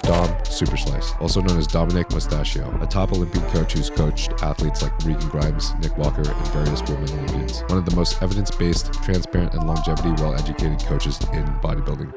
DomSuperSliced, also known as Dominic Mustachio, a top Olympian coach who's coached athletes like Regan Grimes, Nick Walker, and various women Olympians. One of the most evidence-based, transparent, and longevity well-educated coaches in bodybuilding.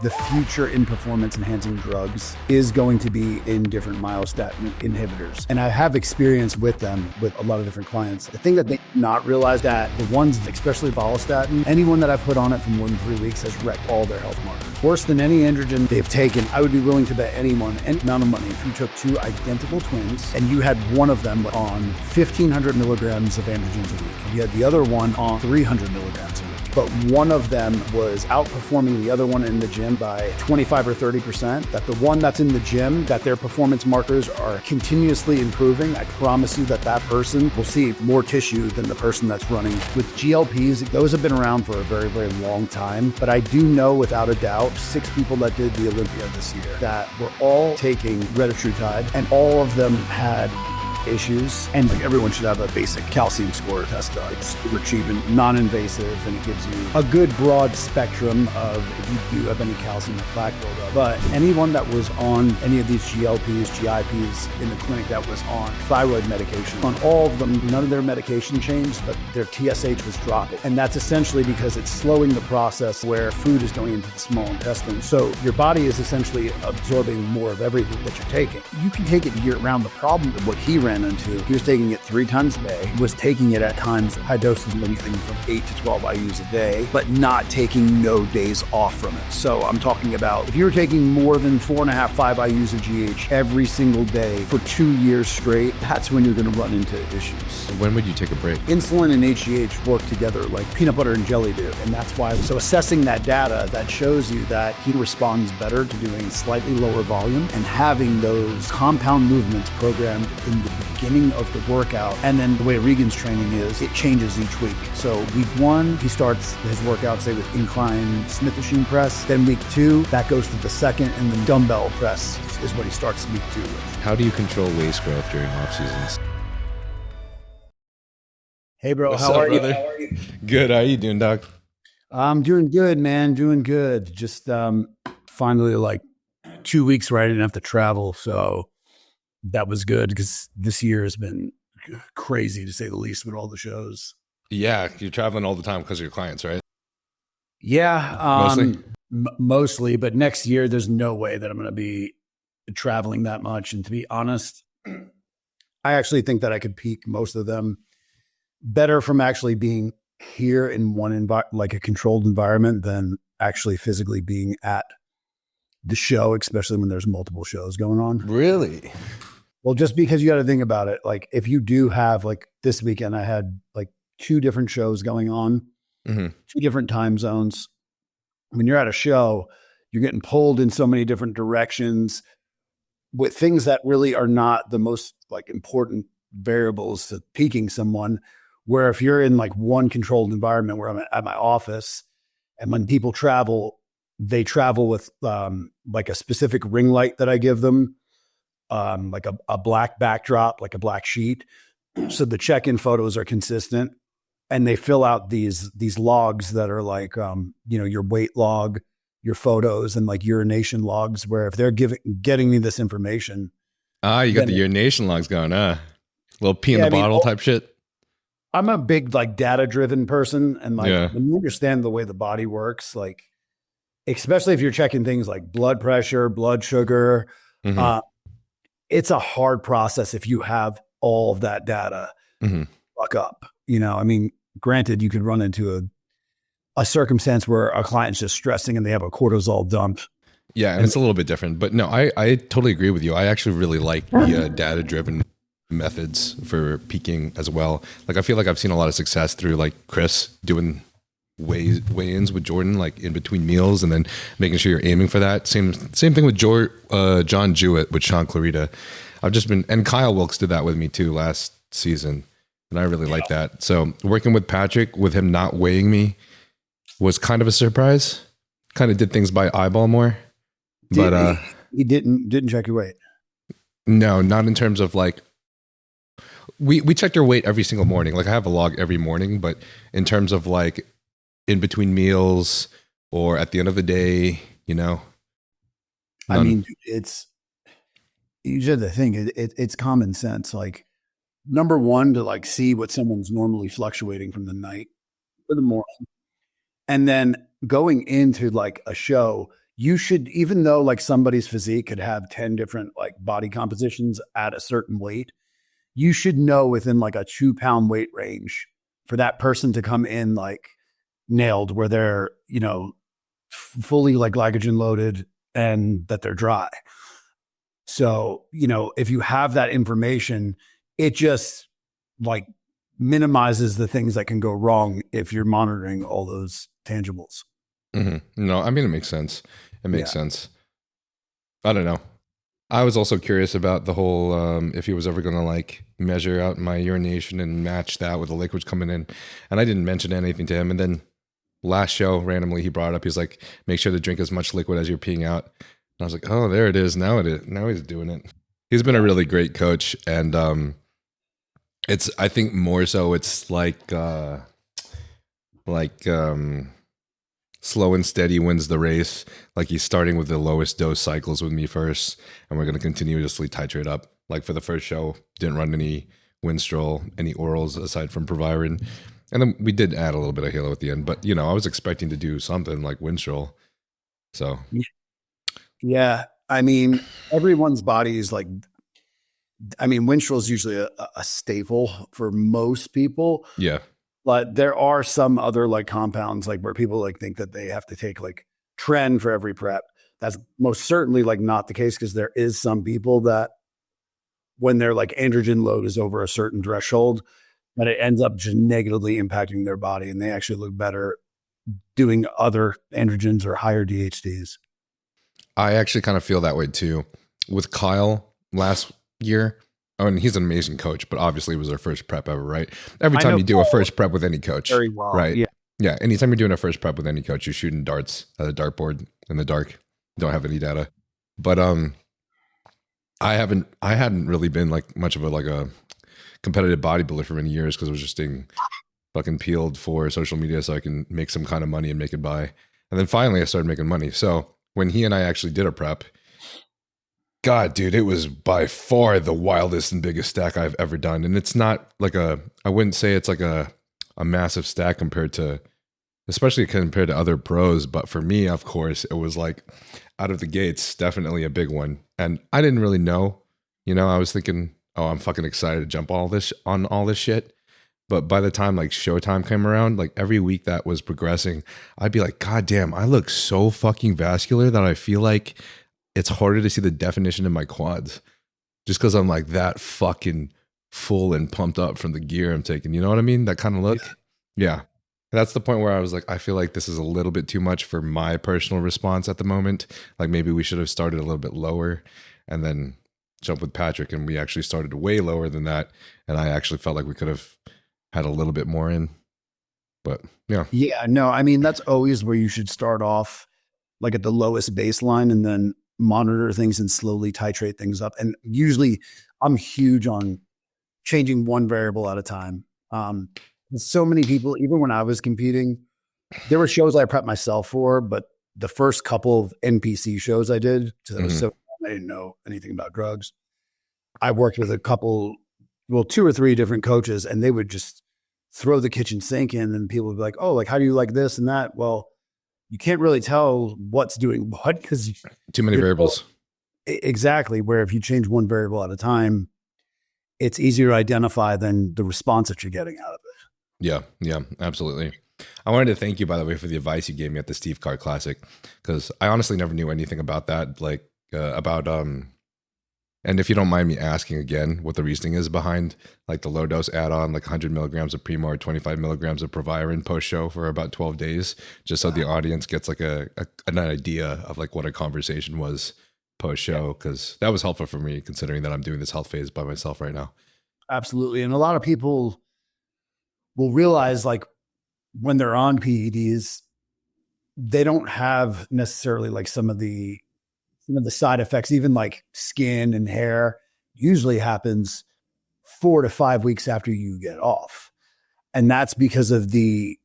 The future in performance-enhancing drugs is going to be in different myostatin inhibitors. And I have experience with them with a lot of different clients. The thing that they not realize that the ones, especially Volstatin, anyone that I've put on it for more than 3 weeks has wrecked all their health markers. Worse than any androgen they've taken. I would be willing to bet anyone any amount of money if you took two identical twins and you had one of them on 1,500 milligrams of androgens a week, and you had the other one on 300 milligrams a week. But one of them was outperforming the other one in the gym by 25 or 30%, that the one that's in the gym, that their performance markers are continuously improving. I promise you that that person will see more tissue than the person that's running. With GLPs, those have been around for a very, very long time. But I do know without a doubt, 6 people that did the Olympia this year that were all taking retatrutide, and all of them had issues. And like everyone should have a basic calcium score test done. It's super cheap and non-invasive, and it gives you a good broad spectrum of if you do have any calcium or plaque buildup. But anyone that was on any of these GLPs, GIPs in the clinic that was on thyroid medication, on all of them, none of their medication changed, but their TSH was dropping. And that's essentially because it's slowing the process where food is going into the small intestine. So your body is essentially absorbing more of everything that you're taking. You can take it year round. The problem with what he ran into, he was taking it 3 times a day, was taking it at times high doses, anything from 8 to 12 IUs a day, but not taking no days off from it. So I'm talking about if you're taking more than 4.5, 5 IUs of GH every single day for 2 years straight, that's when you're going to run into issues. When would you take a break? Insulin and HGH work together like peanut butter and jelly do. And that's why, so assessing that data, that shows you that he responds better to doing slightly lower volume and having those compound movements programmed in the beginning of the workout. And then the way Regan's training is, it changes each week. So week 1, he starts his workout, say with incline Smith machine press. Then week 2, that goes to the second, and then dumbbell press is what he starts week 2 with. How do you control waist growth during off seasons? Hey bro, What's how up, are brother? you? How are you? Good. How are you doing, Doc? I'm doing good, man. Doing good. Just finally like 2 weeks where I didn't have to travel. So that was good because this year has been crazy to say the least with all the shows. Yeah, you're traveling all the time because of your clients, right? Yeah, Mostly? mostly. But next year, there's no way that I'm going to be traveling that much. And to be honest, I actually think that I could peak most of them better from actually being here in one like a controlled environment than actually physically being at the show, especially when there's multiple shows going on. Really? Well, just because you got to think about it, like if you do have like this weekend, I had like 2 different shows going on, 2 different time zones. When you're at a show, you're getting pulled in so many different directions with things that really are not the most like important variables to peaking someone. Where if you're in like one controlled environment where I'm at my office, and when people travel, they travel with like a specific ring light that I give them, like a black backdrop, like a black sheet. So the check-in photos are consistent, and they fill out these logs that are like, your weight log, your photos, and like urination logs, where if they're getting me this information. You got the urination logs going, little pee in the bottle type shit. I'm a big like data-driven person, and like when you understand the way the body works, like especially if you're checking things like blood pressure, blood sugar, it's a hard process if you have all of that data fuck up. I mean, granted, you could run into a circumstance where a client's just stressing and they have a cortisol dump. Yeah, and it's a little bit different. But no, I totally agree with you. I actually really like the data-driven methods for peaking as well. Like I feel like I've seen a lot of success through like Chris doing weigh-ins with Jordan, like in between meals, and then making sure you're aiming for that. Same thing with John Jewett with Sean Clarita. And Kyle Wilkes did that with me too last season, and I really like that. So working with Patrick, with him not weighing me, was kind of a surprise. Kind of did things by eyeball more, but he didn't check your weight. No, not in terms of like. We check your weight every single morning. Like I have a log every morning, but in terms of like in between meals or at the end of the day, I None. mean, it's, you said the thing, it's common sense. Like, number one, to like see what someone's normally fluctuating from the night or the morning. And then going into like a show, you should, even though like somebody's physique could have 10 different like body compositions at a certain weight, you should know within like a 2 pound weight range for that person to come in like nailed, where they're, you know, fully like glycogen loaded and that they're dry. So, you know, if you have that information, it just like minimizes the things that can go wrong if you're monitoring all those tangibles. No, I mean, it makes sense. It makes Yeah. sense. I don't know. I was also curious about the whole if he was ever going to like measure out my urination and match that with the liquids coming in. And I didn't mention anything to him. And then last show, randomly, he brought it up. He's like, make sure to drink as much liquid as you're peeing out. And I was like, oh, there it is. Now it is. Now he's doing it. He's been a really great coach. And it's, I think more so it's like slow and steady wins the race. Like he's starting with the lowest dose cycles with me first, and we're going to continuously titrate up. Like for the first show, didn't run any Winstrol, any orals aside from Berberine. And then we did add a little bit of Halo at the end, but you know, I was expecting to do something like Winstrol. So Yeah. I mean, everyone's body is like, I mean, Winstrol is usually a staple for most people, yeah. but there are some other like compounds like where people like think that they have to take like Tren for every prep. That's most certainly like not the case, because there is some people that when their like androgen load is over a certain threshold, that it ends up just negatively impacting their body, and they actually look better doing other androgens or higher DHDs. I actually kind of feel that way too. With Kyle last year, oh, and he's an amazing coach, but obviously it was our first prep ever, right? Every time you do a first prep with any coach, very well, right? yeah. Yeah. Anytime you're doing a first prep with any coach, you're shooting darts at a dartboard in the dark. You don't have any data. But I hadn't really been like much of a competitive bodybuilder for many years, because I was just staying fucking peeled for social media so I can make some kind of money and make it by. And then finally I started making money. So when he and I actually did a prep, God, dude, it was by far the wildest and biggest stack I've ever done. And it's not like I wouldn't say it's like a massive stack compared to, especially compared to other pros. But for me, of course, it was like out of the gates, definitely a big one. And I didn't really know, you know, I was thinking, oh, I'm fucking excited to jump on all this shit. But by the time like showtime came around, like every week that was progressing, I'd be like, God damn, I look so fucking vascular that I feel like it's harder to see the definition in my quads, just because I'm like that fucking full and pumped up from the gear I'm taking. You know what I mean? That kind of look. Yeah. That's the point where I was like, I feel like this is a little bit too much for my personal response at the moment. Like maybe we should have started a little bit lower and then jump with Patrick. And we actually started way lower than that. And I actually felt like we could have had a little bit more in. But yeah. Yeah, no, I mean, that's always where you should start off, like at the lowest baseline, and then monitor things and slowly titrate things up. And usually I'm huge on changing one variable at a time. So many people, even when I was competing, there were shows I prepped myself for, but the first couple of NPC shows I did, because I was so, I didn't know anything about drugs. I worked with a couple, well, 2 or 3 different coaches, and they would just throw the kitchen sink in, and people would be like, oh, like, how do you like this and that? Well, you can't really tell what's doing what, because too many variables. Exactly. Where if you change one variable at a time, it's easier to identify than the response that you're getting out of it. Yeah, absolutely. I wanted to thank you, by the way, for the advice you gave me at the Steve Carr Classic, because I honestly never knew anything about that. Like and if you don't mind me asking again, what the reasoning is behind like the low dose add-on, like 100 milligrams of Primo or 25 milligrams of Proviron post show for about 12 days, just so the audience gets like an idea of like what a conversation was post show, because that was helpful for me considering that I'm doing this health phase by myself right now. Absolutely. And a lot of people will realize like when they're on PEDs, they don't have necessarily like some of the side effects, even like skin and hair, usually happens 4 to 5 weeks after you get off. And that's because of the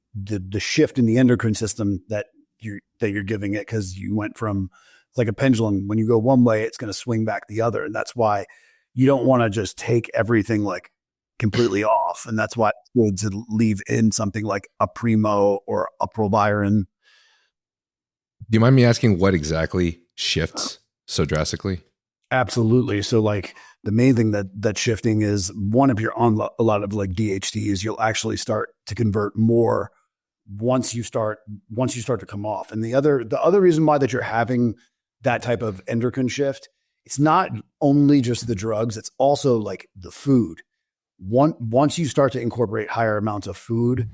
shift in the endocrine system that you're giving it, because you went from It's like a pendulum. When you go one way, it's going to swing back the other. And that's why you don't want to just take everything like completely off. And that's why it's good to leave in something like a Primo or a Proviron. Do you mind me asking what exactly shifts so drastically? Absolutely. So like the main thing that's shifting is one, if you're on a lot of like DHTs, you'll actually start to convert more once you start to come off. And the other reason why that you're having that type of endocrine shift, it's not only just the drugs, it's also like the food. Once you start to incorporate higher amounts of food,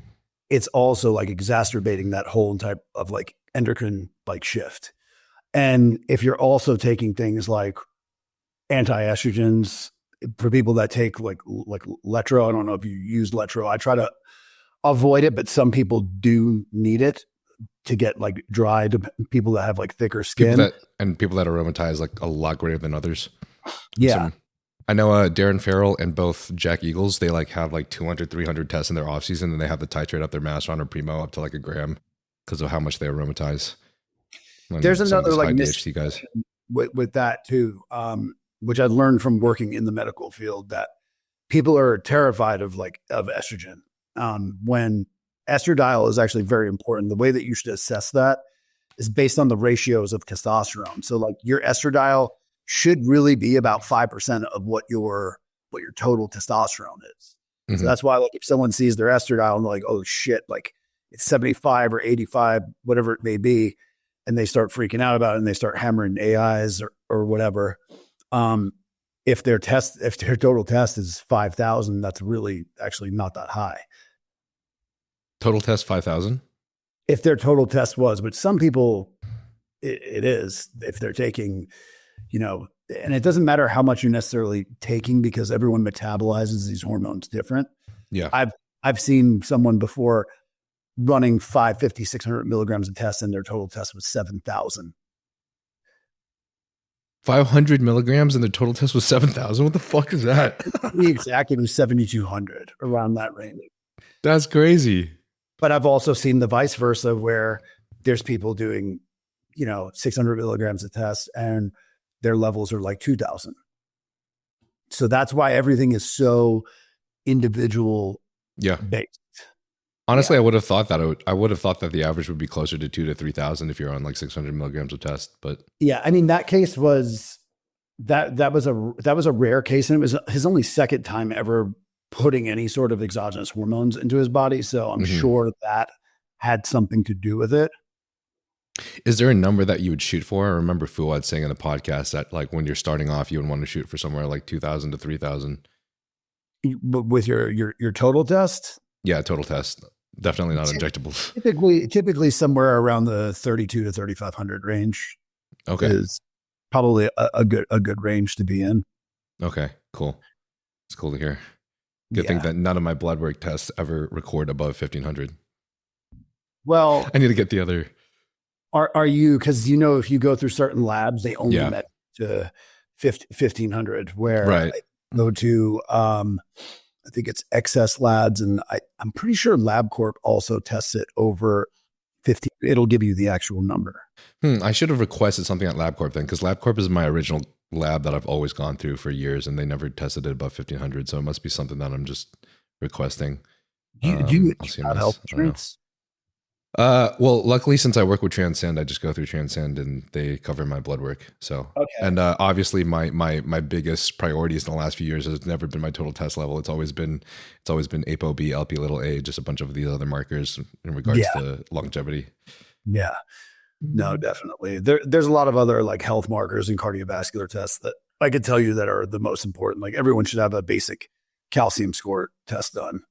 it's also like exacerbating that whole type of like endocrine like shift. And if you're also taking things like anti-estrogens, for people that take like Letro, I don't know if you use Letro. I try to avoid it, but some people do need it to get like dry, to people that have like thicker skin. People that aromatize like a lot greater than others. Yeah. I know Darren Farrell and both Jack Eagles, they like have like 200, 300 tests in their off season, and they have to titrate up their Masteron or Primo up to like a gram because of how much they aromatize. There's another like DHT guys with that too, which I learned from working in the medical field, that people are terrified of estrogen. When estradiol is actually very important. The way that you should assess that is based on the ratios of testosterone. So like your estradiol should really be about 5% of what your total testosterone is. Mm-hmm. So that's why like if someone sees their estradiol and they're like, oh shit, like it's 75 or 85, whatever it may be, and they start freaking out about it and they start hammering AIs or whatever. If their total test is 5,000, that's really actually not that high. Total test 5,000? If their total test was, but some people it is, if they're taking, and it doesn't matter how much you're necessarily taking because everyone metabolizes these hormones different. Yeah. I've seen someone before running 550, 600 milligrams of test and their total test was 7,000. 500 milligrams and the total test was 7,000. What the fuck is that? Exactly. It was 7,200, around that range. That's crazy. But I've also seen the vice versa where there's people doing, 600 milligrams of test and their levels are like 2,000. So that's why everything is so individual based. Honestly, I would have thought that the average would be closer to 2,000 to 3,000 if you're on like 600 milligrams of test. But yeah, I mean that case was that was a rare case, and it was his only second time ever putting any sort of exogenous hormones into his body. So I'm sure that had something to do with it. Is there a number that you would shoot for? I remember Fuad saying in the podcast that like when you're starting off, you would want to shoot for somewhere like 2,000 to 3,000. With your total test? Yeah, total test. Definitely not injectables. Typically somewhere around the 32 to 3,500 range. Okay. Is probably a good range to be in. Okay, cool. It's cool to hear. Good thing that none of my blood work tests ever record above 1,500. Well, I need to get the other. Are you, because if you go through certain labs, they only met to 1,500, where right. I go to, I think it's Excess Labs, and I'm pretty sure LabCorp also tests it over 50. It'll give you the actual number. I should have requested something at LabCorp then, because LabCorp is my original lab that I've always gone through for years, and they never tested it above 1,500. So it must be something that I'm just requesting. Do you have health insurance? Well, luckily, since I work with Transcend, I just go through Transcend and they cover my blood work. So, and obviously my biggest priorities in the last few years has never been my total test level. It's always been ApoB, LP little a, just a bunch of these other markers in regards to longevity. Yeah, no, definitely. There's a lot of other like health markers and cardiovascular tests that I could tell you that are the most important. Like everyone should have a basic calcium score test done.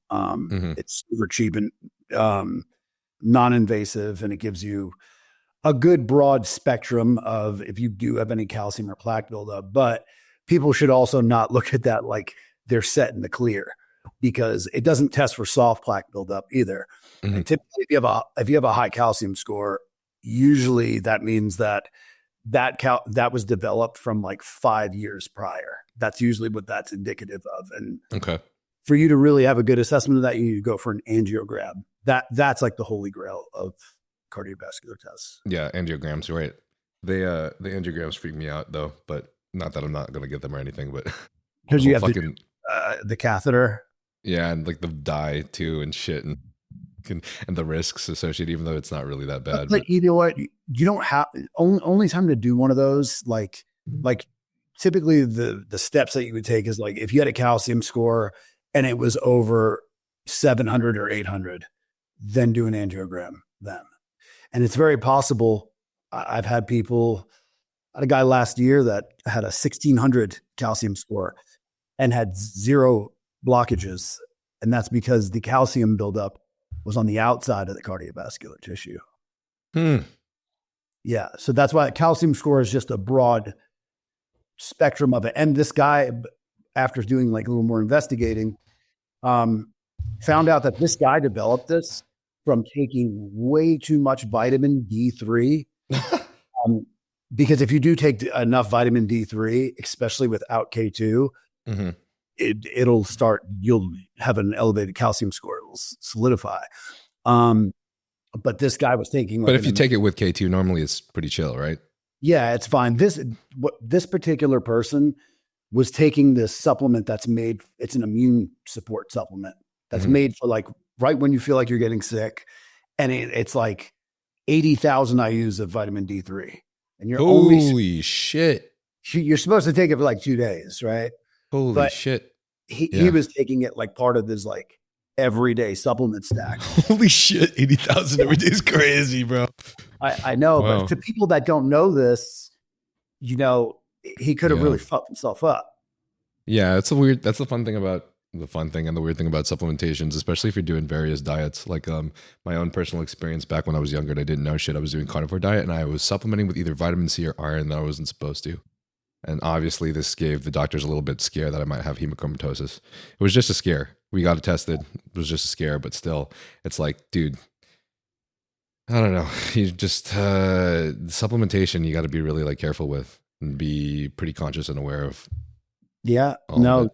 It's super cheap and, non-invasive, and it gives you a good broad spectrum of if you do have any calcium or plaque buildup. But people should also not look at that like they're set in the clear, because it doesn't test for soft plaque buildup either. And typically, if you have a high calcium score, usually that means that was developed from like 5 years prior. That's usually what that's indicative of. And for you to really have a good assessment of that, you go for an angiogram. That's like the holy grail of cardiovascular tests. Yeah, angiograms, right? the angiograms freak me out though, but not that I'm not gonna get them or anything, but the Because you whole have to fucking do, the catheter. yeah, and like the dye too and shit and the risks associated, even though it's not really that bad. But you know what? You don't have only time to do one of those. Like typically the steps that you would take is like if you had a calcium score and it was over 700 or 800, then do an angiogram then. And it's very possible. I've had people. I had a guy last year that had a 1600 calcium score and had zero blockages, and that's because the calcium buildup was on the outside of the cardiovascular tissue. Yeah. So that's why calcium score is just a broad spectrum of it. And this guy, after doing like a little more investigating, found out that this guy developed this from taking way too much vitamin D3. Because if you do take enough vitamin D3, especially without K2, Mm-hmm. you'll have an elevated calcium score. It'll solidify. But this guy was taking, But if you take it with K2, normally it's pretty chill, right? yeah, it's fine. This particular person was taking this supplement that's made, it's an immune support supplement that's made for like right when you feel like you're getting sick. And it's like 80,000 IUs of vitamin D3. And you're Holy shit. You're supposed to take it for like 2 days, right? Holy shit. He was taking it like part of his like everyday supplement stack. Holy shit. 80,000 every day is crazy, bro. I know, Wow. but to people that don't know this, you know, he could have really fucked himself up. Yeah, that's the fun thing about the fun thing and the weird thing about supplementations, especially if you're doing various diets. Like my own personal experience back when I was younger and I didn't know shit. I was doing carnivore diet and I was supplementing with either vitamin C or iron that I wasn't supposed to. And obviously this gave the doctors a little bit scared that I might have hemochromatosis. It was just a scare. We got it tested. It was just a scare, but still, it's like, dude, I don't know. You just supplementation you got to be really like careful with and be pretty conscious and aware of. Yeah, no,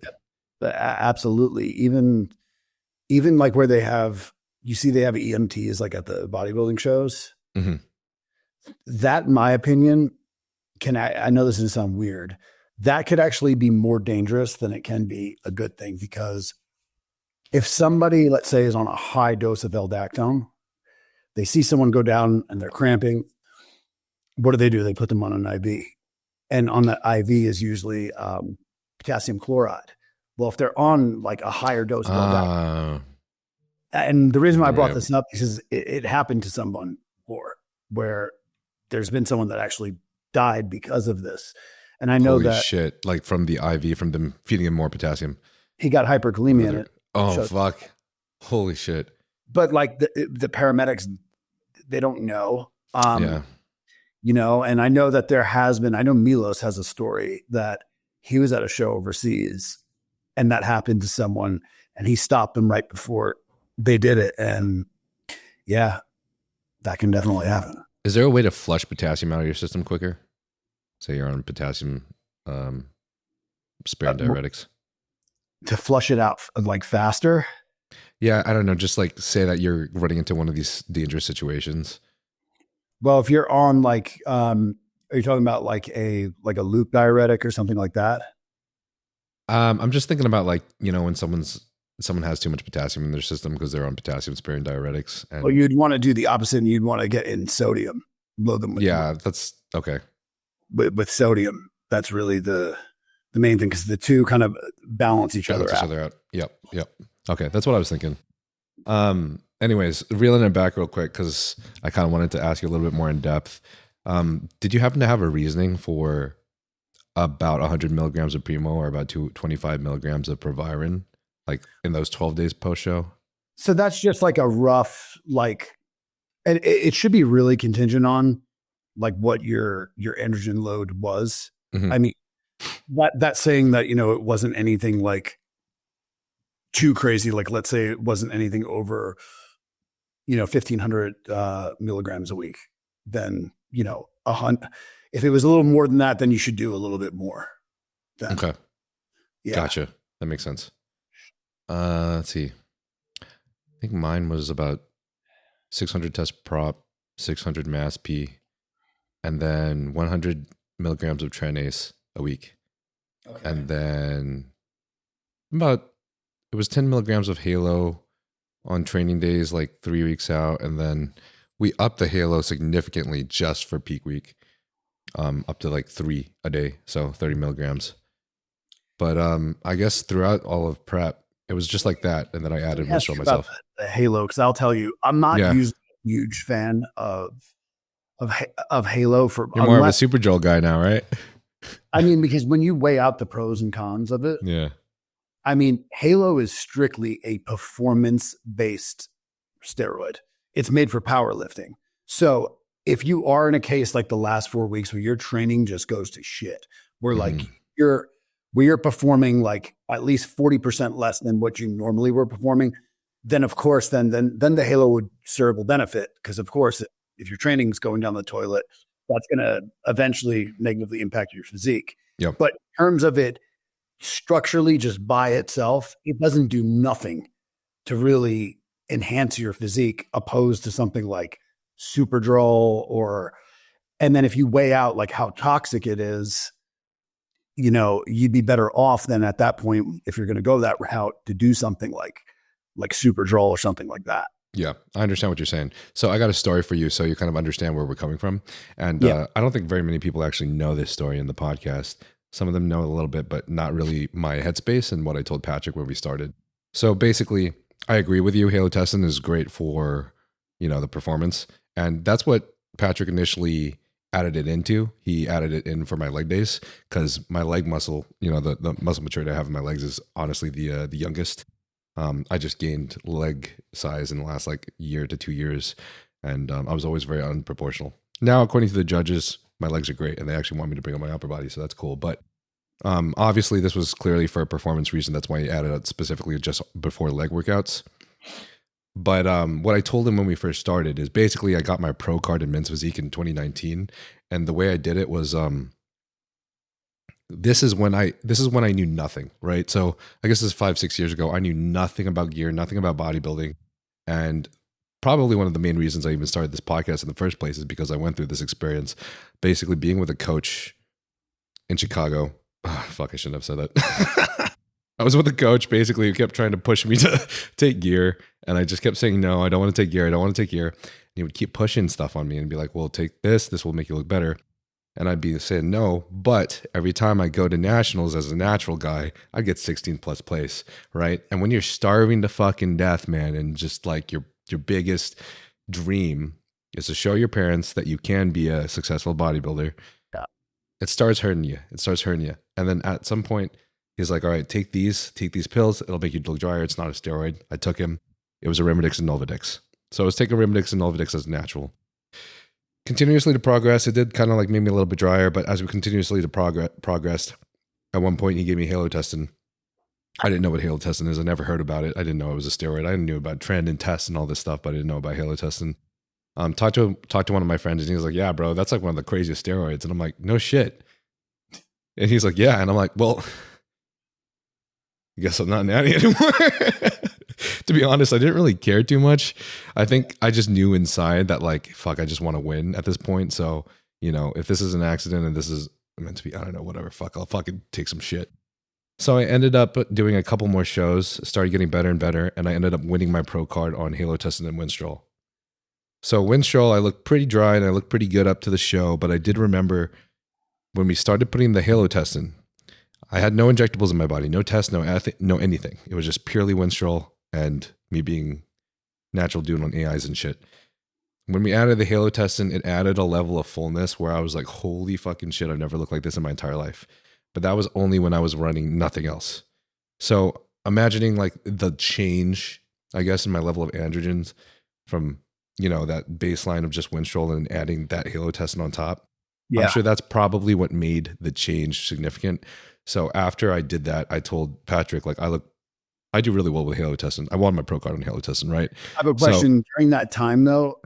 absolutely. Even like where they have EMTs like at the bodybuilding shows. Mm-hmm. That, in my opinion, I know this is gonna sound weird. That could actually be more dangerous than it can be a good thing, because if somebody, let's say, is on a high dose of L-Dactone, they see someone go down and they're cramping. What do? They put them on an IV, and on that IV is usually potassium chloride. Well, if they're on like a higher dose of L-Dactone, and the reason why I brought this up is it happened to someone before where there's been someone that actually died because of this. And I know that shit, like from the IV, from them feeding him more potassium. He got hyperkalemia in it. Oh, fuck. Holy shit. But like the paramedics, they don't know. You know, and I know that I know Milos has a story that he was at a show overseas and that happened to someone and he stopped them right before they did it. And yeah, that can definitely happen. Is there a way to flush potassium out of your system quicker? Say you're on potassium sparing diuretics. To flush it out like faster? Yeah, I don't know. Just like say that you're running into one of these dangerous situations. Well, if you're on like, are you talking about like a loop diuretic or something like that? I'm just thinking about like, you know, when someone has too much potassium in their system because they're on potassium sparing diuretics. And well, you'd want to do the opposite and you'd want to get in sodium. Load them with that's okay. With sodium, that's really the main thing because the two kind of balance each other out. Yep. Okay, that's what I was thinking. Anyways, reeling it back real quick because I kind of wanted to ask you a little bit more in depth. Did you happen to have a reasoning for about 100 milligrams of Primo or about 25 milligrams of Berberine, like in those 12 days post show? So that's just like a rough, like, and it should be really contingent on like what your androgen load was. Mm-hmm. I mean, that's saying that, you know, it wasn't anything like too crazy. Like, let's say it wasn't anything over, you know, 1,500 milligrams a week. Then, you know, if it was a little more than that, then you should do a little bit more. Then. Okay. Yeah. Gotcha. That makes sense. Let's see. I think mine was about 600 test prop, 600 mass P. and then 100 milligrams of Tranase a week. Okay. And then it was 10 milligrams of Halo on training days, like 3 weeks out. And then we upped the Halo significantly just for peak week, up to like 3 a day. So 30 milligrams. But I guess throughout all of prep, it was just like that. And then I added Winstrol myself. The Halo, because I'll tell you, I'm not usually a huge fan of Halo. You're more of a Superdrol guy now, right? I mean, because when you weigh out the pros and cons of it, Yeah. I mean, Halo is strictly a performance-based steroid. It's made for powerlifting. So if you are in a case like the last 4 weeks where your training just goes to shit, where like you're performing like at least 40% less than what you normally were performing, then of course, then the Halo would serve a benefit, because of course, if your training is going down the toilet, that's going to eventually negatively impact your physique. Yep. But in terms of it structurally just by itself, it doesn't do nothing to really enhance your physique, opposed to something like Superdrol and then if you weigh out like how toxic it is, you know, you'd be better off then at that point, if you're going to go that route, to do something like Superdrol or something like that. Yeah, I understand what you're saying. So I got a story for you so you kind of understand where we're coming from. And I don't think very many people actually know this story in the podcast. Some of them know a little bit, but not really my headspace and what I told Patrick when we started. So basically, I agree with you. Halotestin is great for, the performance. And that's what Patrick initially added it into. He added it in for my leg days because my leg muscle, the muscle maturity I have in my legs is honestly the youngest. I just gained leg size in the last year to 2 years, and I was always very unproportional. Now, according to the judges, my legs are great, and they actually want me to bring up my upper body, so that's cool. But obviously, this was clearly for a performance reason. That's why he added it specifically just before leg workouts. But what I told him when we first started is basically I got my pro card in men's physique in 2019, and the way I did it was this is when I knew nothing, right? So I guess this is 5-6 years ago. I knew nothing about gear, nothing about bodybuilding. And probably one of the main reasons I even started this podcast in the first place is because I went through this experience, basically being with a coach in Chicago. Oh, fuck, I shouldn't have said that. I was with a coach basically who kept trying to push me to take gear. And I just kept saying, no, I don't want to take gear. I don't want to take gear. And he would keep pushing stuff on me and be like, well, take this. This will make you look better. And I'd be saying no, but every time I go to nationals as a natural guy, I get 16th plus place, right? And when you're starving to fucking death, man, and just like your biggest dream is to show your parents that you can be a successful bodybuilder, it starts hurting you. And then at some point, he's like, all right, take these pills. It'll make you look drier. It's not a steroid. I took him. It was a Arimidex and Nolvadex. So I was taking Arimidex and Nolvadex as natural. Continuously to progress, it did kind of make me a little bit drier, but as we continuously to progressed, at one point he gave me halotestin. I didn't know what halotestin is. I never heard about it. I didn't know it was a steroid. I knew about trend and test and all this stuff, but I didn't know about halotestin. Talked to one of my friends, and he was like, yeah, bro, that's like one of the craziest steroids. And I'm like, no shit. And he's like, yeah. And I'm like, well, I guess I'm not an natty anymore. To be honest, I didn't really care too much. I think I just knew inside that fuck, I just want to win at this point. So, if this is an accident and this is meant to be, I don't know, whatever, fuck, I'll fucking take some shit. So I ended up doing a couple more shows, started getting better and better, and I ended up winning my pro card on Halotestin and Winstrol. So Winstrol, I looked pretty dry and I looked pretty good up to the show, but I did remember when we started putting the Halotestin, I had no injectables in my body, no tests, no anything. It was just purely Winstrol and me being natural dude on AIs and shit. When we added the halotestin, it added a level of fullness where I was like, holy fucking shit, I've never looked like this in my entire life. But that was only when I was running nothing else. So imagining the change, I guess, in my level of androgens from, that baseline of just Winstrol and adding that halotestin on top. Yeah. I'm sure that's probably what made the change significant. So after I did that, I told Patrick, I do really well with halotestin. I won my pro card on halotestin, right? I have a question. During that time, though,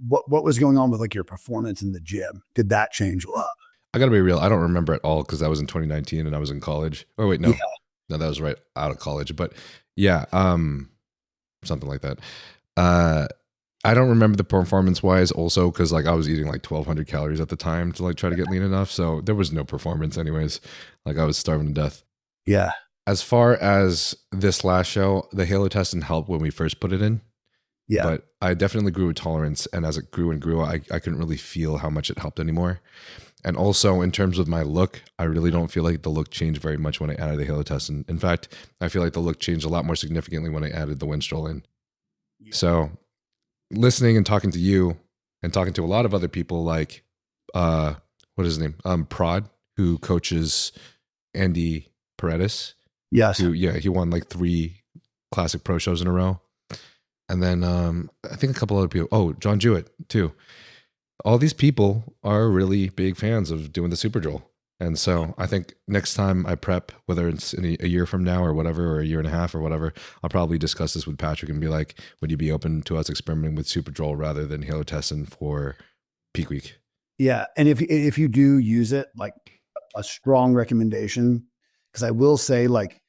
what was going on with your performance in the gym? Did that change a lot? I got to be real. I don't remember at all because that was in 2019 and I was in college. Oh, wait, no. Yeah. No, that was right out of college. But yeah, something like that. I don't remember the performance wise also because like I was eating like 1,200 calories at the time to like try to get lean enough. So there was no performance anyways. Like I was starving to death. Yeah. As far as this last show, the Halo testing helped when we first put it in. Yeah. But I definitely grew with tolerance. And as it grew and grew, I couldn't really feel how much it helped anymore. And also in terms of my look, I really don't feel like the look changed very much when I added the Halo testing. In fact, I feel like the look changed a lot more significantly when I added the Winstrol in. Yeah. So listening and talking to you and talking to a lot of other people like what is his name? Prod, who coaches Andy Paredes. Yes. He won like 3 classic pro shows in a row. And then I think a couple other people. Oh, John Jewett too. All these people are really big fans of doing the Superdrol. And so I think next time I prep, whether it's in a year from now or whatever, or a year and a half or whatever, I'll probably discuss this with Patrick and be like, would you be open to us experimenting with Superdrol rather than Halo testing for peak week? Yeah. And if you do use it, like a strong recommendation, because I will say like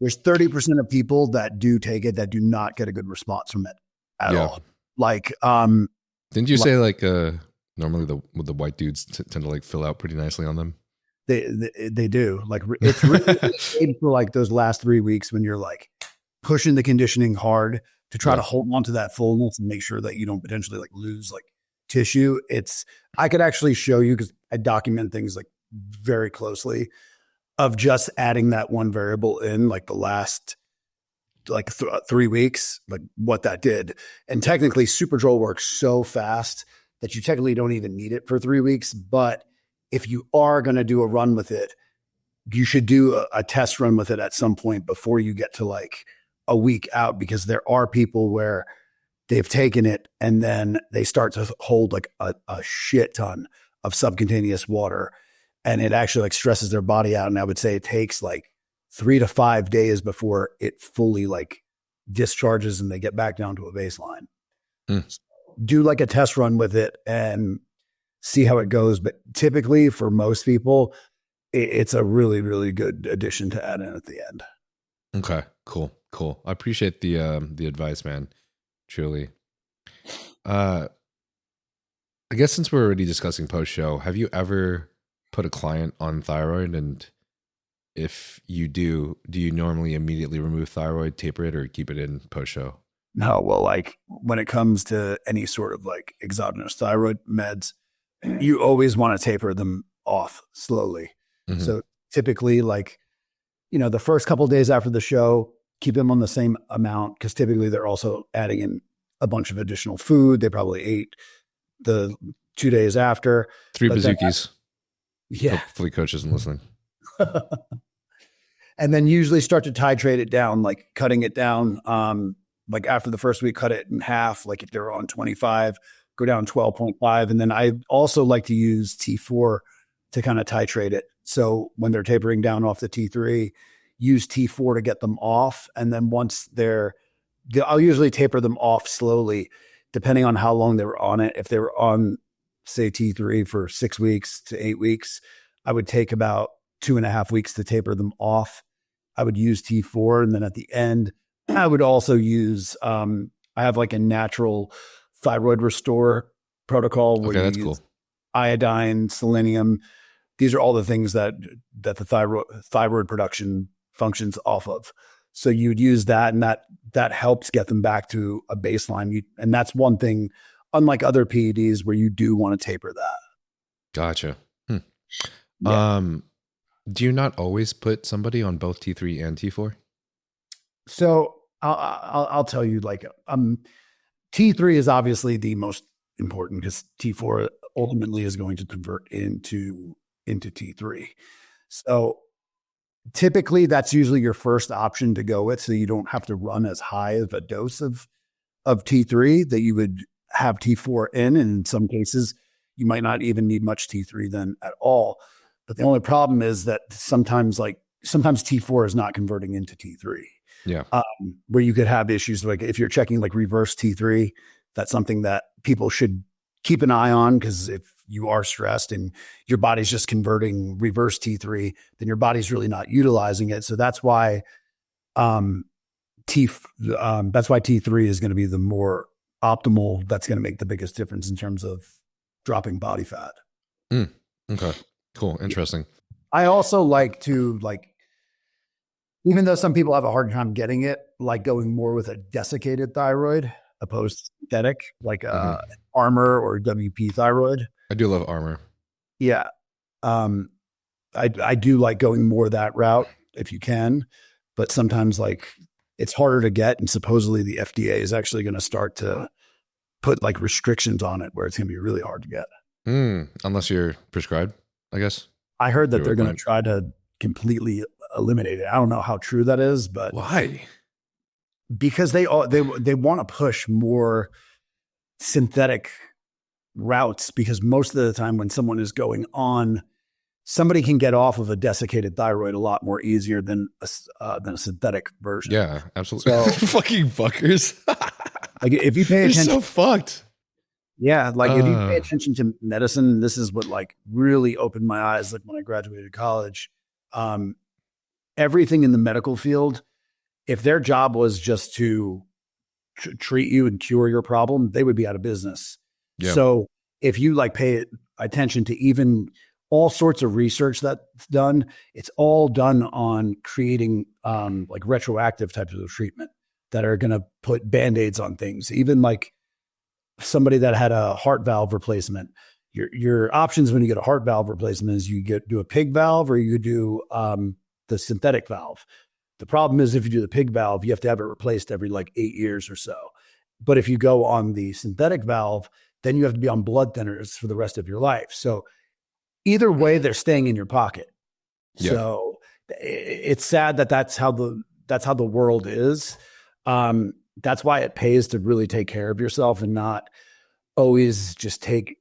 there's 30% of people that do take it that do not get a good response from it at all. Like, didn't you say like normally the white dudes tend to like fill out pretty nicely on them? They do. Like it's really for like those last 3 weeks when you're like pushing the conditioning hard to try to hold on to that fullness and make sure that you don't potentially like lose like tissue. I could actually show you because I document things like very closely of just adding that one variable in like the last like 3 weeks, like what that did. And technically Superdrol works so fast that you technically don't even need it for 3 weeks. But if you are going to do a run with it, you should do a test run with it at some point before you get to like a week out, because there are people where they've taken it and then they start to hold like a shit ton of subcutaneous water, and it actually like stresses their body out. And I would say it takes like 3 to 5 days before it fully like discharges and they get back down to a baseline. So do like a test run with it and see how it goes. But typically for most people, it's a really, really good addition to add in at the end. Okay, cool. I appreciate the advice, man. Truly. I guess since we're already discussing post show, have you ever put a client on thyroid? And if you do you normally immediately remove thyroid, taper it, or keep it in post show? No, well, like when it comes to any sort of like exogenous thyroid meds, you always want to taper them off slowly. Mm-hmm. So typically like, the first couple of days after the show, keep them on the same amount, because typically they're also adding in a bunch of additional food. They probably ate the 2 days after. 3 bazookies. Yeah. Hopefully coach isn't listening. And then usually start to titrate it down, like cutting it down. Like after the first week, cut it in half. Like if they're on 25, go down 12.5. And then I also like to use T4 to kind of titrate it. So when they're tapering down off the T3, use T4 to get them off. And then once I'll usually taper them off slowly, depending on how long they were on it. If they were on, say, T3 for 6 weeks to 8 weeks, I would take about 2.5 weeks to taper them off. I would use T4. And then at the end, I would also use, I have like a natural thyroid restore protocol where you use iodine, selenium. These are all the things that the thyroid production functions off of. So you'd use that, and that helps get them back to a baseline. And that's one thing, unlike other PEDs, where you do want to taper that. Gotcha. Yeah. Do you not always put somebody on both T3 and T4? So I'll tell you, like, T3 is obviously the most important because T4 ultimately is going to convert into T3. So typically that's usually your first option to go with. So you don't have to run as high of a dose of T3 that you would have T4 in. And in some cases, you might not even need much T3 then at all. But the only problem is that sometimes T4 is not converting into T3. Yeah. Where you could have issues like if you're checking like reverse T3, that's something that people should keep an eye on, because if you are stressed and your body's just converting reverse T3, then your body's really not utilizing it. So that's why T3 is going to be the more optimal that's going to make the biggest difference in terms of dropping body fat. Okay, cool. Interesting. I also like to even though some people have a hard time getting it, like going more with a desiccated thyroid opposed to synthetic, like Armor or WP thyroid. I do love Armor. Yeah. I do like going more that route if you can, but sometimes like it's harder to get. And supposedly the FDA is actually going to start to put like restrictions on it where it's going to be really hard to get. Unless you're prescribed, I guess. I heard that they're going to try to completely eliminate it. I don't know how true that is, but why? Because they want to push more synthetic routes, because most of the time when someone is going on, somebody can get off of a desiccated thyroid a lot more easier than a synthetic version. Yeah, absolutely. So, fucking fuckers. Like if you pay attention, so fucked. Yeah, like if you pay attention to medicine, this is what like really opened my eyes. Like when I graduated college, everything in the medical field, if their job was just to treat you and cure your problem, they would be out of business. Yeah. So if you like pay attention to even all sorts of research that's done, it's all done on creating like retroactive types of treatment that are going to put Band-Aids on things. Even like somebody that had a heart valve replacement, your options when you get a heart valve replacement is you do a pig valve or you do the synthetic valve. The problem is if you do the pig valve, you have to have it replaced every like 8 years or so. But if you go on the synthetic valve, then you have to be on blood thinners for the rest of your life. So either way, they're staying in your pocket. Yeah. So it's sad that that's how the world is. That's why it pays to really take care of yourself and not always just take,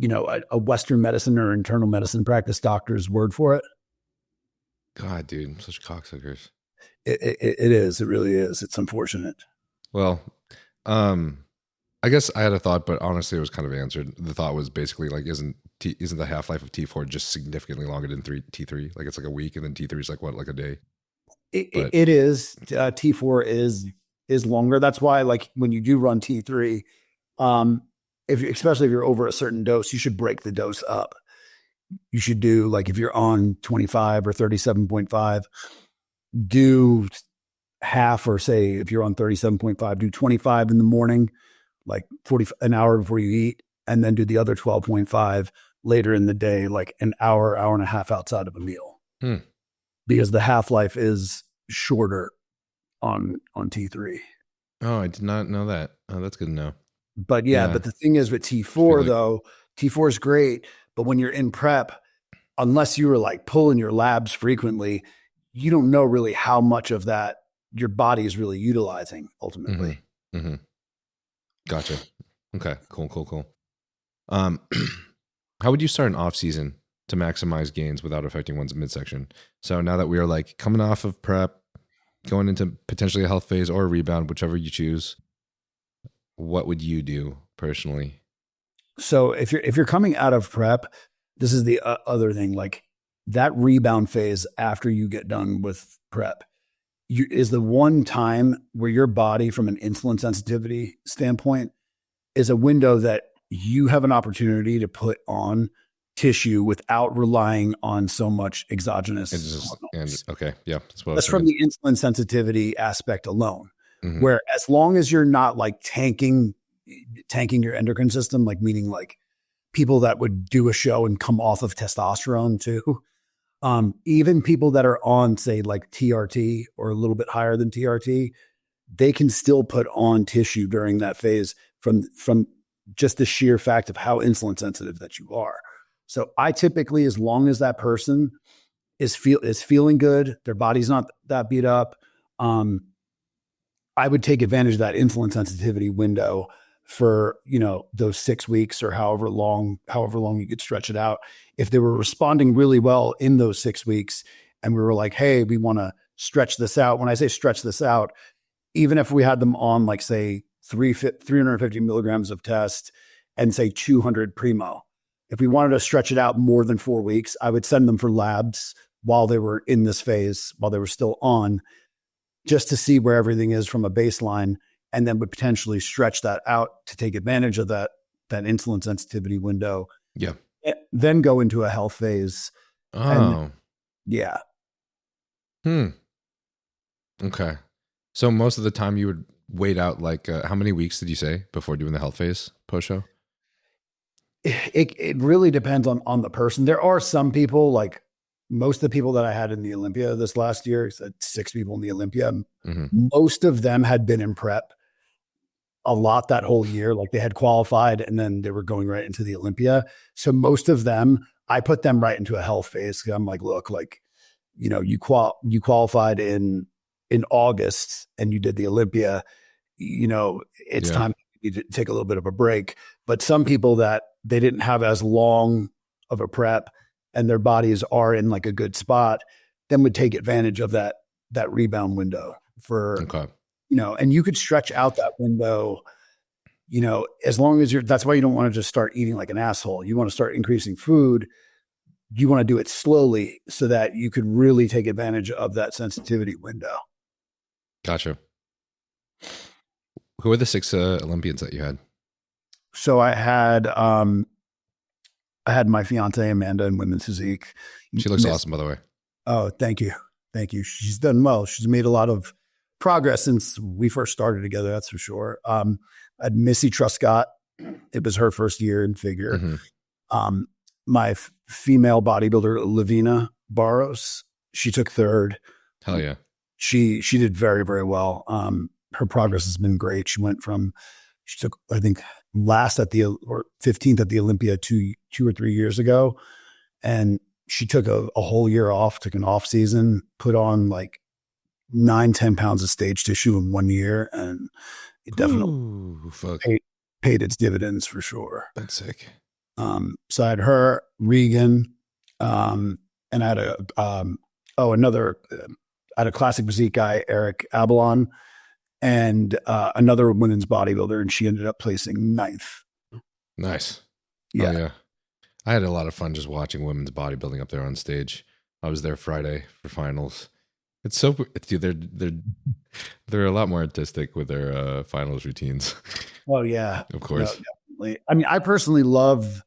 a Western medicine or internal medicine practice doctor's word for it. God, dude, such cocksuckers. It is. It really is. It's unfortunate. Well, I guess I had a thought, but honestly, it was kind of answered. The thought was basically like, isn't the half-life of T4 just significantly longer than T3? Like it's like a week, and then T3 is like what, like a day? It is. T4 is longer. That's why, like when you do run T3, especially if you're over a certain dose, you should break the dose up. You should do like if you're on 25 or 37.5, do half, or say if you're on 37.5, do 25 in the morning, like an hour before you eat, and then do the other 12.5 later in the day, like an hour and a half outside of a meal. Because the half-life is shorter on T3. Oh, I did not know that. Oh, that's good to know. But but the thing is with T4 though, T4 is great, but when you're in prep, unless you were like pulling your labs frequently, you don't know really how much of that your body is really utilizing ultimately. Mm-hmm. Gotcha. Okay, cool. How would you start an off season to maximize gains without affecting one's midsection? So now that we are like coming off of prep, going into potentially a health phase or a rebound, whichever you choose, what would you do personally? So if you're coming out of prep, this is the other thing, like that rebound phase after you get done with prep is the one time where your body, from an insulin sensitivity standpoint, is a window that you have an opportunity to put on tissue without relying on so much exogenous. Okay. Yeah. That's from the insulin sensitivity aspect alone, where as long as you're not like tanking your endocrine system, like meaning like people that would do a show and come off of testosterone too. Even people that are on, say, like TRT or a little bit higher than TRT, they can still put on tissue during that phase from just the sheer fact of how insulin sensitive that you are. So I typically, as long as that person is feeling good, their body's not that beat up, I would take advantage of that insulin sensitivity window for, those 6 weeks or however long you could stretch it out. If they were responding really well in those 6 weeks and we were like, hey, we want to stretch this out. When I say stretch this out, even if we had them on like say 350 milligrams of test and say 200 primo, if we wanted to stretch it out more than 4 weeks, I would send them for labs while they were in this phase, while they were still on, just to see where everything is from a baseline. and then would potentially stretch that out to take advantage of that insulin sensitivity window. Yeah. Then go into a health phase. Oh. And, yeah. Okay. So most of the time you would wait out like how many weeks did you say before doing the health phase post show? It really depends on the person. There are some people, like most of the people that I had in the Olympia this last year, I had 6 people in the Olympia. Most of them had been in prep a lot that whole year. Like they had qualified and then they were going right into the Olympia. So most of them, I put them right into a health phase. I'm like, look, like, you know, you qualified in August and you did the Olympia, you know, it's time to take a little bit of a break. But some people that they didn't have as long of a prep and their bodies are in like a good spot, then would take advantage of that rebound window for, you know, and you could stretch out that window, you know, as long as that's why you don't want to just start eating like an asshole. You want to start increasing food. You want to do it slowly so that you could really take advantage of that sensitivity window. Gotcha. Who are the 6 Olympians that you had? So I had my fiance Amanda in women's physique. She looks awesome, by the way. Oh, thank you. Thank you. She's done well. She's made a lot of progress since we first started together. That's for sure. I had Missy Truscott. It was her first year in figure. My female bodybuilder, Lavina Barros, she took 3rd. Hell yeah. She did very, very well. Her progress has been great. She took, I think, last or 15th at the Olympia 2 or 3 years ago. And she took a whole year off, took an off season, put on like 9-10 pounds of stage tissue in 1 year. And it definitely paid its dividends for sure. That's sick. So I had her, Regan, and I had I had a classic physique guy, Eric Abalon, and another women's bodybuilder, and she ended up placing 9th. Nice. Yeah. Oh, yeah. I had a lot of fun just watching women's bodybuilding up there on stage. I was there Friday for finals. It's so they're a lot more artistic with their finals routines. Well, yeah, of course. No, definitely. I mean, I personally love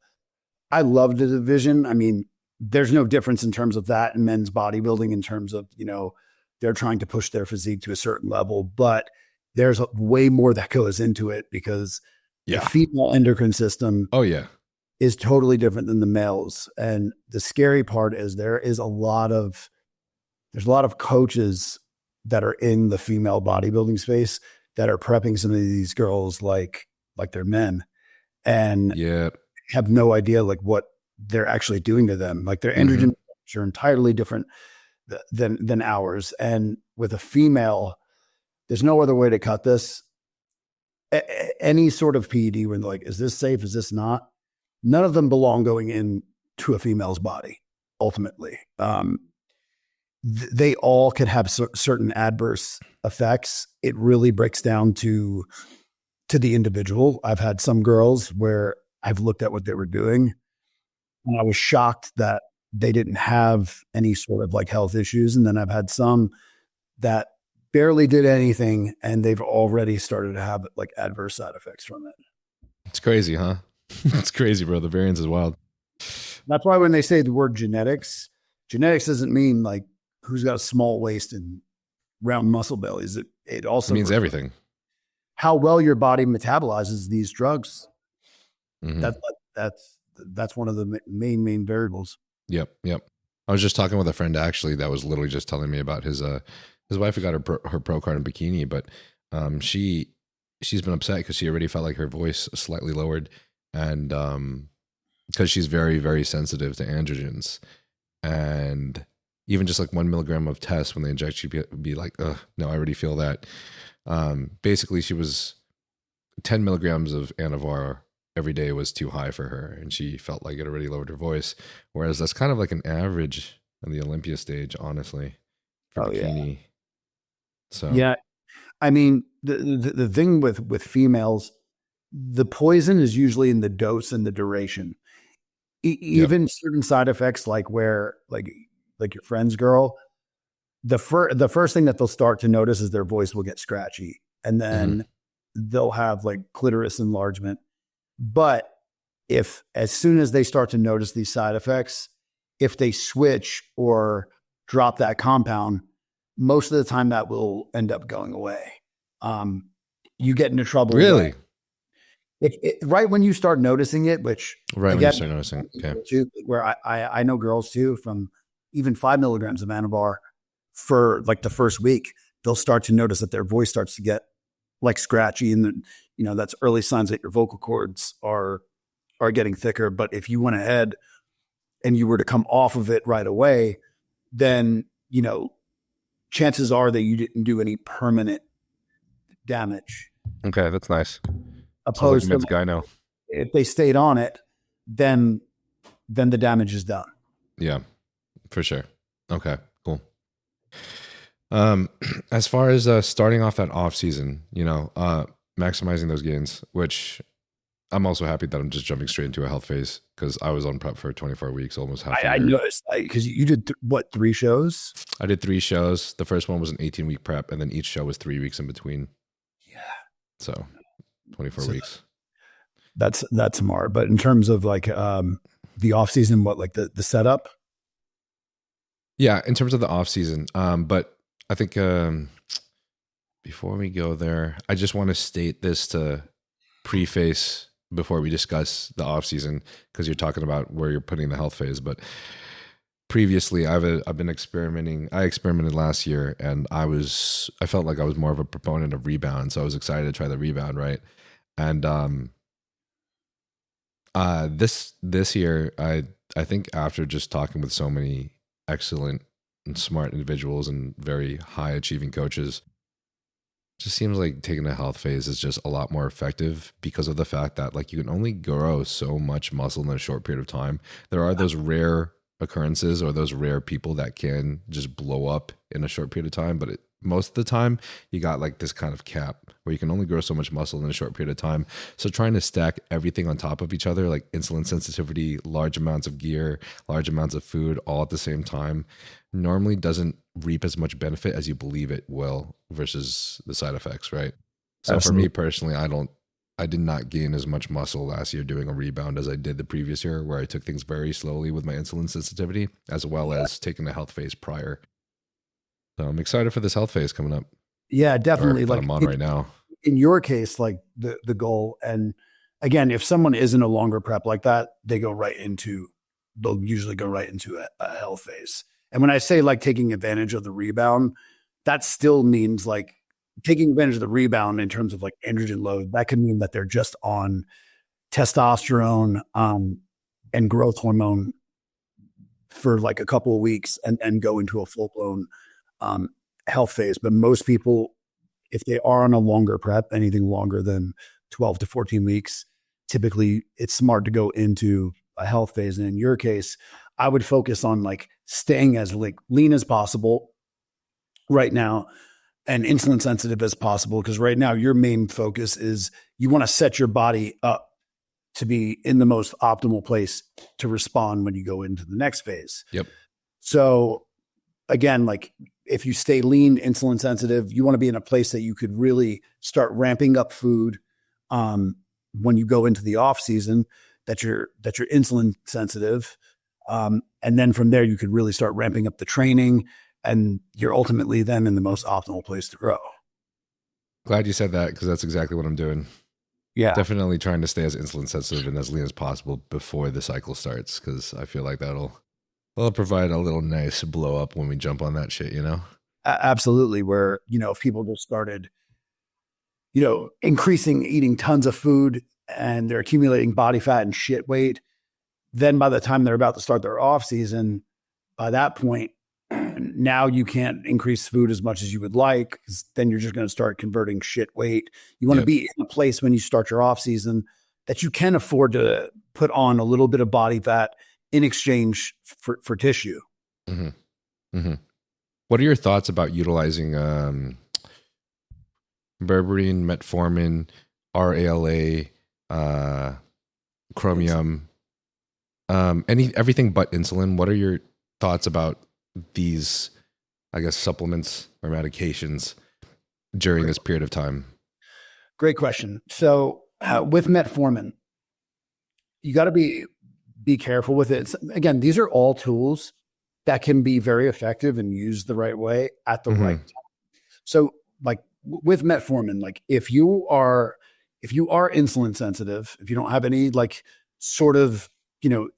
the division. I mean, there's no difference in terms of that and men's bodybuilding in terms of, you know, they're trying to push their physique to a certain level, but there's way more that goes into it because the female endocrine system is totally different than the males. And the scary part is there's a lot of coaches that are in the female bodybuilding space that are prepping some of these girls like they're men and have no idea like what they're actually doing to them. Like their androgen are entirely different than ours. And with a female, there's no other way to cut this. Any sort of PED when like, is this safe? Is this not? None of them belong going into a female's body. Ultimately, they all could have certain adverse effects. It really breaks down to the individual. I've had some girls where I've looked at what they were doing and I was shocked that they didn't have any sort of like health issues. And then I've had some that barely did anything and they've already started to have like adverse side effects from it. It's crazy, huh? It's crazy, bro. The variance is wild. That's why when they say the word genetics doesn't mean like who's got a small waist and round muscle bellies. It also means everything. How well your body metabolizes these drugs. That's one of the main variables. Yep. I was just talking with a friend actually that was literally just telling me about his wife got her pro card in bikini, but she's been upset because she already felt like her voice slightly lowered, and because she's very, very sensitive to androgens, and even just like 1 milligram of test when they inject, she'd be like, no, I already feel that. Basically, she was 10 milligrams of Anavar every day was too high for her, and she felt like it already lowered her voice. Whereas that's kind of like an average on the Olympia stage, honestly, for bikini. Yeah. So yeah, I mean the thing with females, the poison is usually in the dose and the duration. Even certain side effects, like where like your friend's girl, the first thing that they'll start to notice is their voice will get scratchy, and then they'll have like clitoris enlargement. But if as soon as they start to notice these side effects, if they switch or drop that compound, most of the time that will end up going away. You get into trouble. Really? Right when you start noticing it, which right again, when you start noticing, okay. Too, where I know girls too from even 5 milligrams of Anavar for like the first week, they'll start to notice that their voice starts to get like scratchy, and then, you know, that's early signs that your vocal cords are getting thicker. But if you went ahead and you were to come off of it right away, then, you know, chances are that you didn't do any permanent damage. Okay, that's nice. Opposed like to guy now. If they stayed on it, then the damage is done. Yeah, for sure. Okay, cool. As far as starting off that off season, you know, maximizing those gains, which I'm also happy that I'm just jumping straight into a health phase, because I was on prep for 24 weeks, almost half a year. I noticed, because you did what, 3 shows? I did 3 shows. The first one was an 18-week prep, and then each show was 3 weeks in between. Yeah. So 24 weeks. That's smart. But in terms of like the off season, what, like the setup? Yeah, in terms of the off season. But I think before we go there, I just want to state this to preface before we discuss the off season, because you're talking about where you're putting the health phase. But previously, I've been experimenting. I experimented last year, and I felt like I was more of a proponent of Rebound, so I was excited to try the Rebound, right? And this year, I think after just talking with so many excellent and smart individuals and very high achieving coaches, it just seems like taking a health phase is just a lot more effective, because of the fact that like you can only grow so much muscle in a short period of time. There are those rare occurrences or those rare people that can just blow up in a short period of time, but most of the time you got like this kind of cap where you can only grow so much muscle in a short period of time. So trying to stack everything on top of each other, like insulin sensitivity, large amounts of gear, large amounts of food, all at the same time, normally doesn't reap as much benefit as you believe it will, versus the side effects, right? So Absolutely. For me personally, I did not gain as much muscle last year doing a Rebound as I did the previous year, where I took things very slowly with my insulin sensitivity, as well as taking a health phase prior. So I'm excited for this health phase coming up. Yeah, definitely. Like I'm on right now. In your case, like the goal, and again, if someone is in a longer prep like that, they'll usually go right into a health phase. And when I say like taking advantage of the Rebound, that still means like taking advantage of the Rebound in terms of like androgen load. That could mean that they're just on testosterone and growth hormone for like a couple of weeks and go into a full-blown health phase. But most people, if they are on a longer prep, anything longer than 12 to 14 weeks, typically it's smart to go into a health phase. And in your case, I would focus on like staying as like lean as possible right now and insulin sensitive as possible. Because right now your main focus is you want to set your body up to be in the most optimal place to respond when you go into the next phase. Yep. So again, like if you stay lean, insulin sensitive, you want to be in a place that you could really start ramping up food when you go into the off season, that you're insulin sensitive. And then from there, you could really start ramping up the training, and you're ultimately then in the most optimal place to grow. Glad you said that, because that's exactly what I'm doing. Yeah. Definitely trying to stay as insulin sensitive and as lean as possible before the cycle starts, because I feel like that'll provide a little nice blow up when we jump on that shit, you know? Absolutely. Where, you know, if people just started, you know, eating tons of food and they're accumulating body fat and shit weight, then by the time they're about to start their off season, by that point, now you can't increase food as much as you would like, because then you're just going to start converting shit weight. You want to be in a place when you start your off season that you can afford to put on a little bit of body fat in exchange for tissue. Mm-hmm. Mm-hmm. What are your thoughts about utilizing berberine, metformin, RALA, chromium, everything but insulin? What are your thoughts about these, I guess, supplements or medications during this period of time? Great question. So with metformin, you got to be careful with it. Again, these are all tools that can be very effective and used the right way at the right time. So like with metformin, like if you are insulin sensitive, if you don't have any like sort of,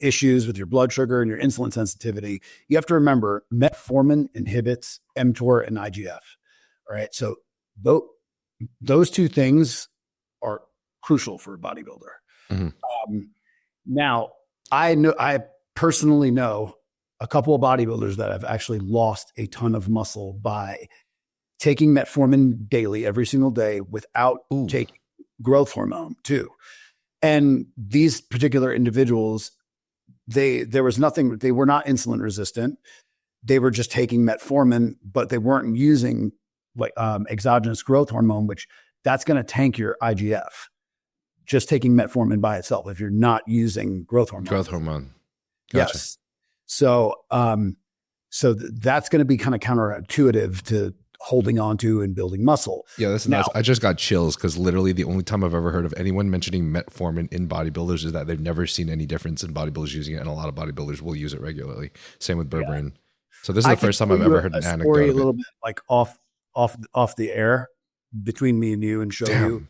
issues with your blood sugar and your insulin sensitivity, you have to remember metformin inhibits mTOR and IGF. All right. So those two things are crucial for a bodybuilder. Now, I personally know a couple of bodybuilders that have actually lost a ton of muscle by taking metformin daily, every single day, without taking growth hormone too. And these particular individuals, they were not insulin resistant. They were just taking metformin, but they weren't using like exogenous growth hormone, which that's going to tank your IGF. Just taking metformin by itself, if you're not using growth hormone. Gotcha. Yes. So, that's going to be kind of counterintuitive to holding on to and building muscle. Yeah, that's nuts. I just got chills because literally the only time I've ever heard of anyone mentioning metformin in bodybuilders is that they've never seen any difference in bodybuilders using it, and a lot of bodybuilders will use it regularly. Same with Berberine. Yeah. So this is the first time I've ever heard an anecdote of it. A little bit like off the air between me and you, and show you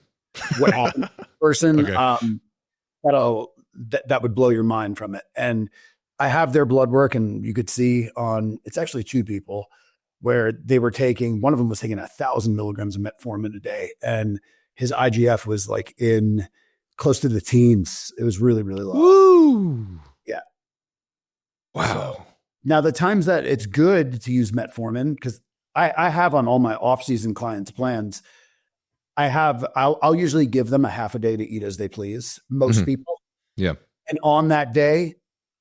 what happened to the person. Okay. That would blow your mind from it. And I have their blood work, and you could see it's actually two people where they were one of them was taking 1,000 milligrams of metformin a day, and his IGF was like in close to the teens. It was really, really low. Woo! Yeah. Wow. So, now the times that it's good to use metformin, because I have on all my off-season clients' plans, I'll usually give them a half a day to eat as they please. Most people. Yeah. And on that day,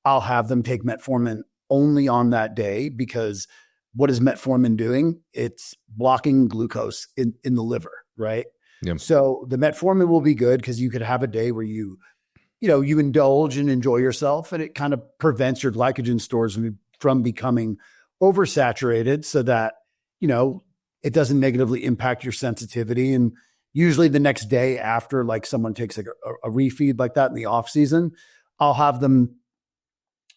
I'll have them take metformin only on that day, because what is metformin doing? It's blocking glucose in the liver, right? Yep. So the metformin will be good because you could have a day where you indulge and enjoy yourself, and it kind of prevents your glycogen stores from becoming oversaturated, so that, it doesn't negatively impact your sensitivity. And usually the next day after, like someone takes like a refeed like that in the off season, I'll have them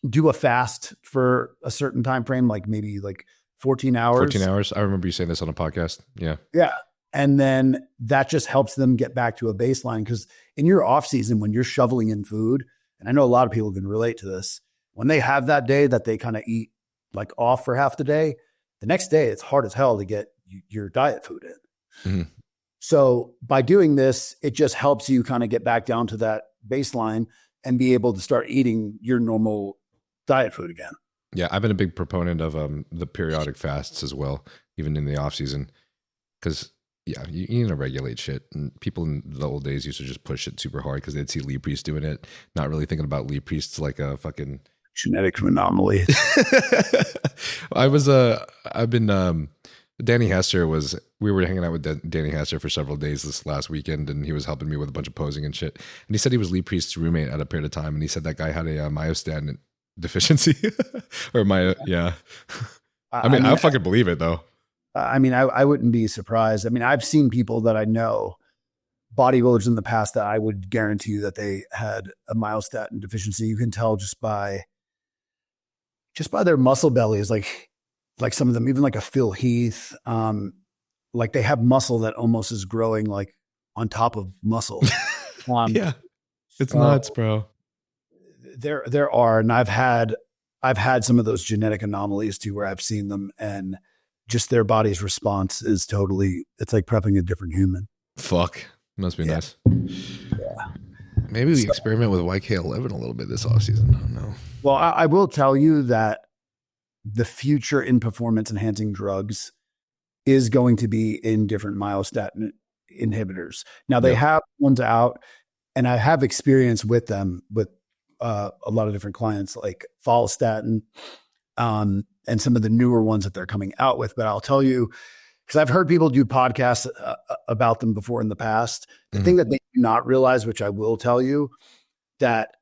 do a fast for a certain time frame, like maybe like 14 hours. 14 hours. I remember you saying this on a podcast. Yeah. Yeah. And then that just helps them get back to a baseline. Because in your off season, when you're shoveling in food, and I know a lot of people can relate to this, when they have that day that they kind of eat like off for half the day, the next day it's hard as hell to get your diet food in. So by doing this, it just helps you kind of get back down to that baseline and be able to start eating your normal diet food again. Yeah, I've been a big proponent of the periodic fasts as well, even in the off season, because you need to regulate shit. And people in the old days used to just push it super hard because they'd see Lee Priest doing it, not really thinking about Lee Priest's like a fucking genetic anomaly. Danny Hester we were hanging out with Danny Hester for several days this last weekend, and he was helping me with a bunch of posing and shit. And he said he was Lee Priest's roommate at a period of time, and he said that guy had a myostatin deficiency or yeah. I mean, I fucking believe it though. I wouldn't be surprised. I mean, I've seen people that I know, bodybuilders in the past, that I would guarantee you that they had a myostatin deficiency. You can tell just by their muscle bellies, like some of them, even like a Phil Heath, like they have muscle that almost is growing like on top of muscle. Yeah, it's nuts, bro. There are, and I've had some of those genetic anomalies too, where I've seen them, and just their body's response is it's like prepping a different human. Fuck, must be nice. Yeah. Maybe we experiment with YK11 a little bit this offseason. I don't know. Well, I will tell you that the future in performance enhancing drugs is going to be in different myostatin inhibitors. Now they have ones out, and I have experience with them with a lot of different clients, like Follistatin, and some of the newer ones that they're coming out with. But I'll tell you, because I've heard people do podcasts about them before in the past, the thing that they do not realize, which I will tell you, that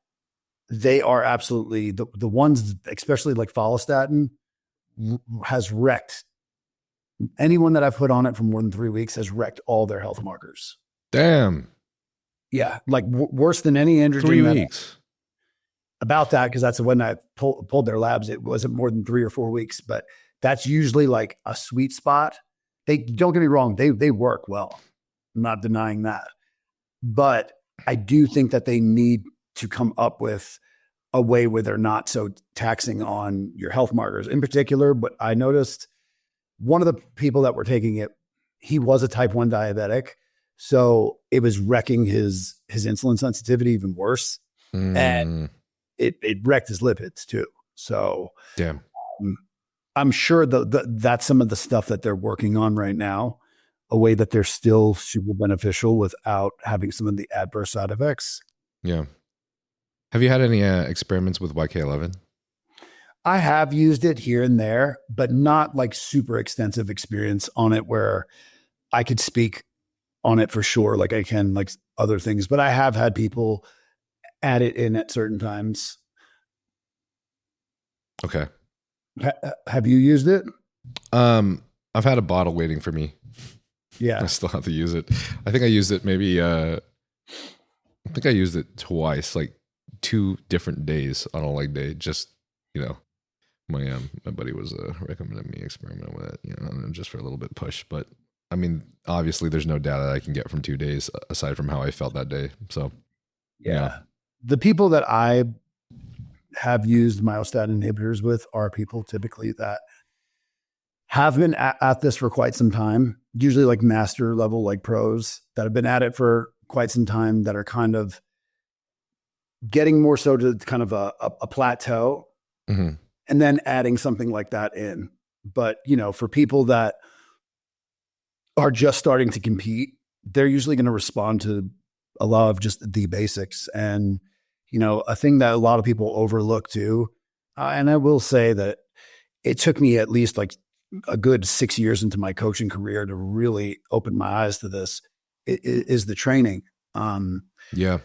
they are absolutely the ones, especially like Follistatin, has wrecked anyone that I've put on it for more than 3 weeks, has wrecked all their health markers. Damn. Yeah, like worse than any androgen. 3 weeks. About that, because that's when I pulled their labs. It wasn't more than 3 or 4 weeks, but that's usually like a sweet spot. They don't get me wrong, they work well. I'm not denying that. But I do think that they need to come up with a way where they're not so taxing on your health markers in particular. But I noticed one of the people that were taking it, he was a type 1 diabetic. So it was wrecking his insulin sensitivity even worse. And it wrecked his lipids too. So damn. I'm sure that's some of the stuff that they're working on right now, a way that they're still super beneficial without having some of the adverse side effects. Yeah. Have you had any experiments with YK11? I have used it here and there, but not like super extensive experience on it where I could speak on it for sure, like I can like other things. But I have had people add it in at certain times. Okay. Have you used it? I've had a bottle waiting for me. Yeah. I still have to use it. I think I used it maybe, I think I used it twice, like 2 different days on a leg day. Just, you know, my buddy was recommending me experiment with it, you know, just for a little bit push. But I mean, obviously there's no data that I can get from 2 days aside from how I felt that day. So yeah. The people that I have used myostatin inhibitors with are people typically that have been at this for quite some time, usually like master level, like pros that have been at it for quite some time, that are kind of getting more so to kind of a plateau, and then adding something like that in. But, you know, for people that are just starting to compete, they're usually going to respond to a lot of just the basics. And, you know, a thing that a lot of people overlook too, and I will say that it took me at least like a good 6 years into my coaching career to really open my eyes to this, is the training. Yeah.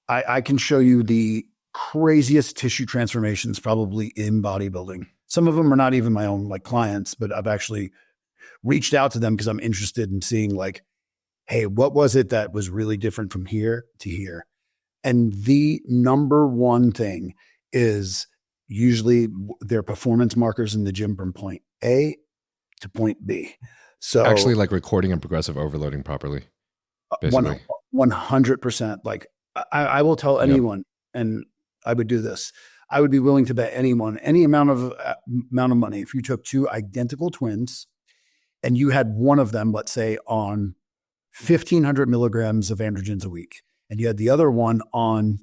I can show you the craziest tissue transformations probably in bodybuilding. Some of them are not even my own like clients, but I've actually reached out to them because I'm interested in seeing like, hey, what was it that was really different from here to here? And the number one thing is usually their performance markers in the gym from point A to point B. So actually like recording and progressive overloading properly. Basically. 100%. Like I will tell anyone, and I would do this, I would be willing to bet anyone any amount of money if you took 2 identical twins and you had one of them, let's say, on 1,500 milligrams of androgens a week, and you had the other one on,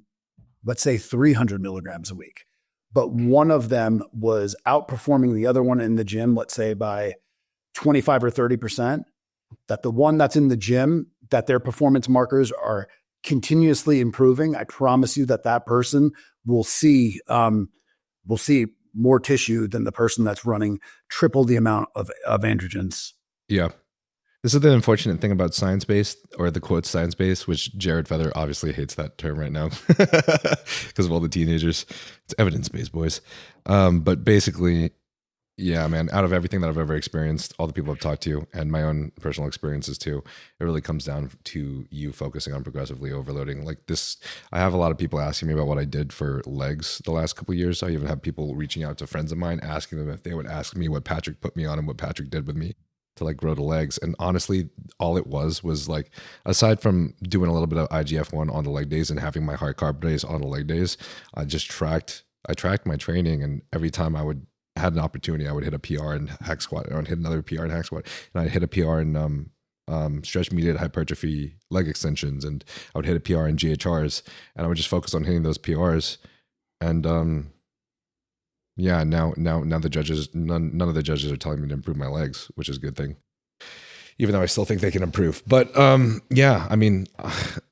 let's say, 300 milligrams a week, but one of them was outperforming the other one in the gym, let's say by 25 or 30%, that the one that's in the gym, that their performance markers are continuously improving, I promise you that that person will see more tissue than the person that's running triple the amount of androgens. Yeah. This is the unfortunate thing about science-based, or the quote science-based, which Jared Feather obviously hates that term right now because of all the teenagers. It's evidence-based, boys. But basically, yeah, man, out of everything that I've ever experienced, all the people I've talked to, and my own personal experiences too, it really comes down to you focusing on progressively overloading. Like this, I have a lot of people asking me about what I did for legs the last couple of years. I even have people reaching out to friends of mine, asking them if they would ask me what Patrick put me on and what Patrick did with me to like grow the legs. And honestly, all it was like, aside from doing a little bit of IGF-1 on the leg days and having my high carb days on the leg days, I tracked my training, and every time I had an opportunity, I would hit a PR in hack squat, and I would hit another PR in hack squat, and I'd hit a PR in stretch mediated hypertrophy leg extensions, and I would hit a PR in GHRs, and I would just focus on hitting those PRs. And yeah, now the judges, none of the judges are telling me to improve my legs, which is a good thing, even though I still think they can improve. But yeah, I mean,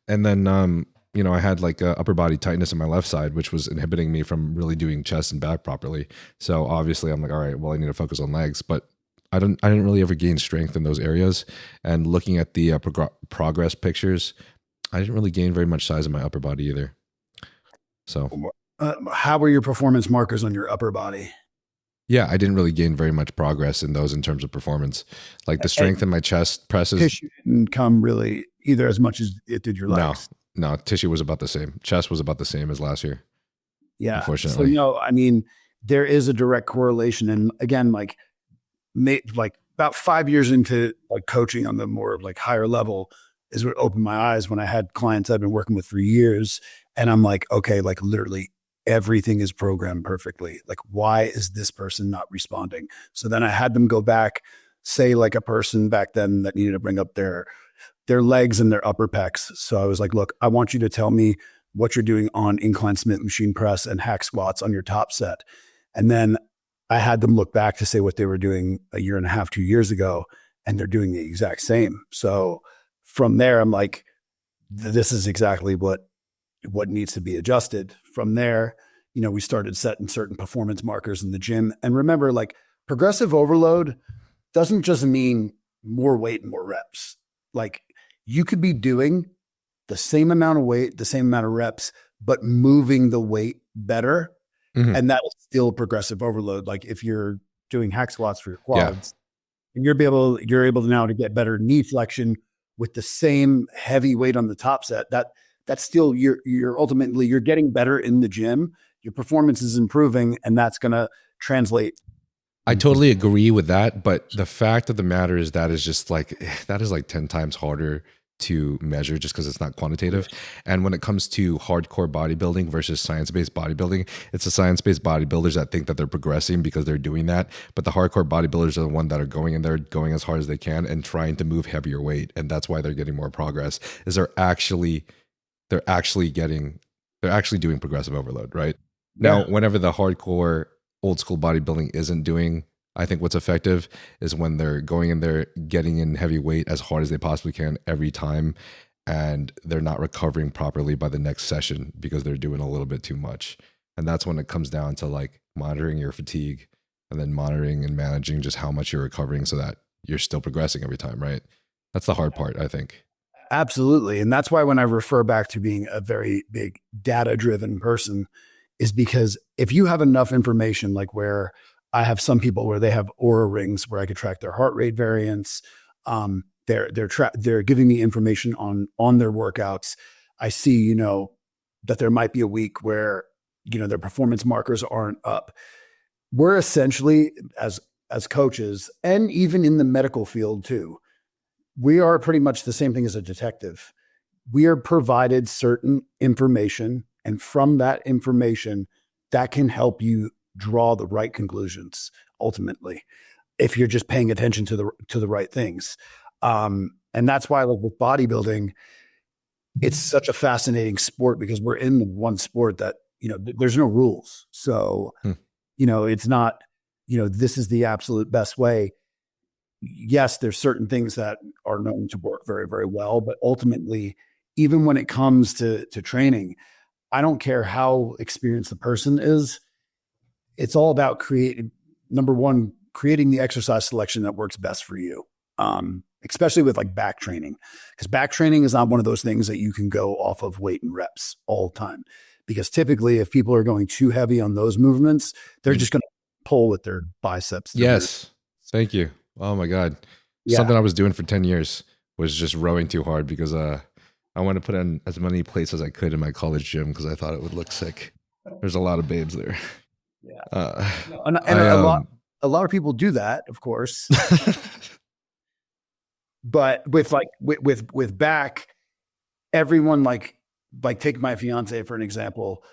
and then you know, I had like upper body tightness in my left side, which was inhibiting me from really doing chest and back properly. So obviously I'm like, all right, well, I need to focus on legs, but I didn't really ever gain strength in those areas. And looking at the progress pictures, I didn't really gain very much size in my upper body either. So how were your performance markers on your upper body? Yeah, I didn't really gain very much progress in those in terms of performance. Like the strength in my chest presses. Tissue didn't come really either as much as it did your legs. No, tissue was about the same. Chest was about the same as last year. Yeah. Unfortunately. So, I mean, there is a direct correlation. And again, like about 5 years into like coaching on the more like higher level is what opened my eyes when I had clients I've been working with for years. And I'm like, okay, like literally everything is programmed perfectly. Like, why is this person not responding? So then I had them go back, say like a person back then that needed to bring up their legs and their upper pecs. So I was like, look, I want you to tell me what you're doing on incline Smith machine press and hack squats on your top set. And then I had them look back to say what they were doing a year and a half, 2 years ago, and they're doing the exact same. So from there, I'm like, this is exactly what needs to be adjusted. From there, we started setting certain performance markers in the gym. And remember, like progressive overload doesn't just mean more weight and more reps. Like you could be doing the same amount of weight, the same amount of reps, but moving the weight better. Mm-hmm. And that is still progressive overload. Like if you're doing hack squats for your quads, and you're able now to get better knee flexion with the same heavy weight on the top set, that's still you're ultimately you're getting better in the gym. Your performance is improving, and that's going to translate. I totally agree with that, but the fact of the matter is that is like 10 times harder to measure just because it's not quantitative. And when it comes to hardcore bodybuilding versus science-based bodybuilding, it's the science-based bodybuilders that think that they're progressing because they're doing that. But the hardcore bodybuilders are the ones that are going in there, going as hard as they can and trying to move heavier weight. And that's why they're getting more progress, is they're actually doing progressive overload, right? Now, whenever the hardcore old school bodybuilding isn't doing, I think what's effective is when they're going in there, getting in heavy weight as hard as they possibly can every time, and they're not recovering properly by the next session because they're doing a little bit too much. And that's when it comes down to like monitoring your fatigue and then monitoring and managing just how much you're recovering so that you're still progressing every time, right? That's the hard part, I think. Absolutely. And that's why when I refer back to being a very big data-driven person, is because if you have enough information, like where I have some people where they have Aura rings where I could track their heart rate variance. They're giving me information on their workouts. I see, that there might be a week where, their performance markers aren't up. We're essentially as coaches, and even in the medical field too, we are pretty much the same thing as a detective. We are provided certain information, and from that information, that can help you draw the right conclusions ultimately, if you're just paying attention to the right things. And that's why, like with bodybuilding, it's such a fascinating sport because we're in one sport that, there's no rules. So, it's not, this is the absolute best way. Yes, there's certain things that are known to work very, very well, but ultimately, even when it comes to training, I don't care how experienced the person is. It's all about creating the exercise selection that works best for you. Especially with like back training, because back training is not one of those things that you can go off of weight and reps all the time. Because typically if people are going too heavy on those movements, they're just going to pull with their biceps. Yes. Thank you. Oh my God. Yeah. Something I was doing for 10 years was just rowing too hard because I wanted to put in as many plates as I could in my college gym because I thought it would look sick. There's a lot of babes there. Yeah. A lot of people do that, of course. But with back, everyone like take my fiance for an example.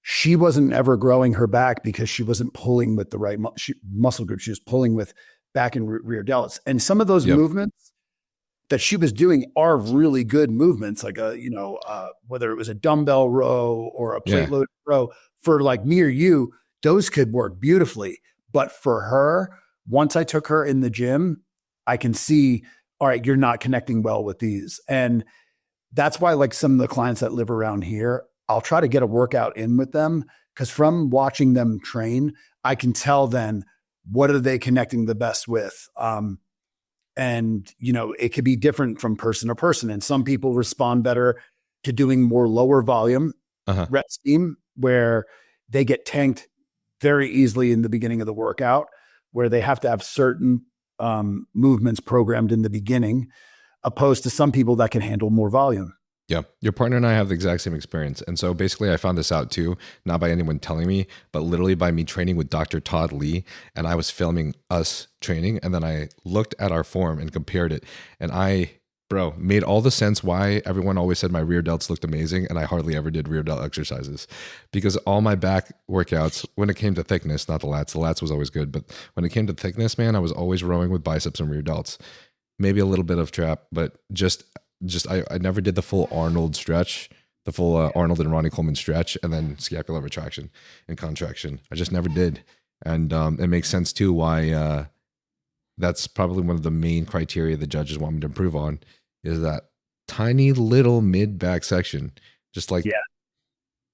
She wasn't ever growing her back because she wasn't pulling with the right muscle group. She was pulling with back and rear delts. And some of those movements that she was doing are really good movements, like whether it was a dumbbell row or a plate loaded row. For like me or you, those could work beautifully. But for her, once I took her in the gym, I can see, all right, you're not connecting well with these. And that's why like some of the clients that live around here, I'll try to get a workout in with them because from watching them train, I can tell then what are they connecting the best with. And, it could be different from person to person. And some people respond better to doing more lower volume rep scheme where they get tanked very easily in the beginning of the workout, where they have to have certain movements programmed in the beginning. opposed to some people that can handle more volume. Yeah. Your partner and I have the exact same experience. And so basically I found this out too, not by anyone telling me, but literally by me training with Dr. Todd Lee. And I was filming us training. And then I looked at our form and compared it. And made all the sense why everyone always said my rear delts looked amazing. And I hardly ever did rear delt exercises because all my back workouts, when it came to thickness, not the lats was always good. But when it came to thickness, man, I was always rowing with biceps and rear delts, maybe a little bit of trap, but I never did the full Arnold stretch, the full Arnold and Ronnie Coleman stretch, and then scapular retraction and contraction. I just never did. And it makes sense too why that's probably one of the main criteria the judges want me to improve on is that tiny little mid back section,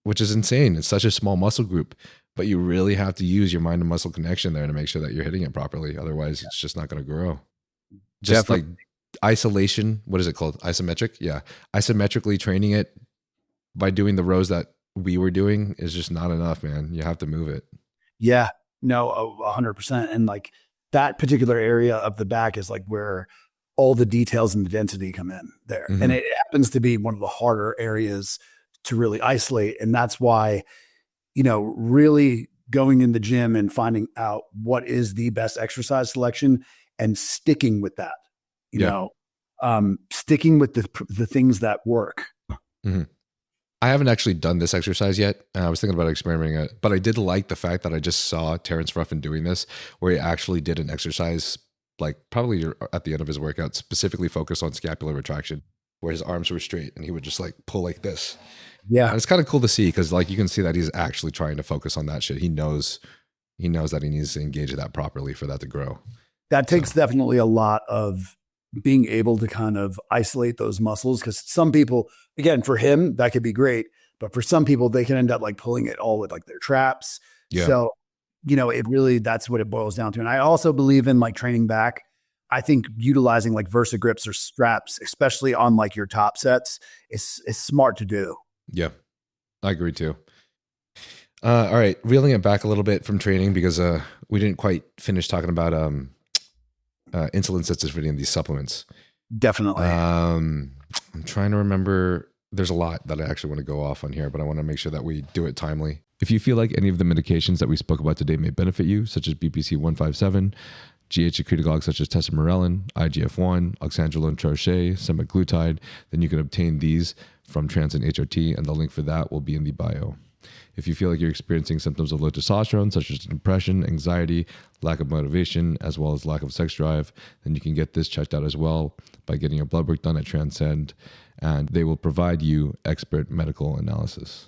which is insane. It's such a small muscle group, but you really have to use your mind and muscle connection there to make sure that you're hitting it properly. Otherwise, it's just not going to grow. Just Definitely. like isolation, what is it called? Isometric? Yeah. Isometrically training it by doing the rows that we were doing is just not enough, man. You have to move it. Yeah, no, 100%. And like that particular area of the back is like where all the details and the density come in there. Mm-hmm. And it happens to be one of the harder areas to really isolate. And that's why, really going in the gym and finding out what is the best exercise selection and sticking with that, sticking with the things that work. Mm-hmm. I haven't actually done this exercise yet. I was thinking about experimenting it, but I did like the fact that I just saw Terrence Ruffin doing this, where he actually did an exercise, like probably at the end of his workout, specifically focused on scapular retraction, where his arms were straight and he would just like pull like this. Yeah. And it's kind of cool to see because like you can see that he's actually trying to focus on that shit. He knows that he needs to engage that properly for that to grow. That takes definitely a lot of being able to kind of isolate those muscles, because some people, again, for him, that could be great. But for some people, they can end up like pulling it all with like their traps. Yeah. So, it really, that's what it boils down to. And I also believe in like training back. I think utilizing like Versa grips or straps, especially on like your top sets, is smart to do. Yeah, I agree too. All right, reeling it back a little bit from training because we didn't quite finish talking about insulin sensitivity and these supplements. Definitely. I'm trying to remember. There's a lot that I actually want to go off on here, but I want to make sure that we do it timely. If you feel like any of the medications that we spoke about today may benefit you, such as BPC 157, GH secretagogues such as tesamorelin, IGF-1, oxandrolone trochet, semaglutide, then you can obtain these from Transcend HRT, and the link for that will be in the bio. If you feel like you're experiencing symptoms of low testosterone, such as depression, anxiety, lack of motivation, as well as lack of sex drive, then you can get this checked out as well by getting your blood work done at Transcend, and they will provide you expert medical analysis.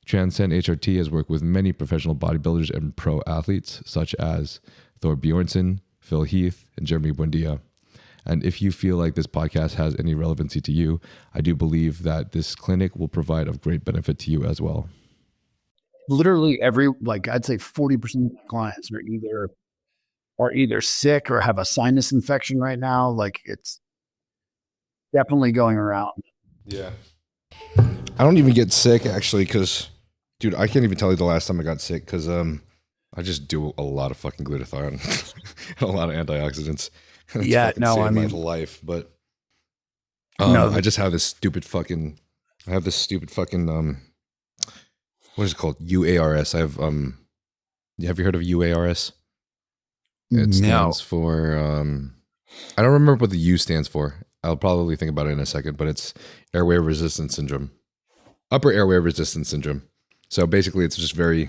Transcend HRT has worked with many professional bodybuilders and pro athletes, such as Thor Bjornsson, Phil Heath, and Jeremy Buendia. And if you feel like this podcast has any relevancy to you, I do believe that this clinic will provide of great benefit to you as well. Literally I'd say 40% of clients are either sick or have a sinus infection right now. Like it's definitely going around. Yeah. I don't even get sick actually because, dude, I can't even tell you the last time I got sick because I just do a lot of fucking glutathione and a lot of antioxidants. Yeah, no, I mean, my life, but no, I just have this stupid fucking, what is it called? UARS. I have you heard of UARS? It stands for, I don't remember what the U stands for. I'll probably think about it in a second, but it's airway resistance syndrome, upper airway resistance syndrome. So basically it's just very,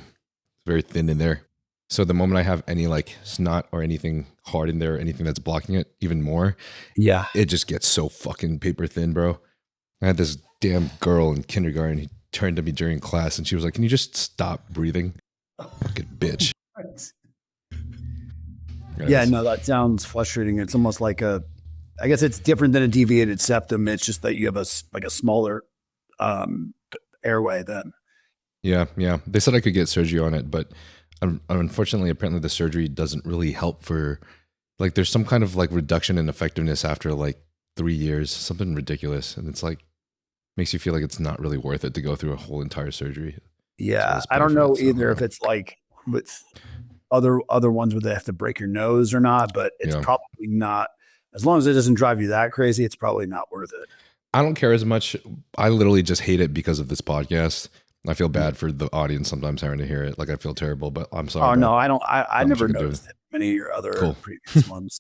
very thin in there. So the moment I have any like snot or anything hard in there, anything that's blocking it even more, yeah, it just gets so fucking paper thin, bro. I had this damn girl in kindergarten. He turned to me during class and she was like, "Can you just stop breathing?" Fucking bitch. Yeah, no, that sounds frustrating. It's almost like I guess it's different than a deviated septum. It's just that you have a smaller airway then. Yeah. They said I could get surgery on it, but unfortunately, apparently the surgery doesn't really help for, like, there's some kind of like reduction in effectiveness after like 3 years, something ridiculous. And it's like, makes you feel like it's not really worth it to go through a whole entire surgery. Yeah. I don't know either if it's like with other ones where they have to break your nose or not, but it's probably not as long as it doesn't drive you that crazy, it's probably not worth it. I don't care as much. I literally just hate it because of this podcast. I feel bad for the audience sometimes having to hear it. Like I feel terrible, but I'm sorry. Oh no, I don't. I never noticed it. Many of your other previous ones.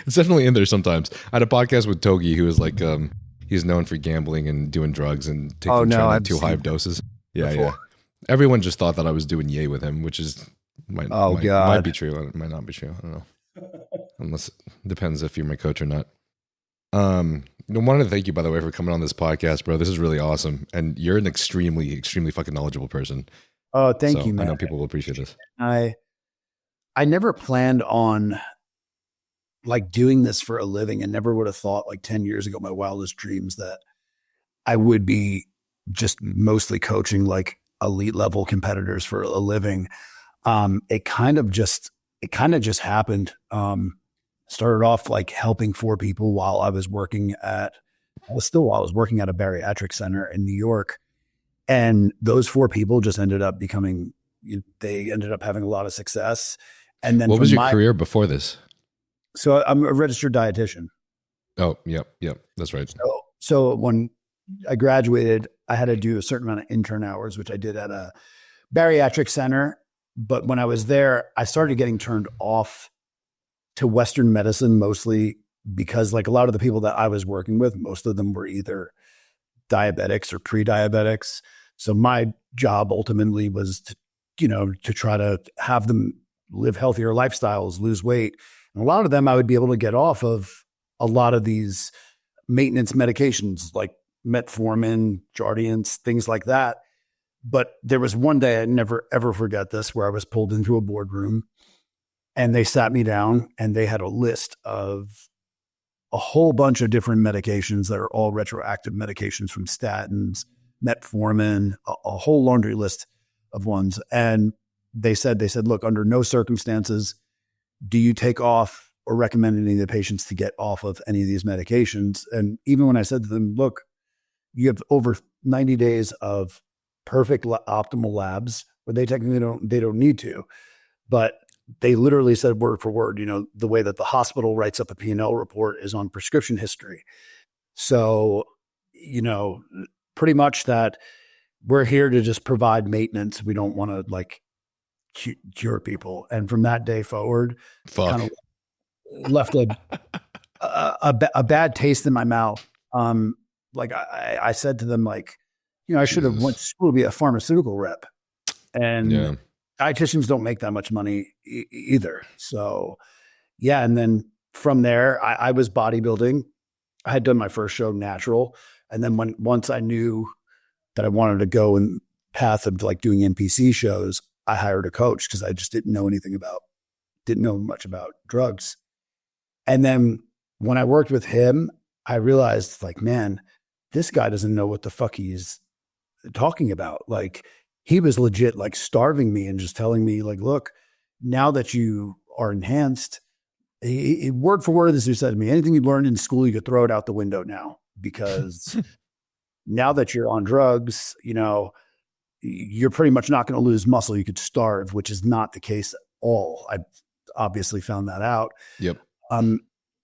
It's definitely in there sometimes. I had a podcast with Togi who was like, he's known for gambling and doing drugs and taking too high of doses. Yeah, before. Yeah. Everyone just thought that I was doing yay with him, which is might be true. It might not be true. I don't know. Unless it depends if you're my coach or not. I wanted to thank you, by the way, for coming on this podcast, bro. This is really awesome. And you're an extremely, extremely fucking knowledgeable person. Oh, thank you, man. I know people will appreciate this. I never planned on like doing this for a living, and never would have thought like 10 years ago, my wildest dreams, that I would be just mostly coaching like elite level competitors for a living. It kind of just happened. Started off like helping 4 people while I was working at a bariatric center in New York. And those 4 people just ended up having a lot of success. And then what was your career before this? So I'm a registered dietitian. Oh, yep. That's right. So when I graduated, I had to do a certain amount of intern hours, which I did at a bariatric center. But when I was there, I started getting turned off to Western medicine, mostly because like a lot of the people that I was working with, most of them were either diabetics or pre-diabetics. So my job ultimately was to try to have them live healthier lifestyles, lose weight. And a lot of them I would be able to get off of a lot of these maintenance medications like Metformin, Jardiance, things like that. But there was one day, I never ever forget this, where I was pulled into a boardroom and they sat me down and they had a list of a whole bunch of different medications that are all retroactive medications, from statins, Metformin, a whole laundry list of ones. And they said, look, under no circumstances do you take off or recommend any of the patients to get off of any of these medications. And even when I said to them, look, you have over 90 days of perfect optimal labs, where they technically don't need to, but they literally said word for word, the way that the hospital writes up a P&L report is on prescription history. So, pretty much that we're here to just provide maintenance. We don't want to like cure people. And from that day forward, kind of left a bad taste in my mouth. Like I said to them, like, I should have went to school to be a pharmaceutical rep. And dietitians don't make that much money either. So, yeah. And then from there, I was bodybuilding. I had done my first show natural. And then once I knew that I wanted to go in path of like doing NPC shows, I hired a coach because I just didn't know much about drugs. And then when I worked with him, I realized like, man, this guy doesn't know what the fuck he's talking about. Like, he was legit like starving me and just telling me like, look, now that you are enhanced, word for word, as he said to me, anything you learned in school, you could throw it out the window now, because now that you're on drugs, you're pretty much not going to lose muscle. You could starve, which is not the case at all. I obviously found that out. Yep.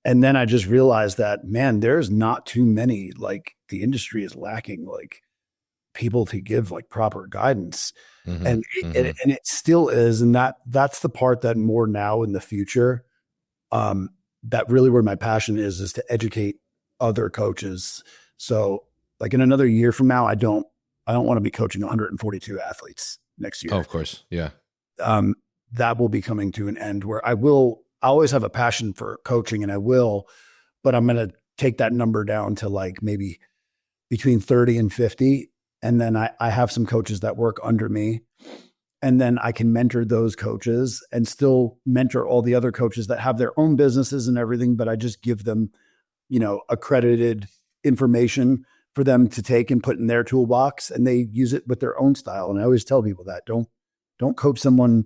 And then I just realized that, man, there's not too many, like the industry is lacking like people to give like proper guidance. Mm-hmm. And it still is. And that's the part that more now in the future, that really where my passion is to educate other coaches. So like in another year from now, I don't want to be coaching 142 athletes next year. Oh, of course. Yeah. That will be coming to an end where I always have a passion for coaching, and but I'm going to take that number down to like maybe between 30 and 50. And then I have some coaches that work under me, and then I can mentor those coaches and still mentor all the other coaches that have their own businesses and everything. But I just give them, accredited information for them to take and put in their toolbox, and they use it with their own style. And I always tell people that don't coach someone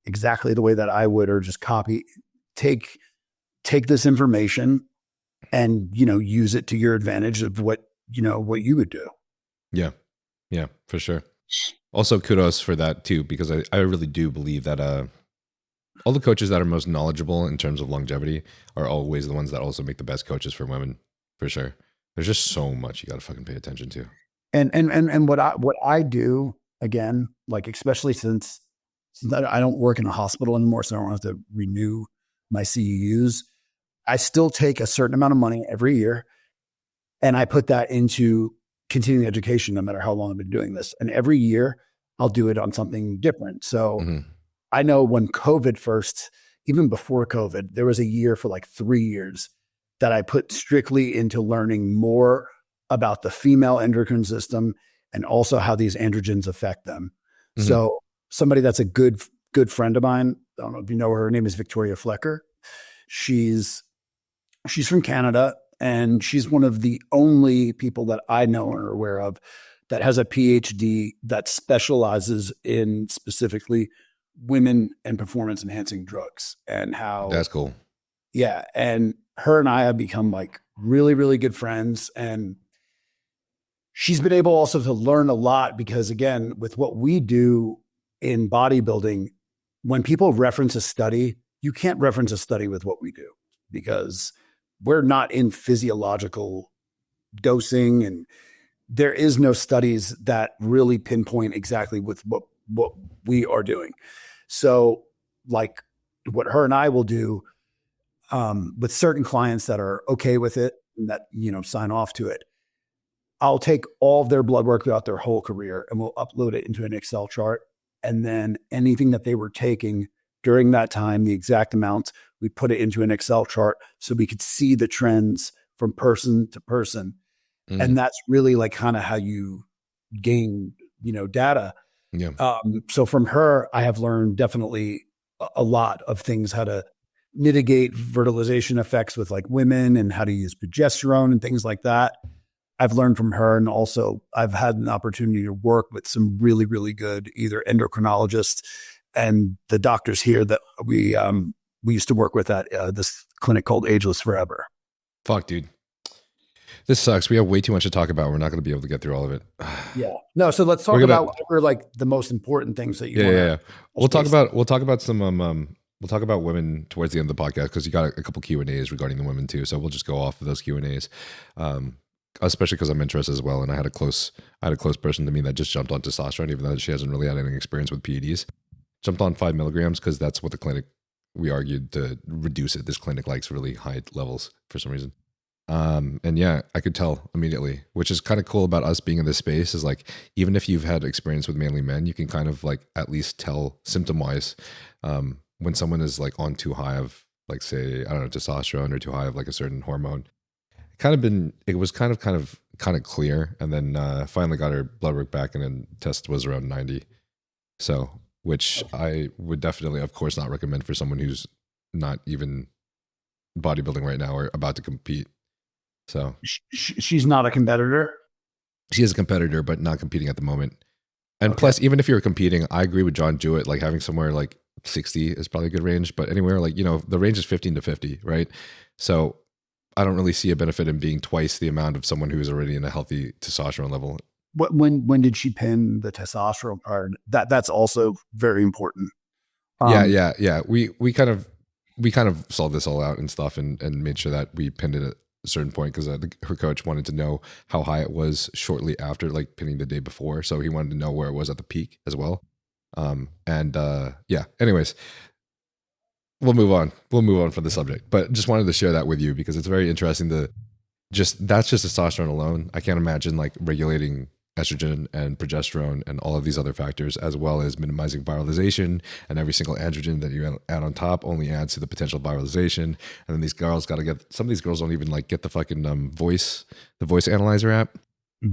exactly the way that I would, or just copy. Take this information and, use it to your advantage of what you would do. Yeah. Yeah, for sure. Also kudos for that too, because I really do believe that, all the coaches that are most knowledgeable in terms of longevity are always the ones that also make the best coaches for women, for sure. There's just so much you got to fucking pay attention to. And what I do, again, like especially since I don't work in a hospital anymore, so I don't have to renew my CEUs. I still take a certain amount of money every year, and I put that into continuing education, no matter how long I've been doing this. And every year I'll do it on something different. So I know when COVID first, even before COVID, there was a year for like 3 years that I put strictly into learning more about the female endocrine system and also how these androgens affect them. So somebody that's a good friend of mine, I don't know if you know her name is Victoria Flecker. She's from Canada, and she's one of the only people that I know or are aware of that has a PhD that specializes in specifically women and performance enhancing drugs and how that's cool. Yeah. And her and I have become like really, really good friends. And she's been able also to learn a lot because, again, with what we do in bodybuilding, when people reference a study, you can't reference a study with what we do because we're not in physiological dosing, and there is no studies that really pinpoint exactly with what we are doing. So like what her and I will do with certain clients that are okay with it and that, sign off to it, I'll take all of their blood work throughout their whole career and we'll upload it into an Excel chart. And then anything that they were taking during that time, the exact amounts, we put it into an Excel chart so we could see the trends from person to person. And that's really like kind of how you gain, data. Yeah. So from her, I have learned definitely a lot of things, how to mitigate fertilization effects with like women and how to use progesterone and things like that. I've learned from her. And also I've had an opportunity to work with some really, really good either endocrinologists and the doctors here that we used to work with at this clinic called Ageless Forever. Fuck, dude. This sucks. We have way too much to talk about. We're not going to be able to get through all of it. Yeah. No. So let's talk about whatever, like the most important things that you want. Yeah. We'll talk about some, we'll talk about women towards the end of the podcast because you got a couple Q&As regarding the women too. So we'll just go off of those Q&As, especially because I'm interested as well. And I had a close person to me that just jumped on testosterone, even though she hasn't really had any experience with PEDs. Jumped on 5 milligrams because that's what the clinic, we argued to reduce it. This clinic likes really high levels for some reason. And yeah, I could tell immediately, which is kind of cool about us being in this space is like, even if you've had experience with mainly men, you can kind of like at least tell symptom wise, when someone is like on too high of like, say, I don't know, testosterone or too high of like a certain hormone. It was kind of clear. And then, finally got her blood work back and then test was around 90. So, which I would definitely, of course, not recommend for someone who's not even bodybuilding right now or about to compete. So she's not a competitor. She is a competitor, but not competing at the moment. And plus, even if you're competing, I agree with John Jewett, like having somewhere like 60 is probably a good range, but anywhere like, the range is 15 to 50, right? So I don't really see a benefit in being twice the amount of someone who's already in a healthy testosterone level. When did she pin the testosterone part? That's also very important. Yeah. We kind of solved this all out and stuff and made sure that we pinned it at a certain point because her coach wanted to know how high it was shortly after, like pinning the day before. So he wanted to know where it was at the peak as well. Anyways, we'll move on from the subject, but just wanted to share that with you because it's very interesting that's just testosterone alone. I can't imagine like regulating estrogen and progesterone and all of these other factors, as well as minimizing viralization, and every single androgen that you add on top only adds to the potential viralization. And then these girls some of these girls don't even like get the fucking voice analyzer app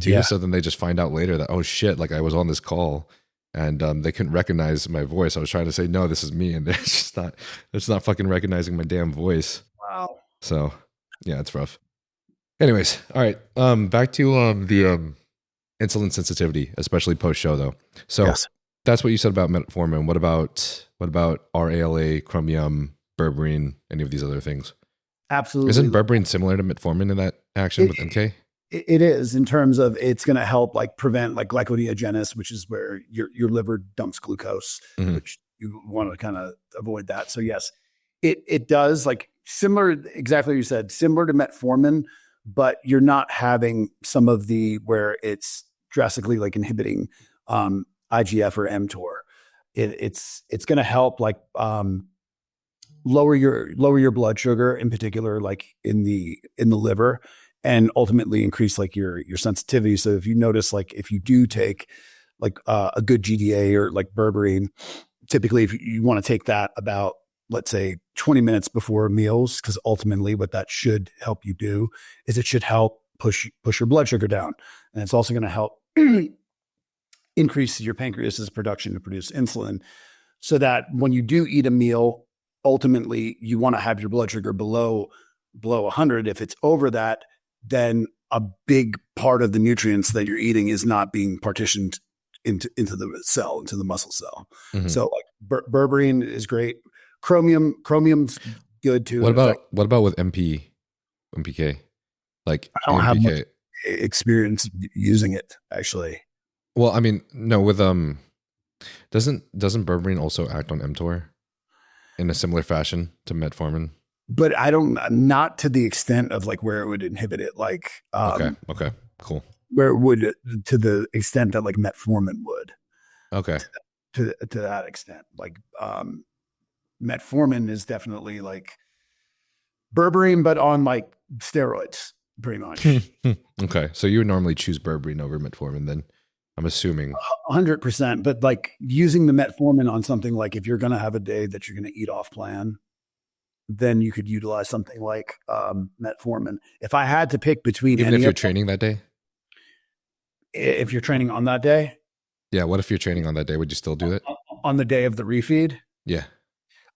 too. Yeah. So then they just find out later that, oh shit, like I was on this call and they couldn't recognize my voice. I was trying to say, no, this is me. And it's not fucking recognizing my damn voice. Wow. So yeah, it's rough. Anyways. All right. Back to the insulin sensitivity, especially post-show though. So yes. That's what you said about metformin. What about RALA, chromium, berberine, any of these other things? Absolutely. Isn't berberine similar to metformin in that action with MK? It is, in terms of it's going to help like prevent like glyconeogenesis, which is where your liver dumps glucose, which you want to kind of avoid that. So yes, it does, like, similar, exactly what you said, similar to metformin, but you're not having some of the where it's drastically like inhibiting IGF or mTOR. It's going to help like lower your blood sugar, in particular, like in the liver, and ultimately increase like your sensitivity. So if you notice, like if you do take like a good GDA or like berberine, typically if you want to take that about, let's say, 20 minutes before meals, because ultimately what that should help you do is it should help push your blood sugar down. And it's also going to help increase your pancreas's production to produce insulin, so that when you do eat a meal, ultimately you want to have your blood sugar below 100. If it's over that, then a big part of the nutrients that you're eating is not being partitioned into the cell, into the muscle cell. Mm-hmm. So like berberine is great. Chromium's good too. What about with MPK? Like I don't MPK. have much experience using it, actually. Well, I mean, no, with doesn't berberine also act on mTOR in a similar fashion to metformin? But not to the extent of like where it would inhibit it. Like okay, cool. Where it would, to the extent that like metformin would. Okay. To that extent, like metformin is definitely like berberine, but on like steroids, pretty much. Okay, so you would normally choose berberine over metformin, then, I'm assuming. 100%, but like using the metformin on something like if you're going to have a day that you're going to eat off plan, then you could utilize something like metformin. If I had to pick between, even if you're training that day. If you're training on that day? Yeah. What if you're training on that day? Would you still do it? On the day of the refeed? Yeah.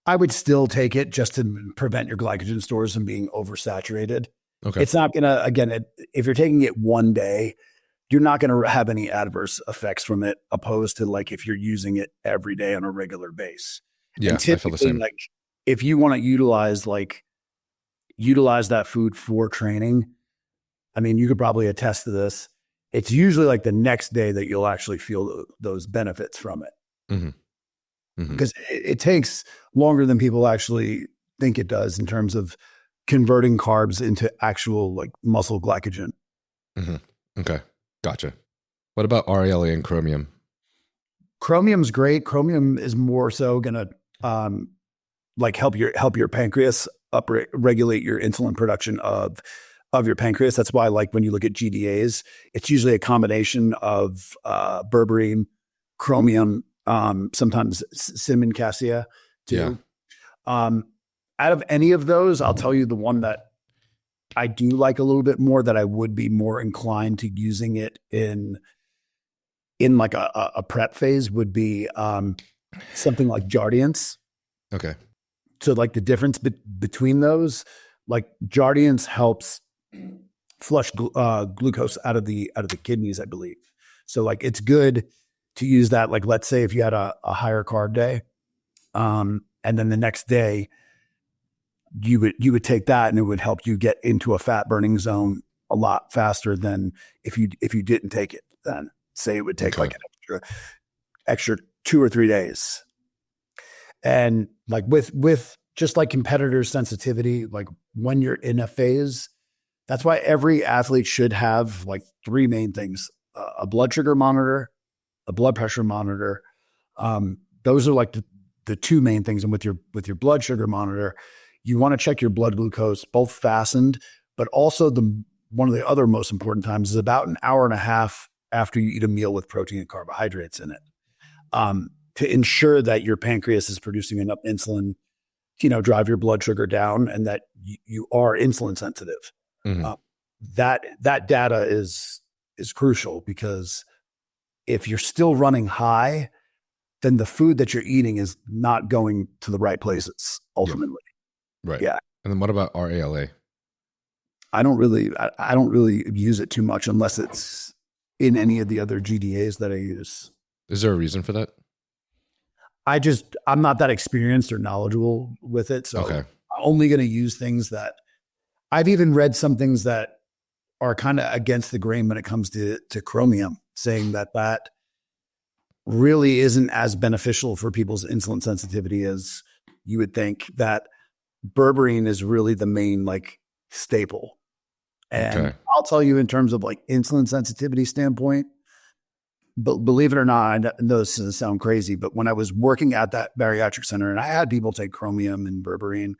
I would still take it just to prevent your glycogen stores from being oversaturated. Okay. It's not going to, again, if you're taking it one day, you're not going to have any adverse effects from it, opposed to like if you're using it every day on a regular base. Yeah, I feel the same. Like if you want to utilize that food for training, I mean, you could probably attest to this. It's usually like the next day that you'll actually feel those benefits from it. Mm-hmm. Mm-hmm. Because it takes longer than people actually think it does in terms of converting carbs into actual like muscle glycogen. Mm-hmm. Okay. Gotcha. What about RALA and chromium? Chromium's great. Chromium is more so going to like help your pancreas regulate your insulin production of your pancreas. That's why, like, when you look at GDAs, it's usually a combination of berberine, chromium, sometimes cinnamon cassia too. Yeah. Out of any of those, I'll tell you the one that I do like a little bit more, that I would be more inclined to using it in like a prep phase, would be something like Jardiance. Okay. So like the difference between those, like Jardiance helps flush glucose out of the kidneys, I believe. So like it's good to use that. Like, let's say if you had a higher carb day, and then the next day you would take that, and it would help you get into a fat burning zone a lot faster than if you didn't take it. Then say it would take like an extra 2 or 3 days. And like with just like competitor sensitivity, like when you're in a phase, that's why every athlete should have like 3 main things: a blood sugar monitor, a blood pressure monitor. Those are like the 2 main things. And with your blood sugar monitor, you want to check your blood glucose, both fastened, but also one of the other most important times is about an hour and a half after you eat a meal with protein and carbohydrates in it, to ensure that your pancreas is producing enough insulin, drive your blood sugar down, and that you are insulin sensitive. Mm-hmm. That data is crucial, because if you're still running high, then the food that you're eating is not going to the right places ultimately. Yeah. Right. Yeah. And then what about RALA? I don't really use it too much unless it's in any of the other GDAs that I use. Is there a reason for that? I'm not that experienced or knowledgeable with it. So I'm only going to use things that I've even read, some things that are kind of against the grain when it comes to chromium, saying that really isn't as beneficial for people's insulin sensitivity as you would think. That berberine is really the main like staple. And Okay. I'll tell you, in terms of like insulin sensitivity standpoint, but believe it or not, I know this doesn't sound crazy, but when I was working at that bariatric center and I had people take chromium and berberine,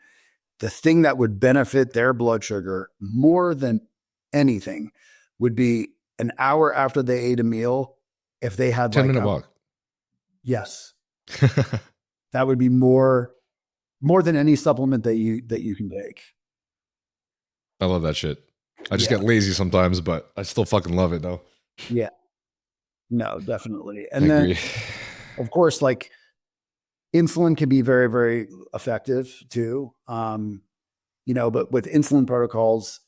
the thing that would benefit their blood sugar more than anything would be an hour after they ate a meal. If they had 10-minute walk. Yes, that would be more than any supplement that you can take. I love that shit. I just get lazy sometimes, but I still fucking love it though. Yeah, no, definitely. And then, of course, like insulin can be very, very effective too. But with insulin protocols,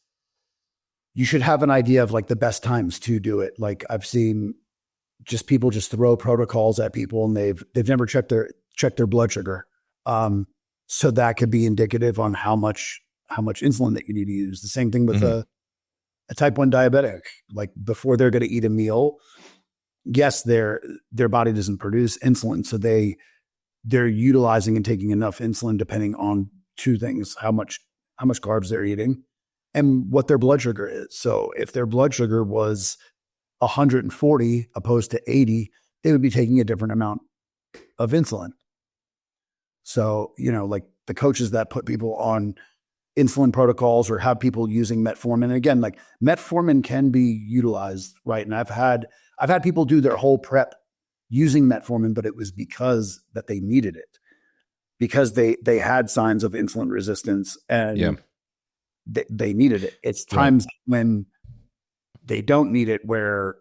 you should have an idea of like the best times to do it. Like I've seen just people just throw protocols at people and they've never checked their blood sugar. So that could be indicative on how much insulin that you need to use. The same thing with a type 1 diabetic. Like before they're going to eat a meal, yes, their body doesn't produce insulin, so they're utilizing and taking enough insulin depending on two things: how much carbs they're eating and what their blood sugar is. So if their blood sugar was 140 opposed to 80, they would be taking a different amount of insulin. So, like the coaches that put people on insulin protocols or have people using metformin. Again, like metformin can be utilized, right? And I've had people do their whole prep using metformin, but it was because that they needed it, because they had signs of insulin resistance and they needed it. It's times when they don't need it where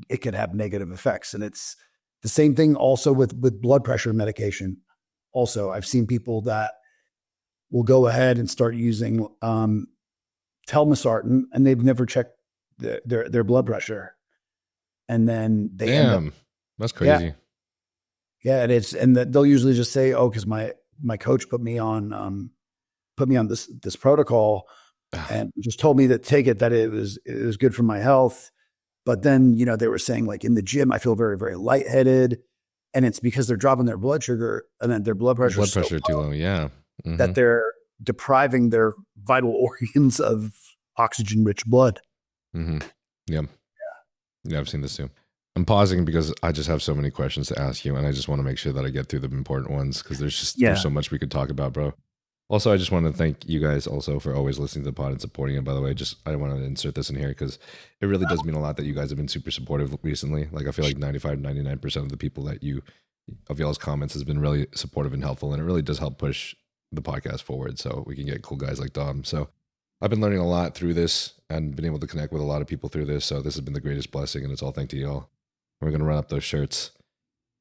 it could have negative effects. And it's the same thing also with blood pressure medication. Also, I've seen people that will go ahead and start using telmisartan, and they've never checked their blood pressure, and then they end up, that's crazy. Yeah, and they'll usually just say, "Oh, because my coach put me on this protocol, and just told me to take it, that it was good for my health." But then they were saying like in the gym, I feel very, very lightheaded, and it's because they're dropping their blood sugar and then their blood pressure too low. Yeah. Mm-hmm. That they're depriving their vital organs of oxygen-rich blood. Mm-hmm. Yeah, I've seen this too. I'm pausing because I just have so many questions to ask you, and I just want to make sure that I get through the important ones because there's so much we could talk about, bro. Also, I just want to thank you guys also for always listening to the pod and supporting it. By the way, I want to insert this in here because it really does mean a lot that you guys have been super supportive recently. Like I feel like 99% of the people of y'all's comments has been really supportive and helpful, and it really does help push the podcast forward so we can get cool guys like Dom. So I've been learning a lot through this and been able to connect with a lot of people through this. So this has been the greatest blessing, and it's all thanks to y'all. We're going to run up those shirts.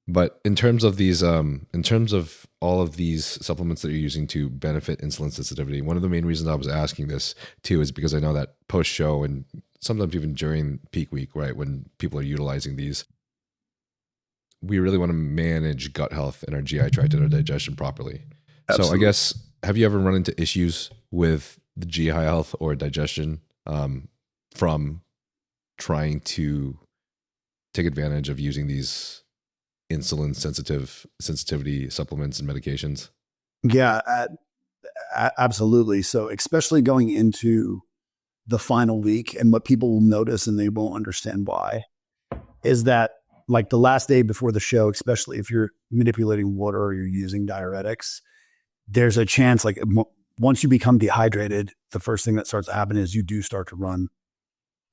But in terms of these, in terms of all of these supplements that you're using to benefit insulin sensitivity, one of the main reasons I was asking this too is because I know that post show and sometimes even during peak week, right, when people are utilizing these, we really want to manage gut health and our GI tract and our digestion properly. Absolutely. So I guess, have you ever run into issues with the GI health or digestion from trying to take advantage of using these insulin sensitivity supplements and medications? Yeah, absolutely. So especially going into the final week, and what people will notice and they won't understand why is that like the last day before the show, especially if you're manipulating water or you're using diuretics, there's a chance like once you become dehydrated, the first thing that starts to happen is you do start to run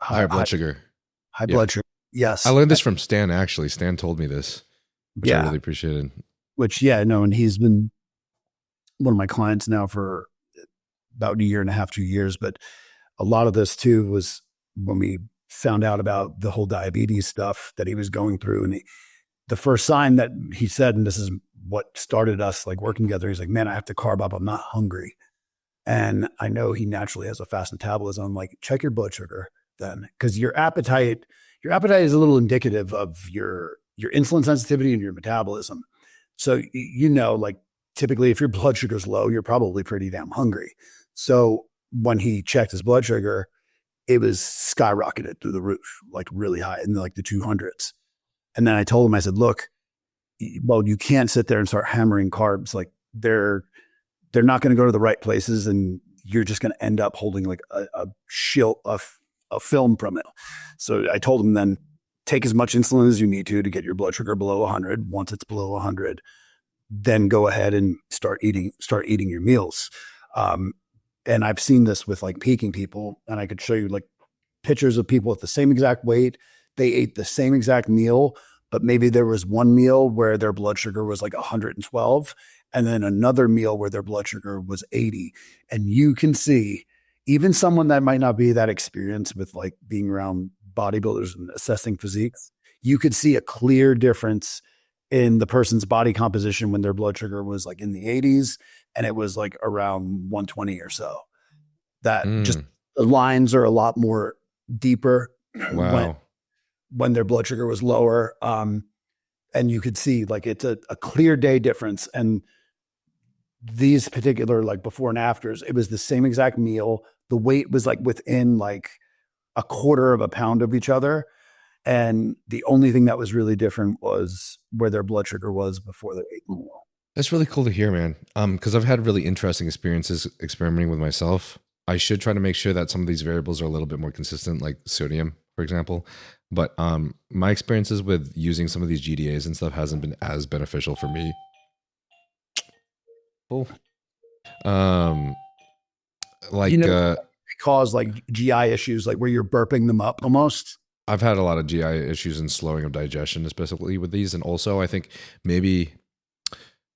higher blood sugar. High blood sugar. Yes. I learned this from Stan, actually. Stan told me this, which I really appreciated. And he's been one of my clients now for about a year and a half, 2 years. But a lot of this too was when we found out about the whole diabetes stuff that he was going through. And the first sign that he said, and this is what started us like working together, he's like, "Man, I have to carb up. I'm not hungry." And I know he naturally has a fast metabolism. I'm like, check your blood sugar then, because your appetite is a little indicative of your insulin sensitivity and your metabolism. So, like typically if your blood sugar is low, you're probably pretty damn hungry. So when he checked his blood sugar, it was skyrocketed through the roof, like really high in like the 200s. And then I told him, I said, "Look, well, you can't sit there and start hammering carbs. Like they're not going to go to the right places, and you're just going to end up holding like a film from it. So I told him then take as much insulin as you need to get your blood sugar below 100. Once it's below 100, then go ahead and start eating your meals. And I've seen this with like peaking people, and I could show you like pictures of people with the same exact weight. They ate the same exact meal, but maybe there was one meal where their blood sugar was like 112, and then another meal where their blood sugar was 80. And you can see even someone that might not be that experienced with like being around bodybuilders and assessing physiques, you could see a clear difference in the person's body composition when their blood sugar was like in the 80s and it was like around 120 or so. That just the lines are a lot more deeper. Wow. When their blood sugar was lower. And you could see like it's a clear day difference. And these particular like before and afters, it was the same exact meal. The weight was like within like a quarter of a pound of each other. And the only thing that was really different was where their blood sugar was before they ate the meal. That's really cool to hear, man. Because I've had really interesting experiences experimenting with myself. I should try to make sure that some of these variables are a little bit more consistent, like sodium, for example. But my experiences with using some of these GDAs and stuff hasn't been as beneficial for me. Cool. Like cause like GI issues, like where you're burping them up almost. I've had a lot of GI issues and slowing of digestion, especially with these. And also I think maybe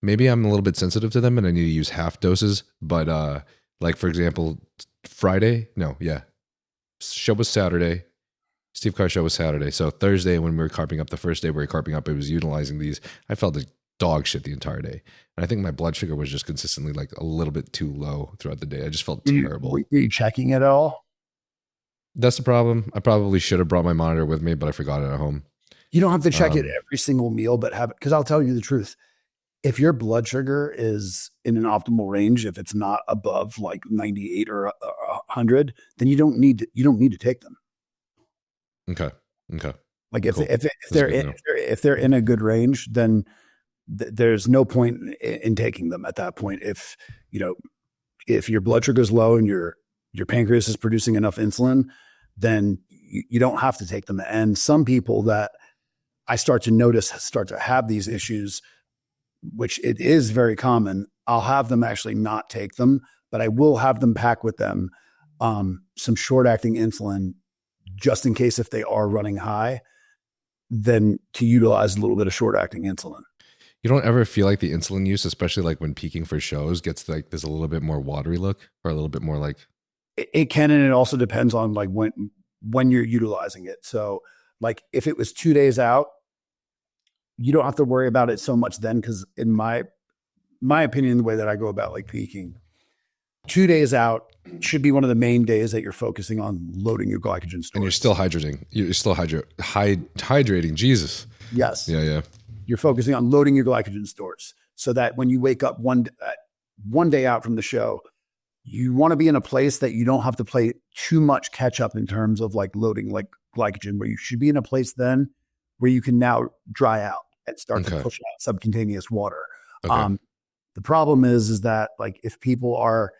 I'm a little bit sensitive to them and I need to use half doses. But like for example, show was Saturday. Steve Carr's show was Saturday. So Thursday when we were carping up, the first day we were carping up, I was utilizing these. I felt like dog shit the entire day. And I think my blood sugar was just consistently like a little bit too low throughout the day. I just felt terrible. Were you checking it all? That's the problem. I probably should have brought my monitor with me, but I forgot it at home. You don't have to check it every single meal, but have it. Because I'll tell you the truth. If your blood sugar is in an optimal range, if it's not above like 98 or 100, then you don't need to take them. Okay. Like if they're in a good range, then there's no point in taking them at that point. If your blood sugar is low and your pancreas is producing enough insulin, then you don't have to take them. And some people that I start to notice start to have these issues, which it is very common, I'll have them actually not take them, but I will have them pack with them some short-acting insulin just in case if they are running high, then to utilize a little bit of short-acting insulin. You don't ever feel like the insulin use, especially like when peaking for shows, gets like there's a little bit more watery look or a little bit more like... It can, and it also depends on like when you're utilizing it. So like if it was 2 days out, you don't have to worry about it so much then, because in my opinion, the way that I go about like peaking, 2 days out should be one of the main days that you're focusing on loading your glycogen stores. And you're still hydrating. You're still hydrating. Jesus. Yes. Yeah. You're focusing on loading your glycogen stores so that when you wake up one day out from the show, you want to be in a place that you don't have to play too much catch up in terms of like loading like glycogen, where you should be in a place then where you can now dry out and start to push out subcutaneous water. Okay. The problem is that like if people are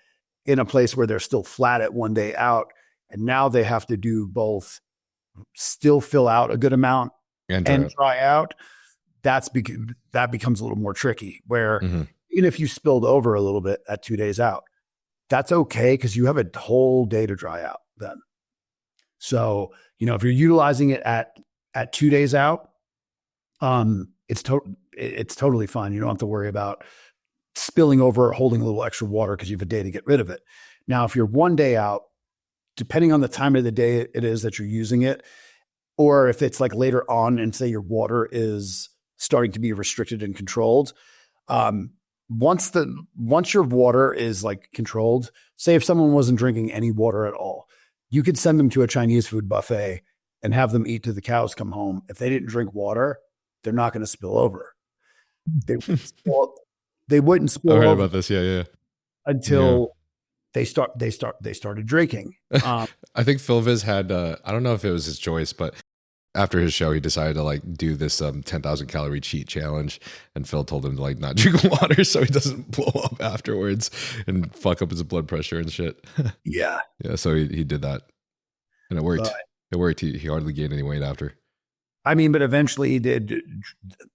in a place where they're still flat at 1 day out and now they have to do both, still fill out a good amount and dry out, that becomes a little more tricky, where even if you spilled over a little bit at 2 days out, that's okay because you have a whole day to dry out then. So, if you're utilizing it at 2 days out, it's totally fine. You don't have to worry about spilling over or holding a little extra water because you have a day to get rid of it. Now, if you're 1 day out, depending on the time of the day it is that you're using it, or if it's like later on and say your water is starting to be restricted and controlled, once your water is like controlled, say if someone wasn't drinking any water at all, you could send them to a Chinese food buffet and have them eat till the cows come home. If they didn't drink water, they're not going to spill over. They wouldn't spill over. I heard about this. Yeah. Until they started drinking. I think Phil Viz had, I don't know if it was his choice, but after his show, he decided to like do this 10,000 calorie cheat challenge, and Phil told him to like not drink water so he doesn't blow up afterwards and fuck up his blood pressure and shit. Yeah. Yeah, so he did that, and it worked. But, It worked. He hardly gained any weight after. I mean, but eventually he did.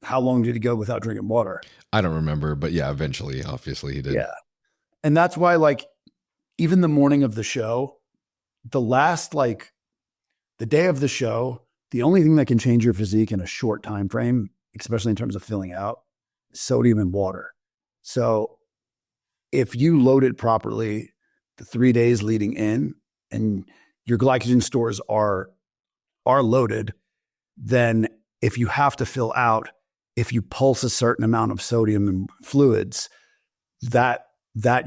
How long did he go without drinking water? I don't remember, but yeah, eventually, obviously, he did. Yeah. And that's why, like, even the morning of the show, the day of the show, the only thing that can change your physique in a short time frame, especially in terms of filling out, is sodium and water. So if you load it properly the 3 days leading in and your glycogen stores are loaded, then if you have to fill out, if you pulse a certain amount of sodium and fluids, that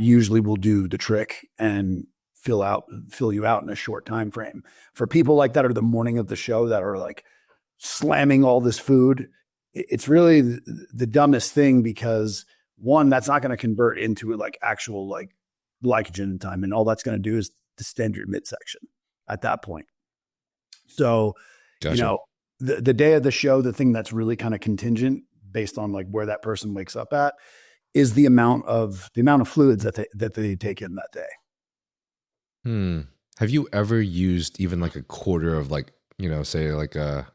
usually will do the trick and fill you out in a short time frame. For people like that are the morning of the show that are like slamming all this food, it's really the dumbest thing, because one, that's not going to convert into like actual like glycogen in time, and all that's going to do is distend your midsection at that point. So, Gotcha. you know, the day of the show, the thing that's really kind of contingent based on like where that person wakes up at is the amount of fluids that they take in that day. Have you ever used even like a quarter of like, you know, say like a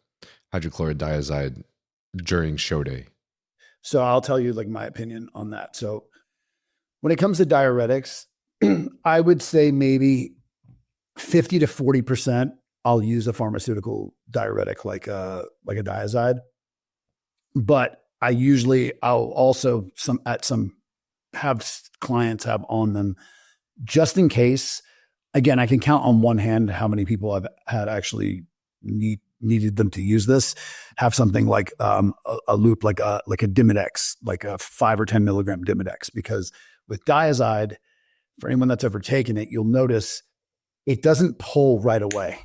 hydrochloric diazide during show day? So I'll tell you like my opinion on that. So when it comes to diuretics, I would say maybe 50 to 40%, I'll use a pharmaceutical diuretic like a Dyazide. But I'll also have clients have on them just in case. Again, I can count on one hand how many people I've had actually needed them to use this. Have something like a loop, like a Dimidex, like a 5 or 10 milligram Dimidex, because with Dyazide, for anyone that's ever taken it, you'll notice it doesn't pull right away.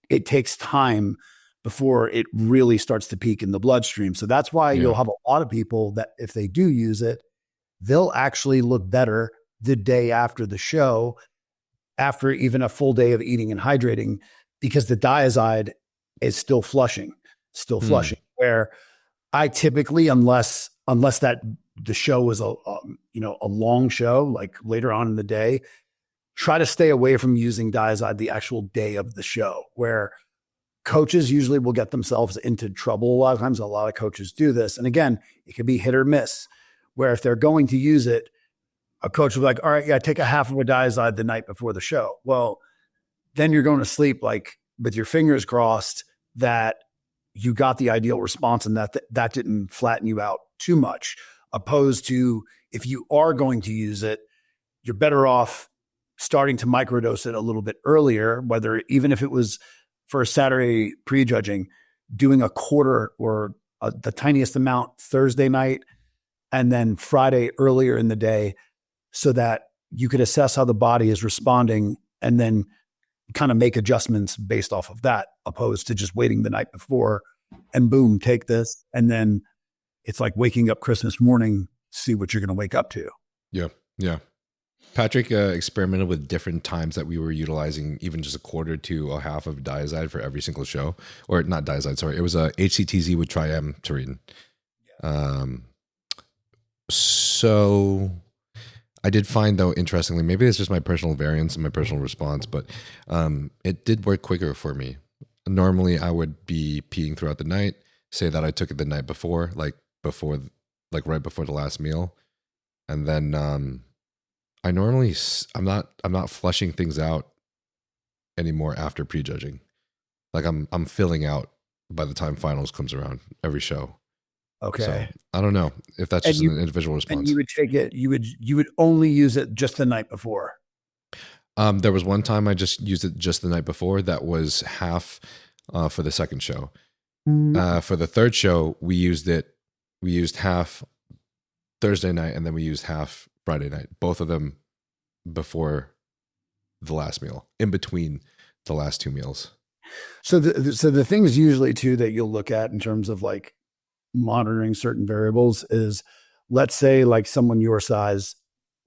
It takes time before it really starts to peak in the bloodstream. So that's why you'll have a lot of people that if they do use it, they'll actually look better the day after the show, after even a full day of eating and hydrating, because the Dyazide is still flushing. Where I typically, unless that the show was a long show, like later on in the day, try to stay away from using Dyazide the actual day of the show, where coaches usually will get themselves into trouble. A lot of times, a lot of coaches do this. And again, it could be hit or miss, where if they're going to use it, a coach will be like, all right, yeah, take a half of a Dyazide the night before the show. Well, then you're going to sleep like with your fingers crossed that you got the ideal response and that didn't flatten you out too much. Opposed to if you are going to use it, you're better off starting to microdose it a little bit earlier, whether even if it was for a Saturday prejudging, doing a quarter or the tiniest amount Thursday night and then Friday earlier in the day, so that you could assess how the body is responding and then kind of make adjustments based off of that, opposed to just waiting the night before and boom, take this. And then it's like waking up Christmas morning, see what you're going to wake up to. Yeah. Yeah. Patrick experimented with different times that we were utilizing even just a quarter to a half of Dyazide for every single show, or not Dyazide. Sorry. It was a HCTZ with triamterene. So I did find, though, interestingly, maybe it's just my personal variance and my personal response, but it did work quicker for me. Normally I would be peeing throughout the night, say that I took it the night before, like right before the last meal. And then, I'm not flushing things out anymore after prejudging. Like I'm filling out by the time finals comes around every show. Okay. So, I don't know if that's just an individual response. And you would take it, you would only use it just the night before. There was one time I just used it just the night before. That was half for the second show. For the third show, we used half Thursday night and then we used half Friday night. Both of them before the last meal, in between the last two meals. So the things usually too that you'll look at in terms of like monitoring certain variables is, let's say like someone your size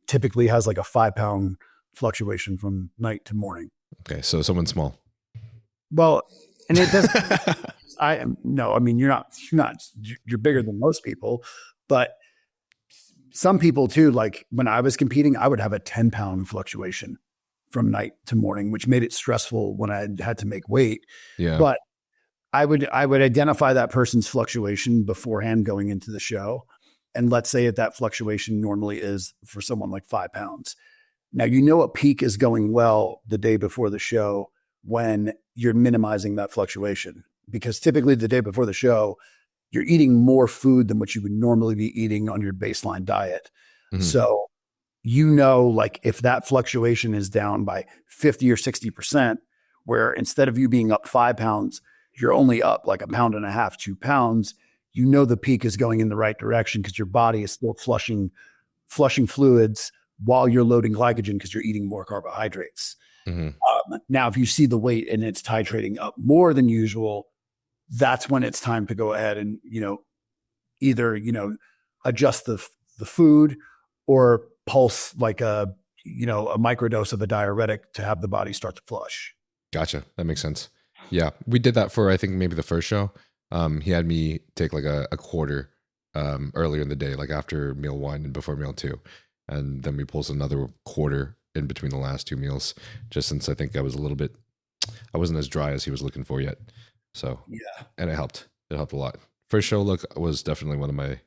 typically has like a 5-pound fluctuation from night to morning. Okay. So someone small. Well, And it doesn't, I mean, you're bigger than most people, but some people too, like when I was competing, I would have a 10-pound fluctuation from night to morning, which made it stressful when I had to make weight. Yeah. But I would identify that person's fluctuation beforehand going into the show. And let's say that fluctuation normally is for someone like 5 pounds. Now, a peak is going well the day before the show when you're minimizing that fluctuation, because typically the day before the show, you're eating more food than what you would normally be eating on your baseline diet. Mm-hmm. So, like if that fluctuation is down by 50 or 60%, where instead of you being up 5 pounds, you're only up like 1.5 pounds, 2 pounds, the peak is going in the right direction because your body is still flushing fluids while you're loading glycogen because you're eating more carbohydrates. Mm-hmm. Now, if you see the weight and it's titrating up more than usual, that's when it's time to go ahead and, either, adjust the food or pulse like a microdose of a diuretic to have the body start to flush. Gotcha. That makes sense. Yeah. We did that for, I think maybe the first show. He had me take like a quarter earlier in the day, like after meal 1 and before meal 2. And then we pulsed another quarter in between the last 2 meals, just since I think I wasn't as dry as he was looking for yet. So, yeah. And it helped. It helped a lot. First show look was definitely one of my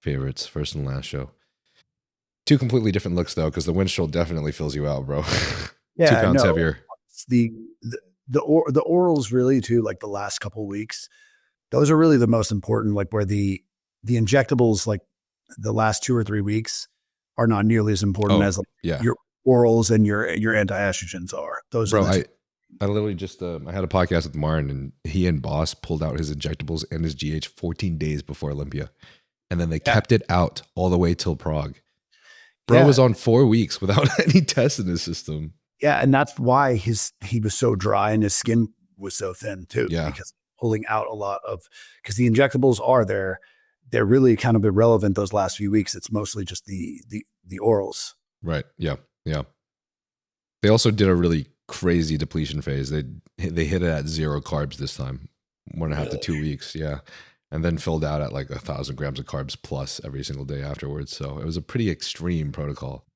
favorites, first and last show. 2 completely different looks though, because the windshield definitely fills you out, bro. Yeah, 2 pounds heavier. The orals really too, like the last couple of weeks, those are really the most important, like where the injectables, like the last 2 or 3 weeks are not nearly as important as your orals and your anti-estrogens are. Those bro, are I literally just, I had a podcast with Martin and he and Boss pulled out his injectables and his GH 14 days before Olympia. And then they kept it out all the way till Prague. Bro was on 4 weeks without any tests in his system. Yeah. And that's why he was so dry and his skin was so thin too. Yeah. Because pulling out a lot because the injectables are there. They're really kind of irrelevant those last few weeks. It's mostly just the orals. Right. Yeah. Yeah. They also did a really crazy depletion phase. They hit it at 0 carbs this time, 1.5 to 2 weeks. Yeah. And then filled out at like 1,000 grams of carbs plus every single day afterwards. So it was a pretty extreme protocol.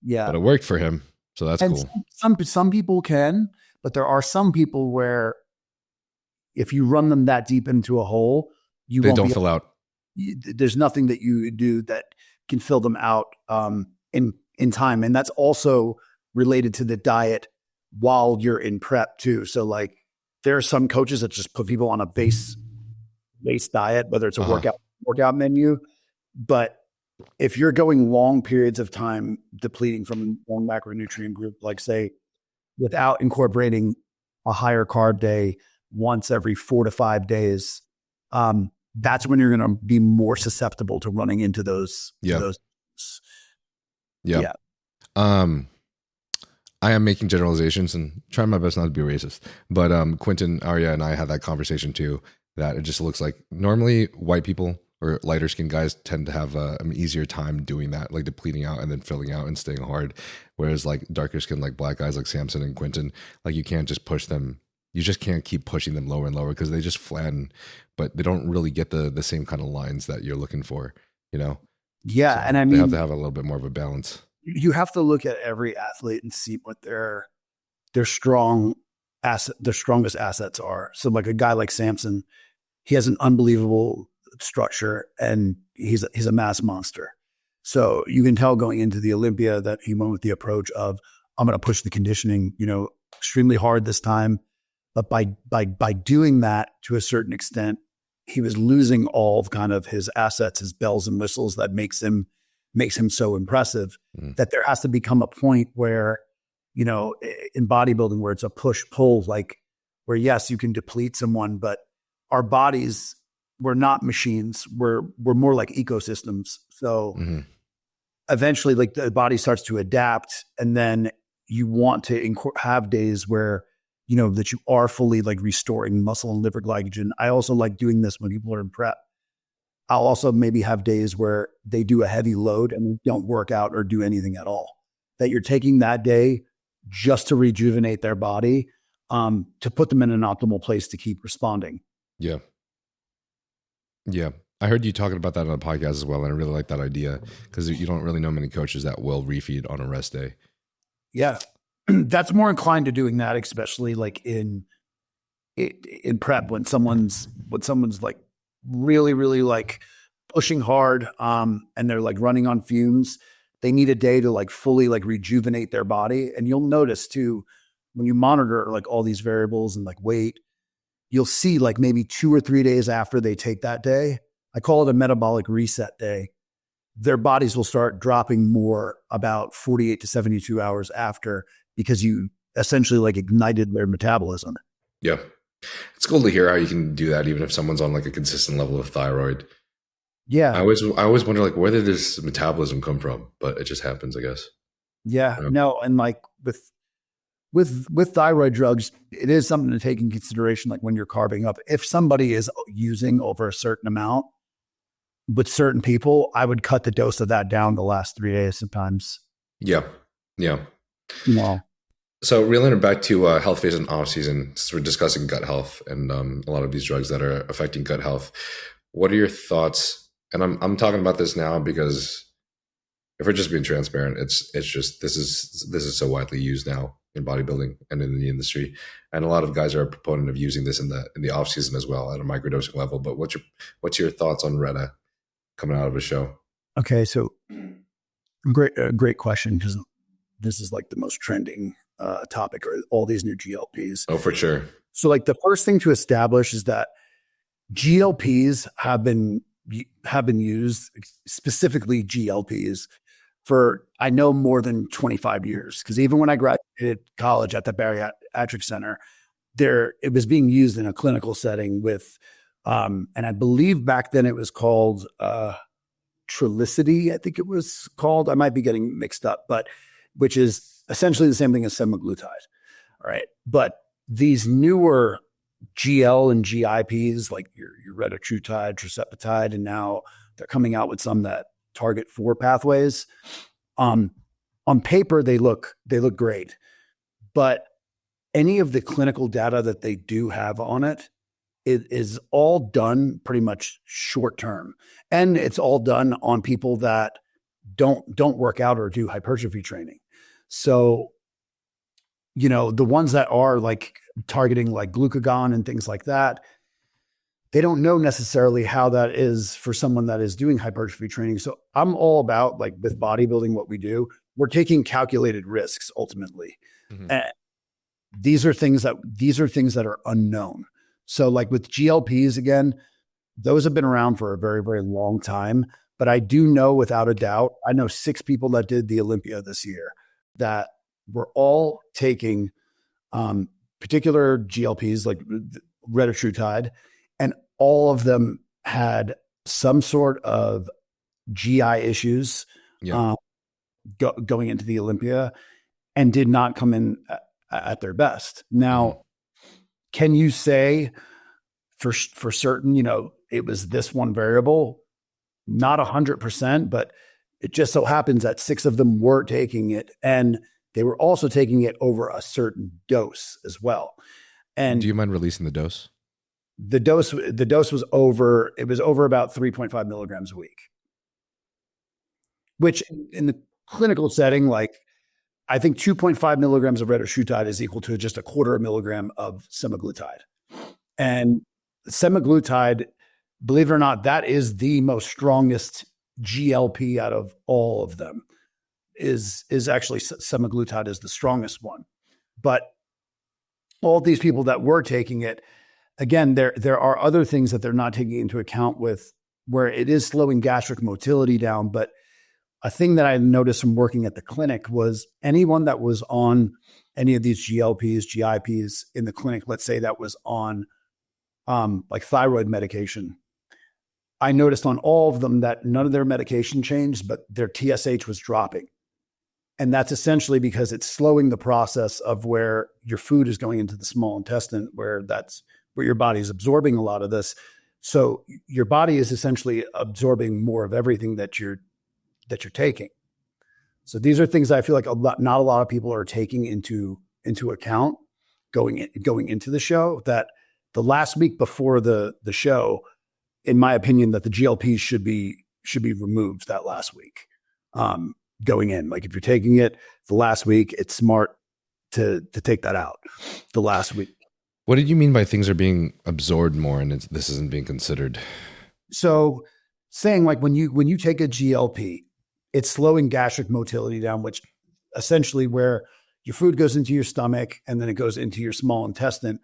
Yeah. But it worked for him. So that's cool. Some people can, but there are some people where if you run them that deep into a hole, they don't fill out. There's nothing that you do that can fill them out in time. And that's also related to the diet while you're in prep too. So like there are some coaches that just put people on a base diet, whether it's a workout menu. But if you're going long periods of time depleting from one macronutrient group, like say without incorporating a higher carb day once every 4 to 5 days, that's when you're going to be more susceptible to running into those. Yeah. Yeah. I am making generalizations and trying my best not to be racist, but Quentin, Arya, and I had that conversation too, that it just looks like normally white people or lighter skinned guys tend to have an easier time doing that, like depleting out and then filling out and staying hard. Whereas like darker skin, like black guys like Samson and Quentin, like you can't just push them. You just can't keep pushing them lower and lower because they just flatten, but they don't really get the same kind of lines that you're looking for, Yeah. So and I mean, they have to have a little bit more of a balance. You have to look at every athlete and see what their strongest assets are. So like a guy like Samson, he has an unbelievable structure and he's a mass monster. So you can tell going into the Olympia that he went with the approach of, I'm going to push the conditioning, extremely hard this time. But by doing that to a certain extent, he was losing all of kind of his assets, his bells and whistles that makes him so impressive. That there has to become a point where, in bodybuilding where it's a push-pull, like where yes, you can deplete someone, but our bodies, we're not machines. We're more like ecosystems. So eventually like the body starts to adapt, and then you want to have days where that you are fully like restoring muscle and liver glycogen. I also like doing this when people are in prep. I'll also maybe have days where they do a heavy load and don't work out or do anything at all. That you're taking that day just to rejuvenate their body, to put them in an optimal place to keep responding. Yeah. Yeah. I heard you talking about that on the podcast as well. And I really like that idea because you don't really know many coaches that will refeed on a rest day. Yeah. That's more inclined to doing that, especially like in prep when someone's like really, really like pushing hard, and they're like running on fumes. They need a day to like fully like rejuvenate their body. And you'll notice too, when you monitor like all these variables and like weight, you'll see like maybe 2 or 3 days after they take that day, I call it a metabolic reset day, their bodies will start dropping more about 48 to 72 hours after, because you essentially like ignited their metabolism. Yeah. It's cool to hear how you can do that even if someone's on like a consistent level of thyroid. Yeah. I always wonder like where did this metabolism come from? But it just happens, I guess. Yeah. No, and like with thyroid drugs, it is something to take in consideration, like when you're carving up. If somebody is using over a certain amount with certain people, I would cut the dose of that down the last 3 days sometimes. Yeah. Yeah. No. So reeling it back to health phase and off season, since we're discussing gut health and a lot of these drugs that are affecting gut health, what are your thoughts? And I'm talking about this now because if we're just being transparent, it's just this is so widely used now in bodybuilding and in the industry, and a lot of guys are a proponent of using this in the off season as well at a microdosing level. But what's your thoughts on Retta coming out of a show? Okay, so great question, because this is like the most trending topic, or all these new GLPs. Oh, for sure. So like the first thing to establish is that GLPs have been used, specifically GLPs, for I know more than 25 years. Because even when I graduated college at the Bariatric Center, it was being used in a clinical setting with, and I believe back then it was called Trilicity, I think it was called. I might be getting mixed up, but which is essentially the same thing as semaglutide. All right. But these newer GL and GIPs, like your retatrutide, tirzepatide, and now they're coming out with some that target 4 pathways. On paper, they look great, but any of the clinical data that they do have on it is all done pretty much short term, and it's all done on people that don't work out or do hypertrophy training. So, you know, the ones that are like targeting like glucagon and things like that, they don't know necessarily how that is for someone that is doing hypertrophy training. So I'm all about, like, with bodybuilding, what we do, we're taking calculated risks ultimately. Mm-hmm. And these are things that are unknown. So like with GLPs, again, those have been around for a very, very long time. But I do know without a doubt, I know 6 people that did the Olympia this year that were all taking particular GLPs like retatrutide, and all of them had some sort of GI issues going into the Olympia and did not come in at their best. Now, can you say for certain, you know, it was this one variable? Not 100%, but it just so happens that 6 of them were taking it, and they were also taking it over a certain dose as well. And do you mind releasing the dose? The dose was over about 3.5 milligrams a week, which in the clinical setting, like, I think 2.5 milligrams of retatrutide is equal to just a 1/4 milligram of semaglutide. And semaglutide, believe it or not, that is the most strongest GLP out of all of them. Is actually semaglutide is the strongest one. But all these people that were taking it, again, there are other things that they're not taking into account with where it is slowing gastric motility down. But a thing that I noticed from working at the clinic was anyone that was on any of these GLPs, GIPs in the clinic, let's say that was on like thyroid medication, I noticed on all of them that none of their medication changed, but their TSH was dropping. And that's essentially because it's slowing the process of where your food is going into the small intestine, where that's where your body is absorbing a lot of this. So your body is essentially absorbing more of everything that you're taking. So these are things I feel like not a lot of people are taking into account, going into the show, that the last week before the show, in my opinion, that the GLPs should be removed that last week. Going in, like if you're taking it the last week, it's smart to take that out the last week. What did you mean by things are being absorbed more and this isn't being considered? So saying like when you take a GLP, it's slowing gastric motility down, which essentially where your food goes into your stomach and then it goes into your small intestine.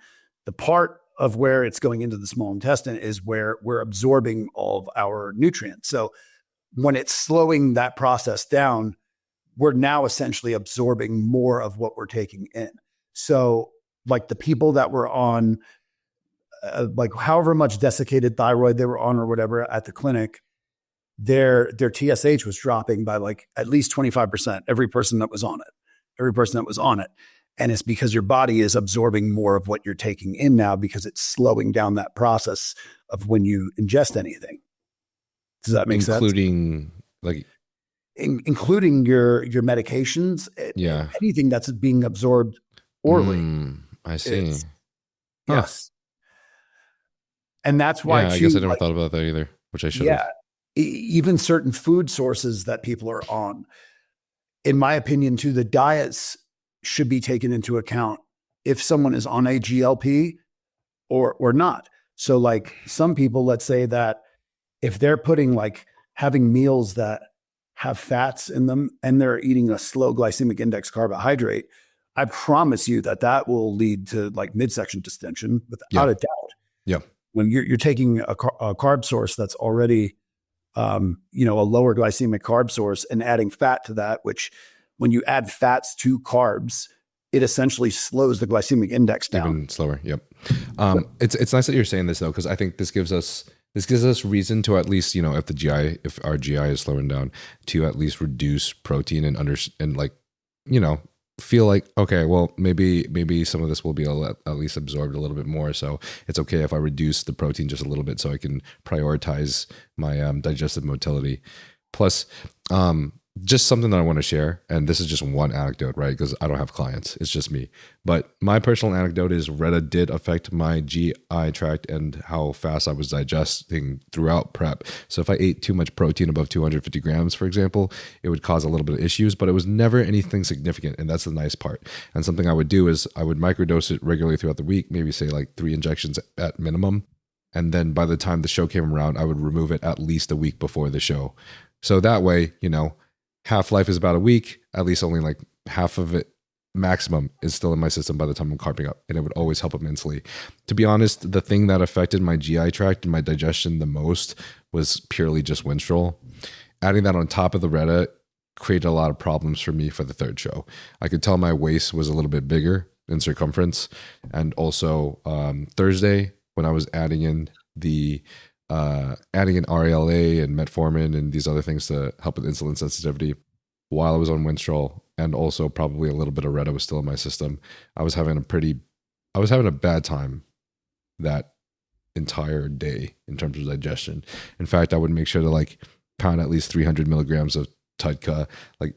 The part of where it's going into the small intestine is where we're absorbing all of our nutrients. So when it's slowing that process down, we're now essentially absorbing more of what we're taking in. So like the people that were on like however much desiccated thyroid they were on or whatever at the clinic, their TSH was dropping by like at least 25%, every person that was on it. And it's because your body is absorbing more of what you're taking in now because it's slowing down that process of when you ingest anything. Does that make sense? Including like including your medications, anything that's being absorbed orally. I see. Yes. And that's why I guess I never thought about that either, which I should have. Even certain food sources that people are on, in my opinion, too, the diets should be taken into account if someone is on a GLP or not. So like some people, let's say that if they're putting like having meals that have fats in them and they're eating a slow glycemic index carbohydrate, I promise you that will lead to like midsection distension without a doubt. Yeah. When you're taking a carb source that's already, a lower glycemic carb source and adding fat to that, which when you add fats to carbs, it essentially slows the glycemic index down. Even slower. Yep. It's nice that you're saying this though, because I think this gives us reason to at least, if our GI is slowing down, to at least reduce protein and like, feel like, okay, well, maybe some of this will be at least absorbed a little bit more. So it's okay if I reduce the protein just a little bit so I can prioritize my digestive motility. Plus, just something that I want to share, and this is just one anecdote, right? Because I don't have clients, it's just me. But my personal anecdote is Retta did affect my GI tract and how fast I was digesting throughout prep. So if I ate too much protein above 250 grams, for example, it would cause a little bit of issues, but it was never anything significant. And that's the nice part. And something I would do is I would microdose it regularly throughout the week, maybe say like 3 injections at minimum. And then by the time the show came around, I would remove it at least a week before the show. So that way, half-life is about a week, at least only like half of it maximum is still in my system by the time I'm carving up, and it would always help immensely. To be honest, the thing that affected my GI tract and my digestion the most was purely just Winstrol. Adding that on top of the Retta created a lot of problems for me for the third show. I could tell my waist was a little bit bigger in circumference, and also Thursday when I was adding in RALA and Metformin and these other things to help with insulin sensitivity while I was on Winstrol, and also probably a little bit of Retta was still in my system. I was having a bad time that entire day in terms of digestion. In fact, I would make sure to like pound at least 300 milligrams of Tudka like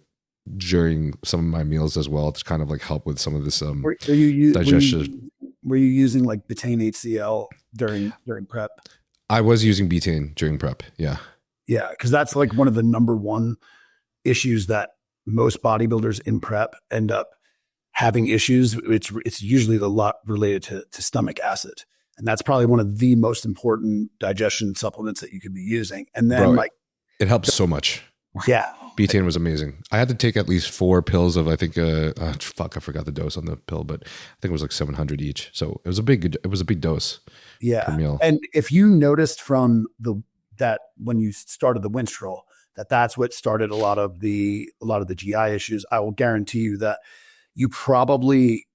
during some of my meals as well to kind of like help with some of this digestion. Were you using like betaine HCl during prep? I was using betaine during prep. Yeah. Yeah. Cause that's like one of the number one issues that most bodybuilders in prep end up having issues. It's usually a lot related to stomach acid. And that's probably one of the most important digestion supplements that you could be using. And then it helps so much. Yeah. Betaine was amazing. I had to take at least 4 pills of, I think, I forgot the dose on the pill, but I think it was like 700 each. So it was a big dose. Yeah. Per meal. And if you noticed from that when you started the Winstrol, that's what started a lot of the GI issues, I will guarantee you that you probably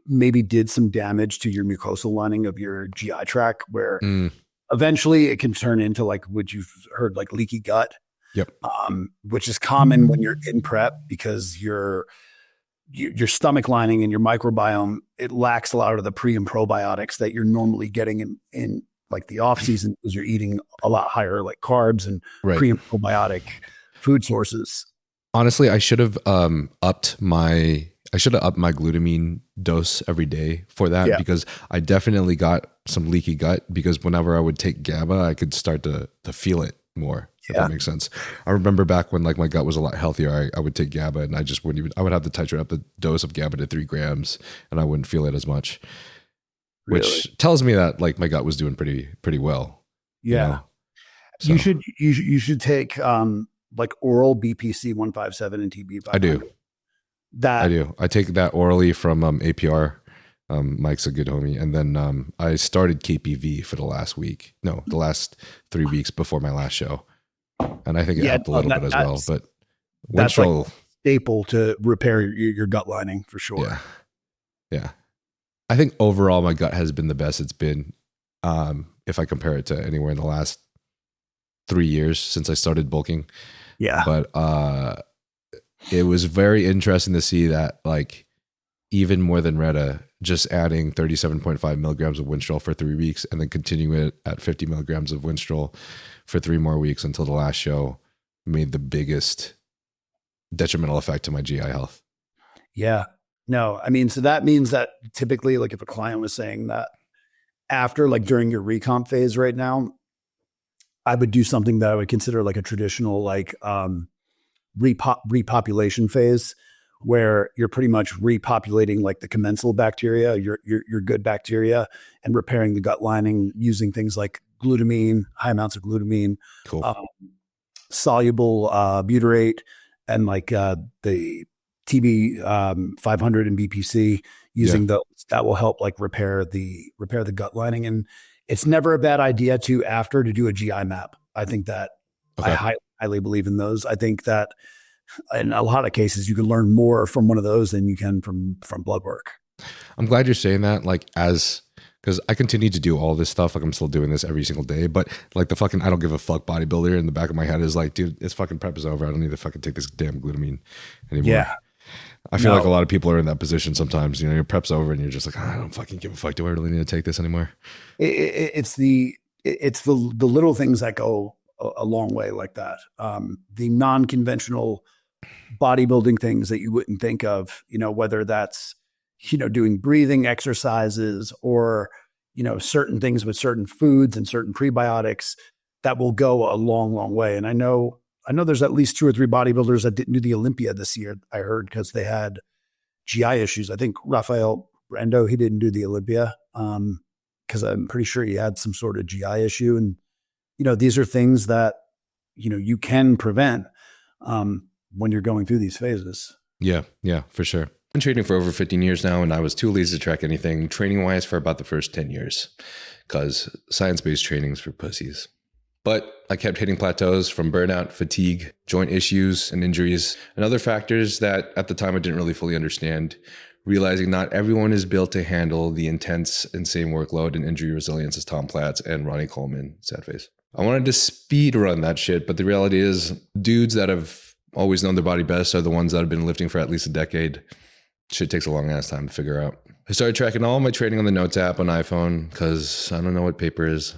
maybe did some damage to your mucosal lining of your GI tract where eventually it can turn into like what you've heard, like leaky gut. Yep. Which is common when you're in prep because your stomach lining and your microbiome, it lacks a lot of the pre and probiotics that you're normally getting in like the off season because you're eating a lot higher like carbs and pre and probiotic food sources. Honestly, I should have upped my I should have upped my glutamine dose every day for that Yeah. because I definitely got some leaky gut because whenever I would take GABA, I could start to feel it more. If that makes sense. I remember back when like my gut was a lot healthier, I would take GABA and I just wouldn't even, I would have to titrate up the dose of GABA to 3 grams and I wouldn't feel it as much, which tells me that like my gut was doing pretty well. Yeah. You know? So, You should take like oral BPC 157 and TB 500. I do. I take that orally from APR. Mike's a good homie. And then I started KPV for the last 3 weeks before my last show. And I think it helped a little bit as well. But that's like staple to repair your gut lining for sure. Yeah. Yeah. I think overall my gut has been the best it's been if I compare it to anywhere in the last 3 years since I started bulking. Yeah. But it was very interesting to see that like even more than Retta, just adding 37.5 milligrams of Winstrol for 3 weeks and then continuing it at 50 milligrams of Winstrol for 3 more weeks until the last show made the biggest detrimental effect to my GI health. Yeah. No, I mean, so that means that typically like if a client was saying that after like during your recomp phase right now, I would do something that I would consider like a traditional like repopulation phase where you're pretty much repopulating like the commensal bacteria, your good bacteria, and repairing the gut lining using things like glutamine, high amounts of glutamine, cool. Soluble butyrate, and like the TB 500 and BPC using those that will help like repair the gut lining. And it's never a bad idea to do a GI map. I think that I highly believe in those. I think that in a lot of cases you can learn more from one of those than you can from blood work. I'm glad you're saying that, like, because I continue to do all this stuff. Like I'm still doing this every single day, but like the fucking I don't give a fuck bodybuilder in the back of my head is like, dude, it's fucking prep is over. I don't need to fucking take this damn glutamine anymore. Yeah. I feel like a lot of people are in that position sometimes. You know, your prep's over and you're just like, I don't fucking give a fuck. Do I really need to take this anymore? It's the little things that go a long way like that. The non-conventional bodybuilding things that you wouldn't think of, you know, whether that's, you know, doing breathing exercises or, you know, certain things with certain foods and certain prebiotics that will go a long, long way. And I know there's at least 2 or 3 bodybuilders that didn't do the Olympia this year. I heard because they had GI issues. I think Rafael Brando, he didn't do the Olympia because I'm pretty sure he had some sort of GI issue. And, you know, these are things that, you know, you can prevent when you're going through these phases. Yeah, for sure. I've been training for over 15 years now, and I was too lazy to track anything training-wise for about the first 10 years because science-based training's for pussies. But I kept hitting plateaus from burnout, fatigue, joint issues, and injuries, and other factors that at the time I didn't really fully understand, realizing not everyone is built to handle the intense and same workload and injury resilience as Tom Platz and Ronnie Coleman, sad face. I wanted to speed run that shit, but the reality is dudes that have always known their body best are the ones that have been lifting for at least a decade. Shit takes a long ass time to figure out. I started tracking all my training on the Notes app on iPhone because I don't know what paper is.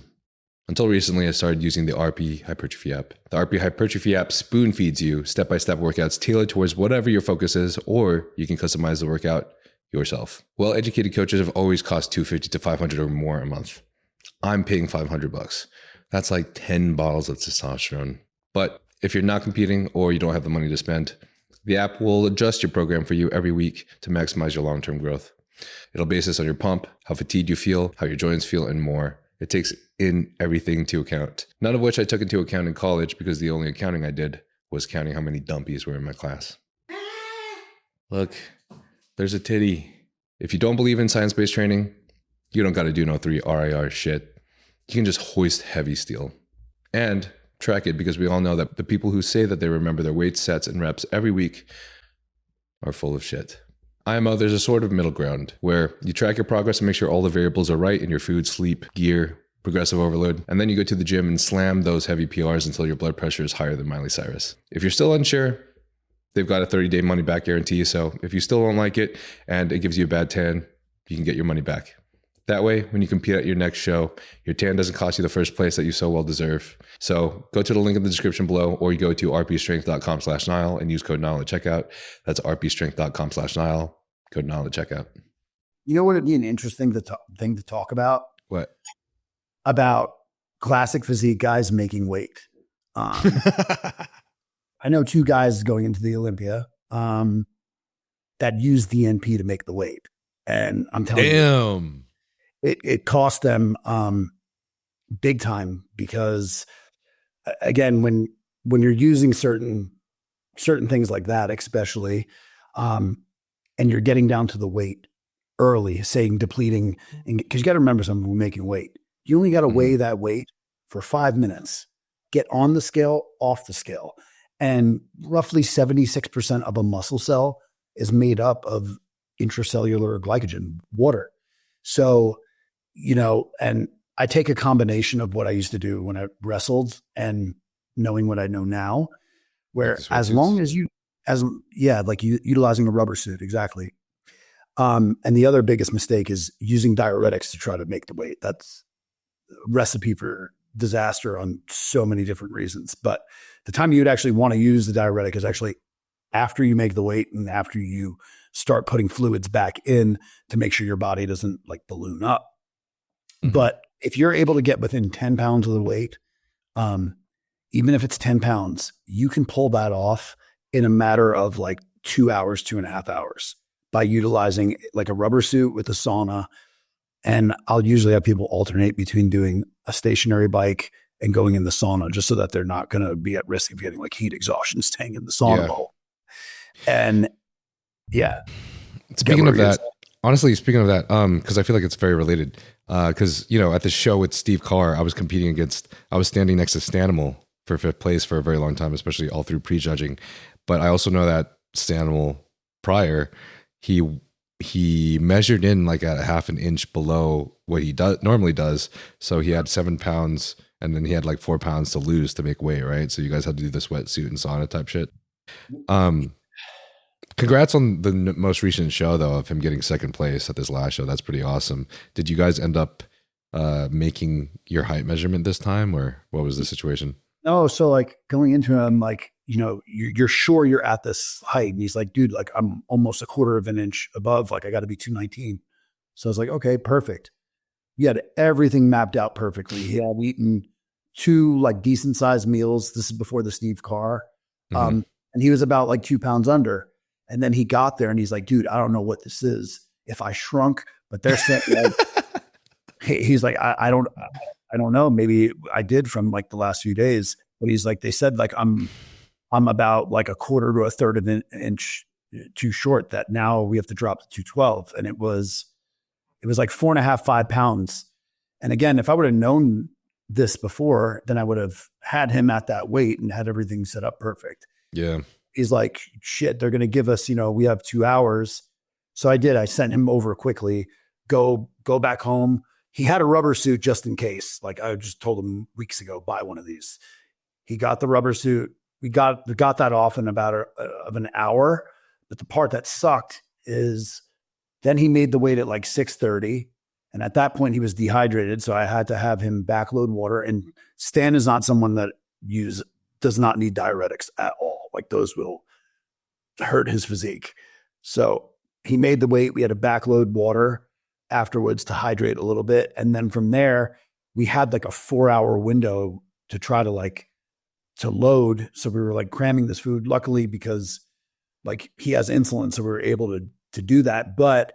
Until recently, I started using the RP Hypertrophy app. The RP Hypertrophy app spoon feeds you step-by-step workouts tailored towards whatever your focus is, or you can customize the workout yourself. Well-educated coaches have always cost $250 to $500 or more a month. I'm paying $500. That's like 10 bottles of testosterone. But if you're not competing or you don't have the money to spend, the app will adjust your program for you every week to maximize your long-term growth. It'll base this on your pump, how fatigued you feel, how your joints feel, and more. It takes in everything to account, none of which I took into account in college because the only accounting I did was counting how many dumpies were in my class. Look, there's a titty. If you don't believe in science-based training, you don't got to do no 3 RIR shit. You can just hoist heavy steel and track it because we all know that the people who say that they remember their weights, sets, and reps every week are full of shit. IMO, there's a sort of middle ground where you track your progress and make sure all the variables are right in your food, sleep, gear, progressive overload, and then you go to the gym and slam those heavy PRs until your blood pressure is higher than Miley Cyrus. If you're still unsure, they've got a 30-day money-back guarantee, so if you still don't like it and it gives you a bad tan, you can get your money back. That way, when you compete at your next show, your tan doesn't cost you the first place that you so well deserve. So go to the link in the description below, or you go to rpstrength.com/Nile and use code Nile at checkout. That's rpstrength.com/Nile. Code knowledge checkout. You know what would be an interesting thing to talk about? What? About classic physique guys making weight. I know 2 guys going into the Olympia that use the NP to make the weight. And I'm telling you, it cost them big time because, again, when you're using certain things like that, especially, and you're getting down to the weight early, saying depleting, because you got to remember something when making weight. You only got to weigh that weight for 5 minutes, get on the scale, off the scale. And roughly 76% of a muscle cell is made up of intracellular glycogen, water. So, and I take a combination of what I used to do when I wrestled and knowing what I know now, where as long as utilizing a rubber suit, exactly. And the other biggest mistake is using diuretics to try to make the weight. That's a recipe for disaster on so many different reasons. But the time you'd actually want to use the diuretic is actually after you make the weight and after you start putting fluids back in to make sure your body doesn't like balloon up. Mm-hmm. But if you're able to get within 10 pounds of the weight, even if it's 10 pounds, you can pull that off in a matter of like 2 hours, 2.5 hours by utilizing like a rubber suit with a sauna. And I'll usually have people alternate between doing a stationary bike and going in the sauna just so that they're not going to be at risk of getting like heat exhaustion staying in the sauna bowl. And speaking of that, because I feel like it's very related. Because, at the show with Steve Carr, I was standing next to Stanimal for 5th place for a very long time, especially all through prejudging. But I also know that Stanimal prior, he measured in like at a half an inch below what he normally does. So he had 7 pounds and then he had like 4 pounds to lose to make weight, right? So you guys had to do the sweatsuit and sauna type shit. Congrats on the most recent show though, of him getting 2nd place at this last show. That's pretty awesome. Did you guys end up making your height measurement this time, or what was the situation? No. So like going into him, like, you're sure you're at this height. And he's like, dude, like I'm almost a quarter of an inch above. Like I got to be 219. So I was like, okay, perfect. He had everything mapped out perfectly. He had eaten 2 like decent sized meals. This is before the Steve Carr. And he was about like 2 pounds under. And then he got there and he's like, dude, I don't know what this is. If I shrunk, but they're saying like, he's like, I don't know. Maybe I did from like the last few days, but he's like, they said like, I'm about like a quarter to a third of an inch too short, that now we have to drop to 212. And it was like 4.5, 5 pounds. And again, if I would have known this before, then I would have had him at that weight and had everything set up perfect. Yeah. He's like, shit, they're going to give us, we have 2 hours. So I did. I sent him over quickly, go back home. He had a rubber suit just in case. Like I just told him weeks ago, buy one of these. He got the rubber suit. We got that off in about an hour. But the part that sucked is then he made the weight at like 6:30. And at that point he was dehydrated. So I had to have him backload water. And Stan is not someone that does not need diuretics at all. Like those will hurt his physique. So he made the weight. We had to backload water afterwards to hydrate a little bit. And then from there, we had like a 4-hour window to try to load. So we were like cramming this food, luckily, because like he has insulin. So we were able to do that. But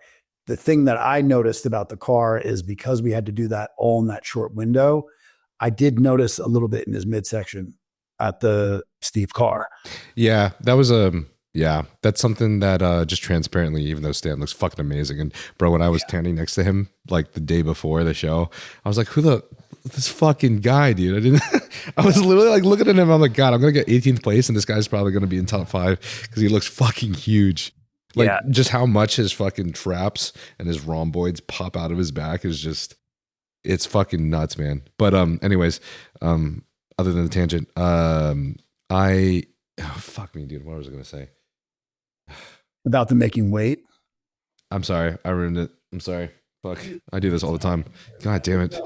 the thing that I noticed about the car is because we had to do that all in that short window, I did notice a little bit in his midsection at the Steve Carr. Yeah, that was that's something that just transparently, even though Stan looks fucking amazing. And bro, when I was standing next to him like the day before the show, I was like, this fucking guy, dude. I was literally like looking at him. I'm like, God, I'm going to get 18th place. And this guy's probably going to be in top 5 because he looks fucking huge. Like just how much his fucking traps and his rhomboids pop out of his back is just, it's fucking nuts, man. But anyways, other than the tangent, fuck me, dude. What was I going to say? About the making weight? I'm sorry. I ruined it. I'm sorry. Fuck. I do this all the time. God damn it.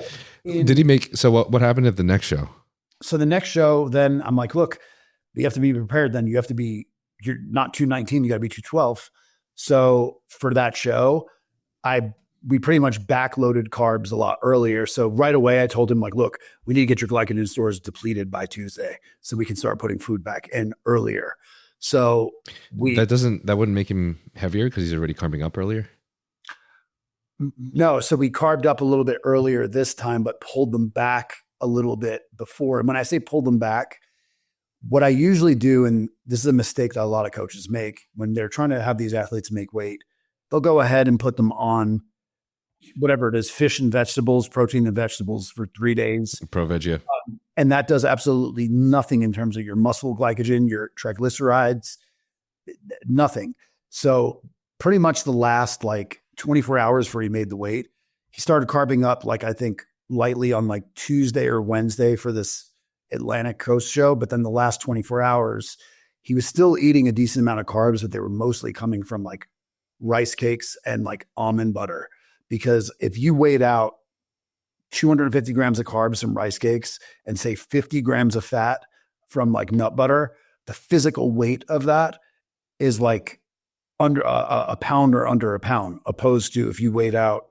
Did he make, so what happened at the next show? So the next show, then I'm like, look, you have to be prepared. Then you're not 219, you got to be 212. So for that show, we pretty much backloaded carbs a lot earlier. So right away, I told him like, look, we need to get your glycogen stores depleted by Tuesday so we can start putting food back in earlier. So that wouldn't make him heavier because he's already carbing up earlier. No, so we carved up a little bit earlier this time, but pulled them back a little bit before. And when I say pull them back, what I usually do, and this is a mistake that a lot of coaches make when they're trying to have these athletes make weight, they'll go ahead and put them on whatever it is, fish and vegetables, protein and vegetables for 3 days. Pro veg, yeah. And that does absolutely nothing in terms of your muscle glycogen, your triglycerides, nothing. So pretty much the last like 24 hours before he made the weight, he started carbing up like I think lightly on like Tuesday or Wednesday for this Atlantic Coast show. But then the last 24 hours, he was still eating a decent amount of carbs, but they were mostly coming from like rice cakes and like almond butter. Because if you weighed out 250 grams of carbs from rice cakes and say 50 grams of fat from like nut butter, the physical weight of that is like under a pound or under a pound, opposed to if you weighed out,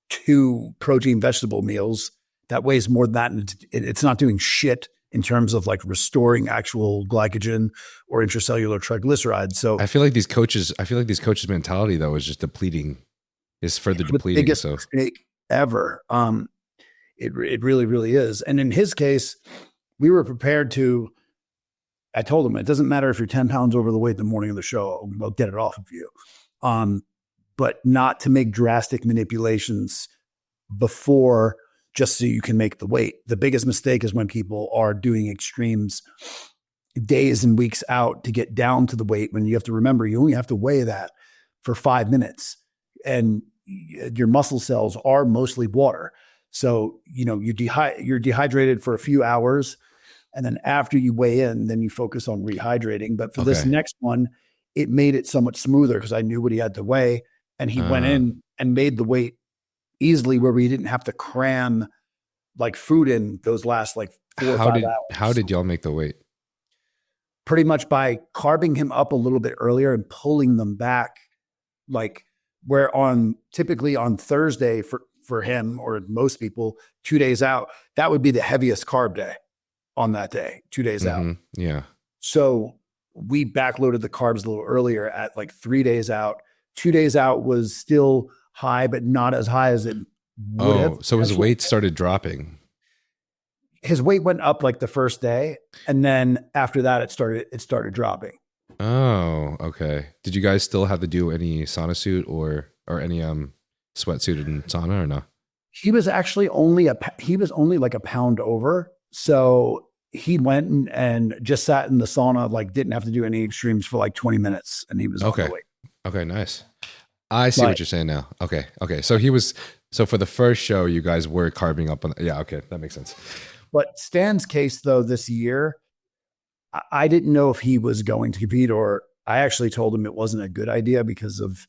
2 protein vegetable meals, that weighs more than that. And it's not doing shit in terms of like restoring actual glycogen or intracellular triglycerides. So I feel like these coaches' mentality though is just depleting. Is further depleting. The biggest mistake ever. It really, really is. And in his case, we were prepared to, I told him, it doesn't matter if you're 10 pounds over the weight the morning of the show, I'll get it off of you. But not to make drastic manipulations before just so you can make the weight. The biggest mistake is when people are doing extremes days and weeks out to get down to the weight, when you have to remember, you only have to weigh that for 5 minutes. And your muscle cells are mostly water. So, you're dehydrated for a few hours. And then after you weigh in, then you focus on rehydrating. But for this next one, it made it so much smoother because I knew what he had to weigh. And he went in and made the weight easily where we didn't have to cram like food in those last like 4 or 5 hours. How did y'all make the weight? Pretty much by carbing him up a little bit earlier and pulling them back, like where typically on Thursday for him or most people, 2 days out, that would be the heaviest carb day on that day, 2 days out. Yeah. So we backloaded the carbs a little earlier at like 3 days out. 2 days out was still high, but not as high as it would have. So his weight started dropping. His weight went up like the first day. And then after that, it started dropping. Oh, okay. Did you guys still have to do any sauna suit or any sweatsuit in sauna or no? He was actually only like a pound over. So he went and just sat in the sauna, like didn't have to do any extremes for like 20 minutes. And he was on the way. Okay, nice. I see what you're saying now. Okay. So for the first show, you guys were carbing up on, yeah. Okay. That makes sense. But Stan's case though, this year, I didn't know if he was going to compete, or I actually told him it wasn't a good idea because of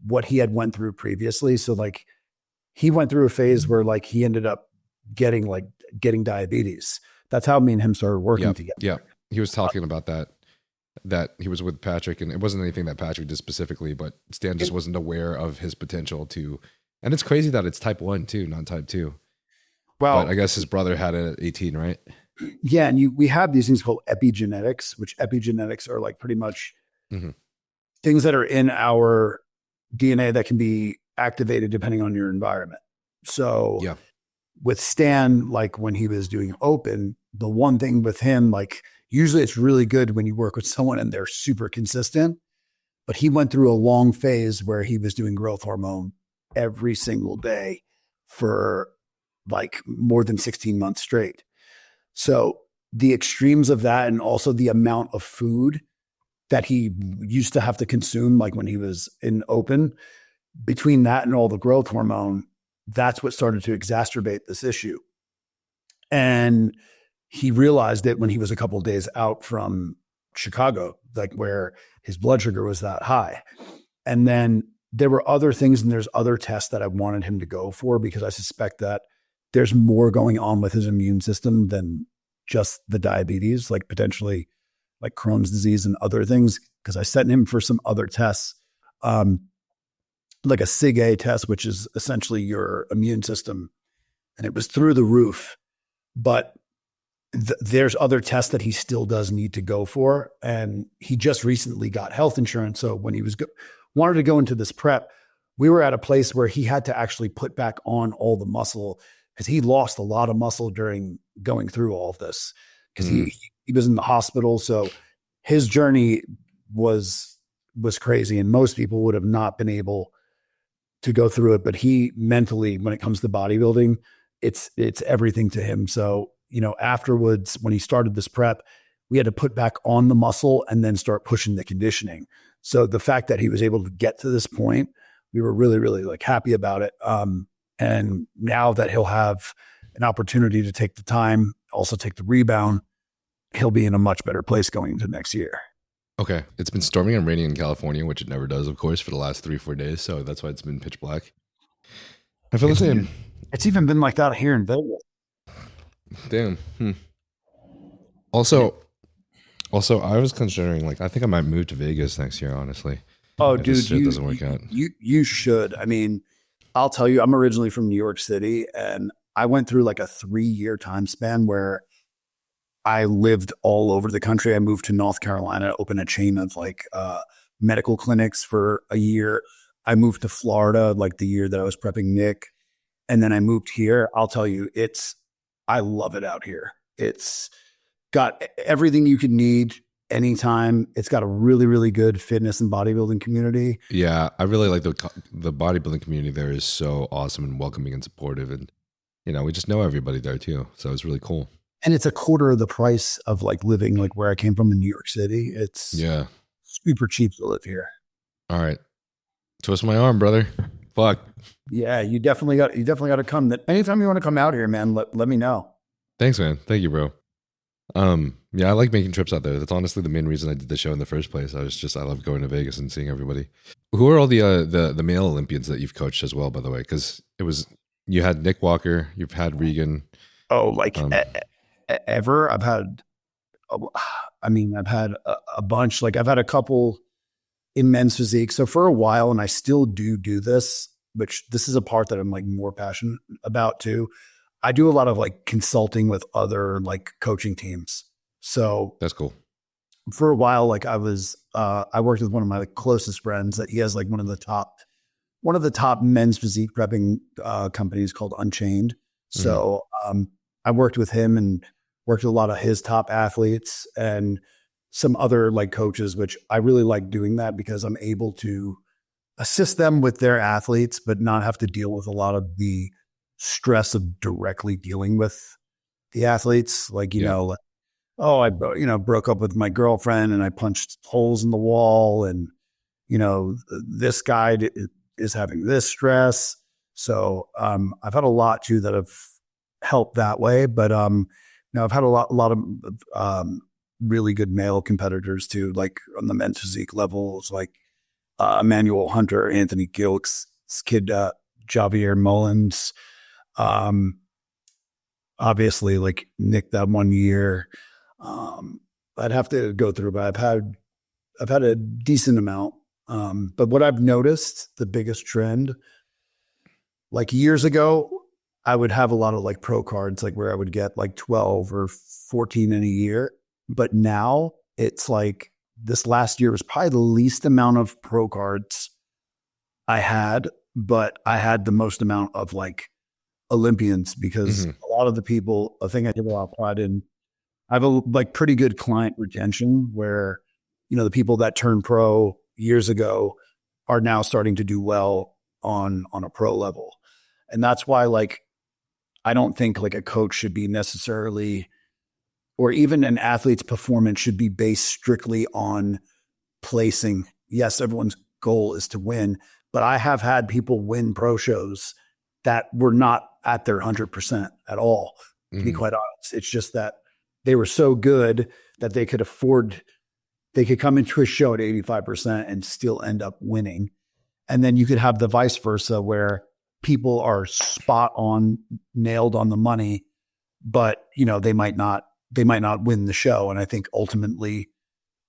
what he had went through previously. So like he went through a phase where like he ended up getting diabetes. That's how me and him started working together. Yeah. He was talking about that he was with Patrick, and it wasn't anything that Patrick did specifically, but Stan just wasn't aware of his potential to, and it's crazy that it's type 1 too, not type 2. Well, but I guess his brother had it at 18, right? Yeah. And we have these things called epigenetics, which epigenetics are like pretty much things that are in our DNA that can be activated depending on your environment. So with Stan, like when he was doing open, the one thing with him, like usually it's really good when you work with someone and they're super consistent, but he went through a long phase where he was doing growth hormone every single day for like more than 16 months straight. So the extremes of that, and also the amount of food that he used to have to consume, like when he was in open, between that and all the growth hormone, that's what started to exacerbate this issue. And he realized it when he was a couple of days out from Chicago, like where his blood sugar was that high. And then there were other things, and there's other tests that I wanted him to go for because I suspect that there's more going on with his immune system than just the diabetes, like potentially like Crohn's disease and other things. because I sent him for some other tests, like a SIG-A test, which is essentially your immune system. And it was through the roof. But there's other tests that he still does need to go for. And he just recently got health insurance. So when he was wanted to go into this prep, we were at a place where he had to actually put back on all the muscle because he lost a lot of muscle during going through all of this because he was in the hospital. So his journey was crazy. And most people would have not been able to go through it. But he mentally, when it comes to bodybuilding, it's everything to him. So, afterwards, when he started this prep, we had to put back on the muscle and then start pushing the conditioning. So the fact that he was able to get to this point, we were really, really like happy about it. And now that he'll have an opportunity to take the time, also take the rebound, he'll be in a much better place going into next year. Okay. It's been storming and raining in California, which it never does, of course, for the last 3-4 days. So that's why it's been pitch black. I feel the same. It's even been like that here in Vegas. Damn. Also, I was considering, I think I might move to Vegas next year, honestly. Oh, dude, shit doesn't work out. You should. I mean, I'll tell you, I'm originally from New York City, and I went through like a 3-year time span where I lived all over the country. I moved to North Carolina, opened a chain of medical clinics for a year. I moved to Florida like the year that I was prepping Nick. And then I moved here. I'll tell you, I love it out here. It's got everything you could need anytime. It's got a really, really good fitness and bodybuilding community. Yeah, I really like the bodybuilding community there is so awesome and welcoming and supportive. And, we just know everybody there too. So it's really cool. And it's a quarter of the price of living where I came from in New York City. It's super cheap to live here. All right. Twist my arm, brother. Fuck. Yeah, you definitely got to come. Anytime you want to come out here, man, let me know. Thanks, man. Thank you, bro. Yeah, I like making trips out there. That's honestly the main reason I did the show in the first place. I love going to Vegas and seeing everybody. Who are all the male Olympians that you've coached as well, by the way? Because you had Nick Walker, you've had Regan. Oh, ever? I've had a bunch. I've had a couple in men's physique. So for a while, and I still do this, which this is a part that I'm more passionate about too. I do a lot of consulting with other coaching teams. So that's cool. For a while, I worked with one of my closest friends that he has one of the top men's physique prepping companies called Unchained. So I worked with him and worked with a lot of his top athletes and some other coaches, which I really like doing that because I'm able to assist them with their athletes, but not have to deal with a lot of the stress of directly dealing with the athletes. I broke up with my girlfriend and I punched holes in the wall, and this guy is having this stress. So I've had a lot too that have helped that way, but I've had a lot of really good male competitors too, on the men's physique levels, Emmanuel Hunter, Anthony Gilks, kid Javier Mullins, obviously Nick that 1 year. I'd have to go through, but I've had a decent amount. But what I've noticed, the biggest trend, years ago, I would have a lot of pro cards, where I would get 12 or 14 in a year. But now it's this last year was probably the least amount of pro cards I had, but I had the most amount of Olympians because a lot of the people, I think I give a lot of pride in, I have a pretty good client retention where, the people that turned pro years ago are now starting to do well on a pro level. And that's why I don't think a coach should be necessarily, or even an athlete's performance should be based strictly on placing. Yes, everyone's goal is to win, but I have had people win pro shows that were not at their 100% at all, to be quite honest. It's just that they were so good that they could come into a show at 85% and still end up winning. And then you could have the vice versa where people are spot on, nailed on the money, but they might not win the show. And I think ultimately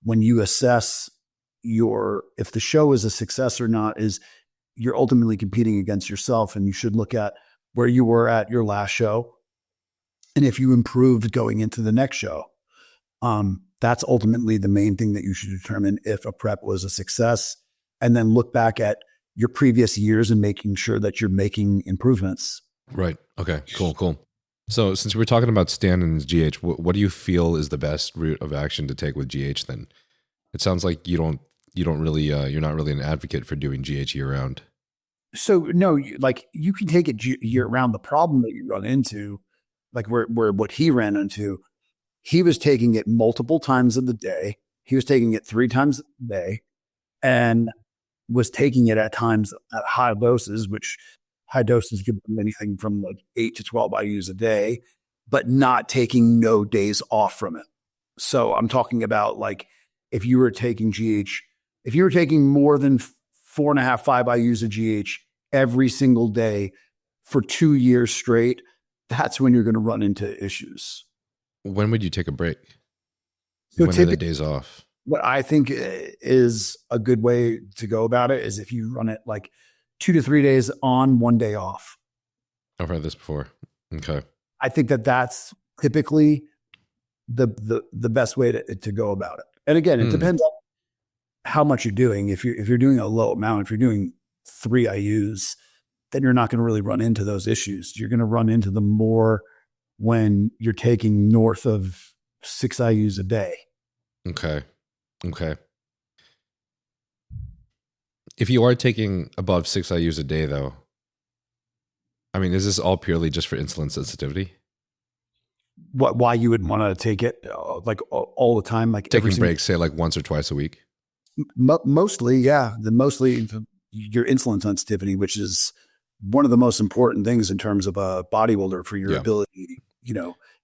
when you assess if the show is a success or not is you're ultimately competing against yourself, and you should look at where you were at your last show and if you improved going into the next show. That's ultimately the main thing that you should determine if a prep was a success, and then look back at your previous years and making sure that you're making improvements. Right. Okay, cool. So since we're talking about Stan and GH, what do you feel is the best route of action to take with GH then? It sounds like you don't really, you're not really an advocate for doing GH year round. So no, like you can take it year round. The problem that you run into, like where what he ran into, he was taking it multiple times of the day. He was taking it 3 times a day and was taking it at times at high doses, which high doses give them anything from like 8 to 12 IUs a day, but not taking no days off from it. So I'm talking about like if you were taking GH, if you were taking more than 4.5, 5 IUs of GH every single day for 2 years straight, that's when you're going to run into issues. When would you take a break? So when are the days off? What I think is a good way to go about it is if you run it like 2 to 3 days on, 1 day off. I've heard this before. Okay. I think that that's typically the best way to go about it. And again, it depends on how much you're doing. If you're doing a low amount, if you're doing 3 IUs, then you're not going to really run into those issues. You're going to run into them more when you're taking north of 6 IUs a day. Okay. If you are taking above 6 IUs a day, though, I mean, is this all purely just for insulin sensitivity? Why you would want to take it like all the time, like taking breaks, say like once or twice a week? Mostly, yeah. Mostly your insulin sensitivity, which is one of the most important things in terms of a bodybuilder for your ability,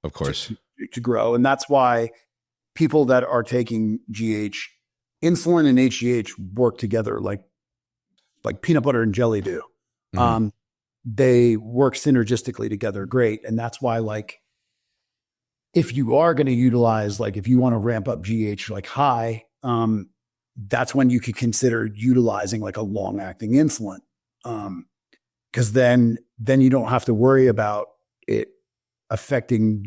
of course, to grow. And that's why people that are taking GH, insulin and HGH work together like peanut butter and jelly do. Mm-hmm. They work synergistically together great. And that's why, like, if you are going to utilize, like, if you want to ramp up GH like high, that's when you could consider utilizing like a long acting insulin. Cause then you don't have to worry about it affecting,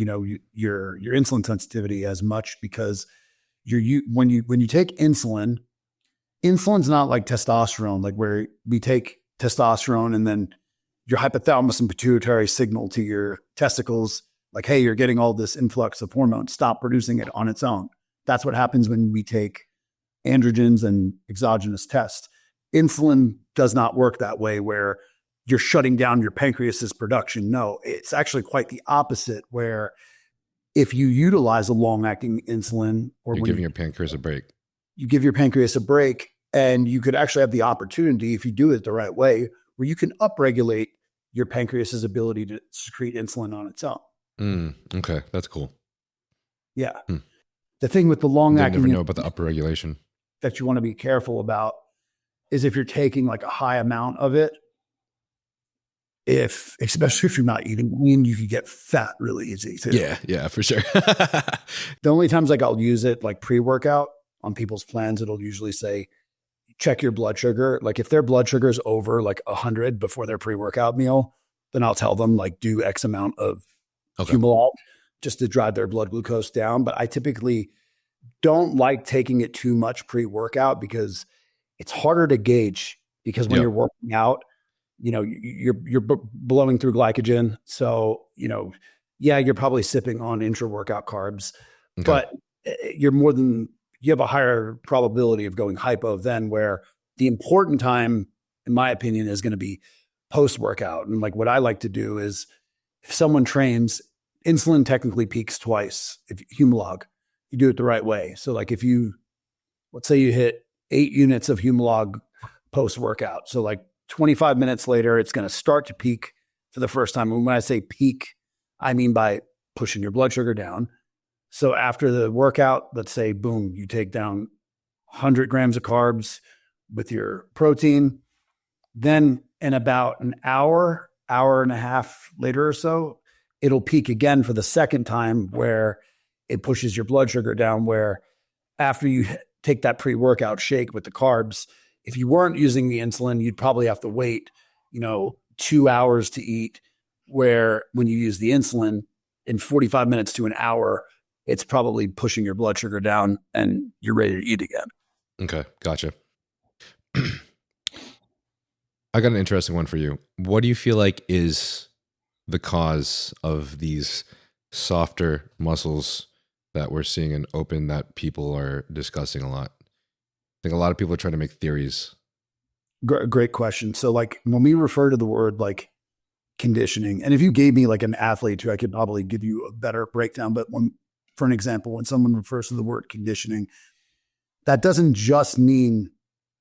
your insulin sensitivity as much, because when you take insulin's not like testosterone, like where we take testosterone and then your hypothalamus and pituitary signal to your testicles, like, hey, you're getting all this influx of hormones, stop producing it on its own. That's what happens when we take androgens and exogenous tests. Insulin does not work that way, where you're shutting down your pancreas's production. No, it's actually quite the opposite, where if you utilize a long-acting insulin, or you're giving your pancreas a break. You give your pancreas a break, and you could actually have the opportunity, if you do it the right way, where you can upregulate your pancreas's ability to secrete insulin on its own. Okay, that's cool. Yeah. The thing with the long-acting, never know about the upregulation that you want to be careful about is if you're taking like a high amount of it, especially if you're not eating clean, you can get fat really easy too. Yeah, for sure. The only times like I'll use it like pre-workout on people's plans, it'll usually say, check your blood sugar. Like if their blood sugar is over like 100 before their pre-workout meal, then I'll tell them like do X amount of Humalog just to drive their blood glucose down. But I typically don't like taking it too much pre-workout, because it's harder to gauge, because when you're working out, you're blowing through glycogen. So, you're probably sipping on intra-workout carbs, but you have a higher probability of going hypo then, where the important time, in my opinion, is going to be post-workout. And like what I like to do is, if someone trains, insulin technically peaks twice. If Humalog, you do it the right way. So like let's say you hit 8 units of Humalog post-workout. So like 25 minutes later, it's going to start to peak for the first time. And when I say peak, I mean by pushing your blood sugar down. So after the workout, let's say, boom, you take down 100 grams of carbs with your protein. Then in about an hour and a half later or so, it'll peak again for the second time, where it pushes your blood sugar down, where after you take that pre-workout shake with the carbs. If you weren't using the insulin, you'd probably have to wait, 2 hours to eat, where when you use the insulin in 45 minutes to an hour, it's probably pushing your blood sugar down and you're ready to eat again. Okay, gotcha. I got an interesting one for you. What do you feel like is the cause of these softer muscles that we're seeing in open that people are discussing a lot? I think a lot of people are trying to make theories. Great question. So like when we refer to the word like conditioning, and if you gave me like an athlete too, I could probably give you a better breakdown. But for an example, when someone refers to the word conditioning, that doesn't just mean,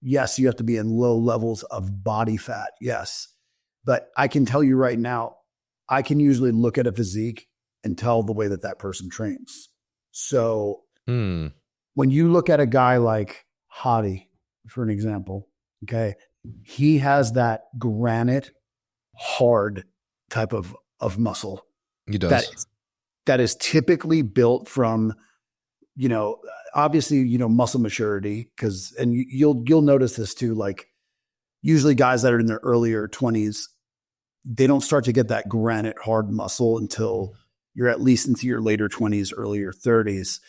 yes, you have to be in low levels of body fat. Yes. But I can tell you right now, I can usually look at a physique and tell the way that person trains. So when you look at a guy like Hadi, for an example, okay, he has that granite hard type of muscle. He does. That is typically built from, obviously, muscle maturity, and you'll notice this too, like usually guys that are in their earlier 20s, they don't start to get that granite hard muscle until you're at least into your later 20s, earlier 30s.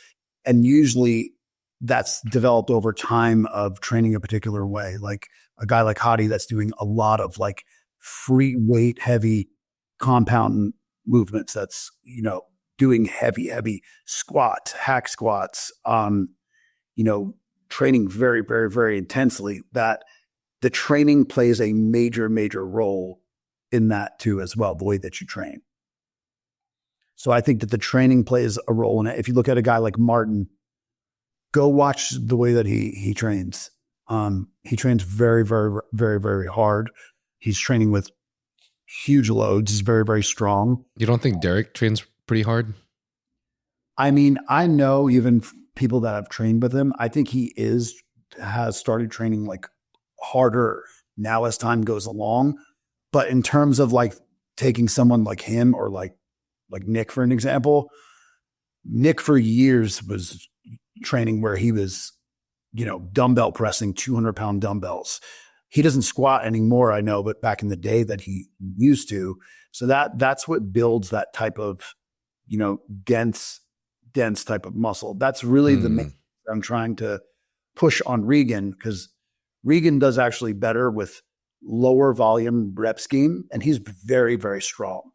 And usually that's developed over time of training a particular way. Like a guy like Hadi that's doing a lot of like free weight, heavy compound movements. That's, doing heavy squats, hack squats, training very, very, very intensely, that the training plays a major, major role in that too, as well, the way that you train. So I think that the training plays a role in it. If you look at a guy like Martin, go watch the way that he trains. He trains very, very, very, very hard. He's training with huge loads. He's very, very strong. You don't think Derek trains pretty hard? I mean, I know even people that have trained with him, I think he has started training like harder now as time goes along. But in terms of like taking someone like him or like Nick, for an example, Nick for years was training where he was, dumbbell pressing 200-pound dumbbells. He doesn't squat anymore, I know, but back in the day that he used to. So that's what builds that type of, dense type of muscle. That's really the main thing I'm trying to push on Regan, because Regan does actually better with lower volume rep scheme, and he's very, very strong.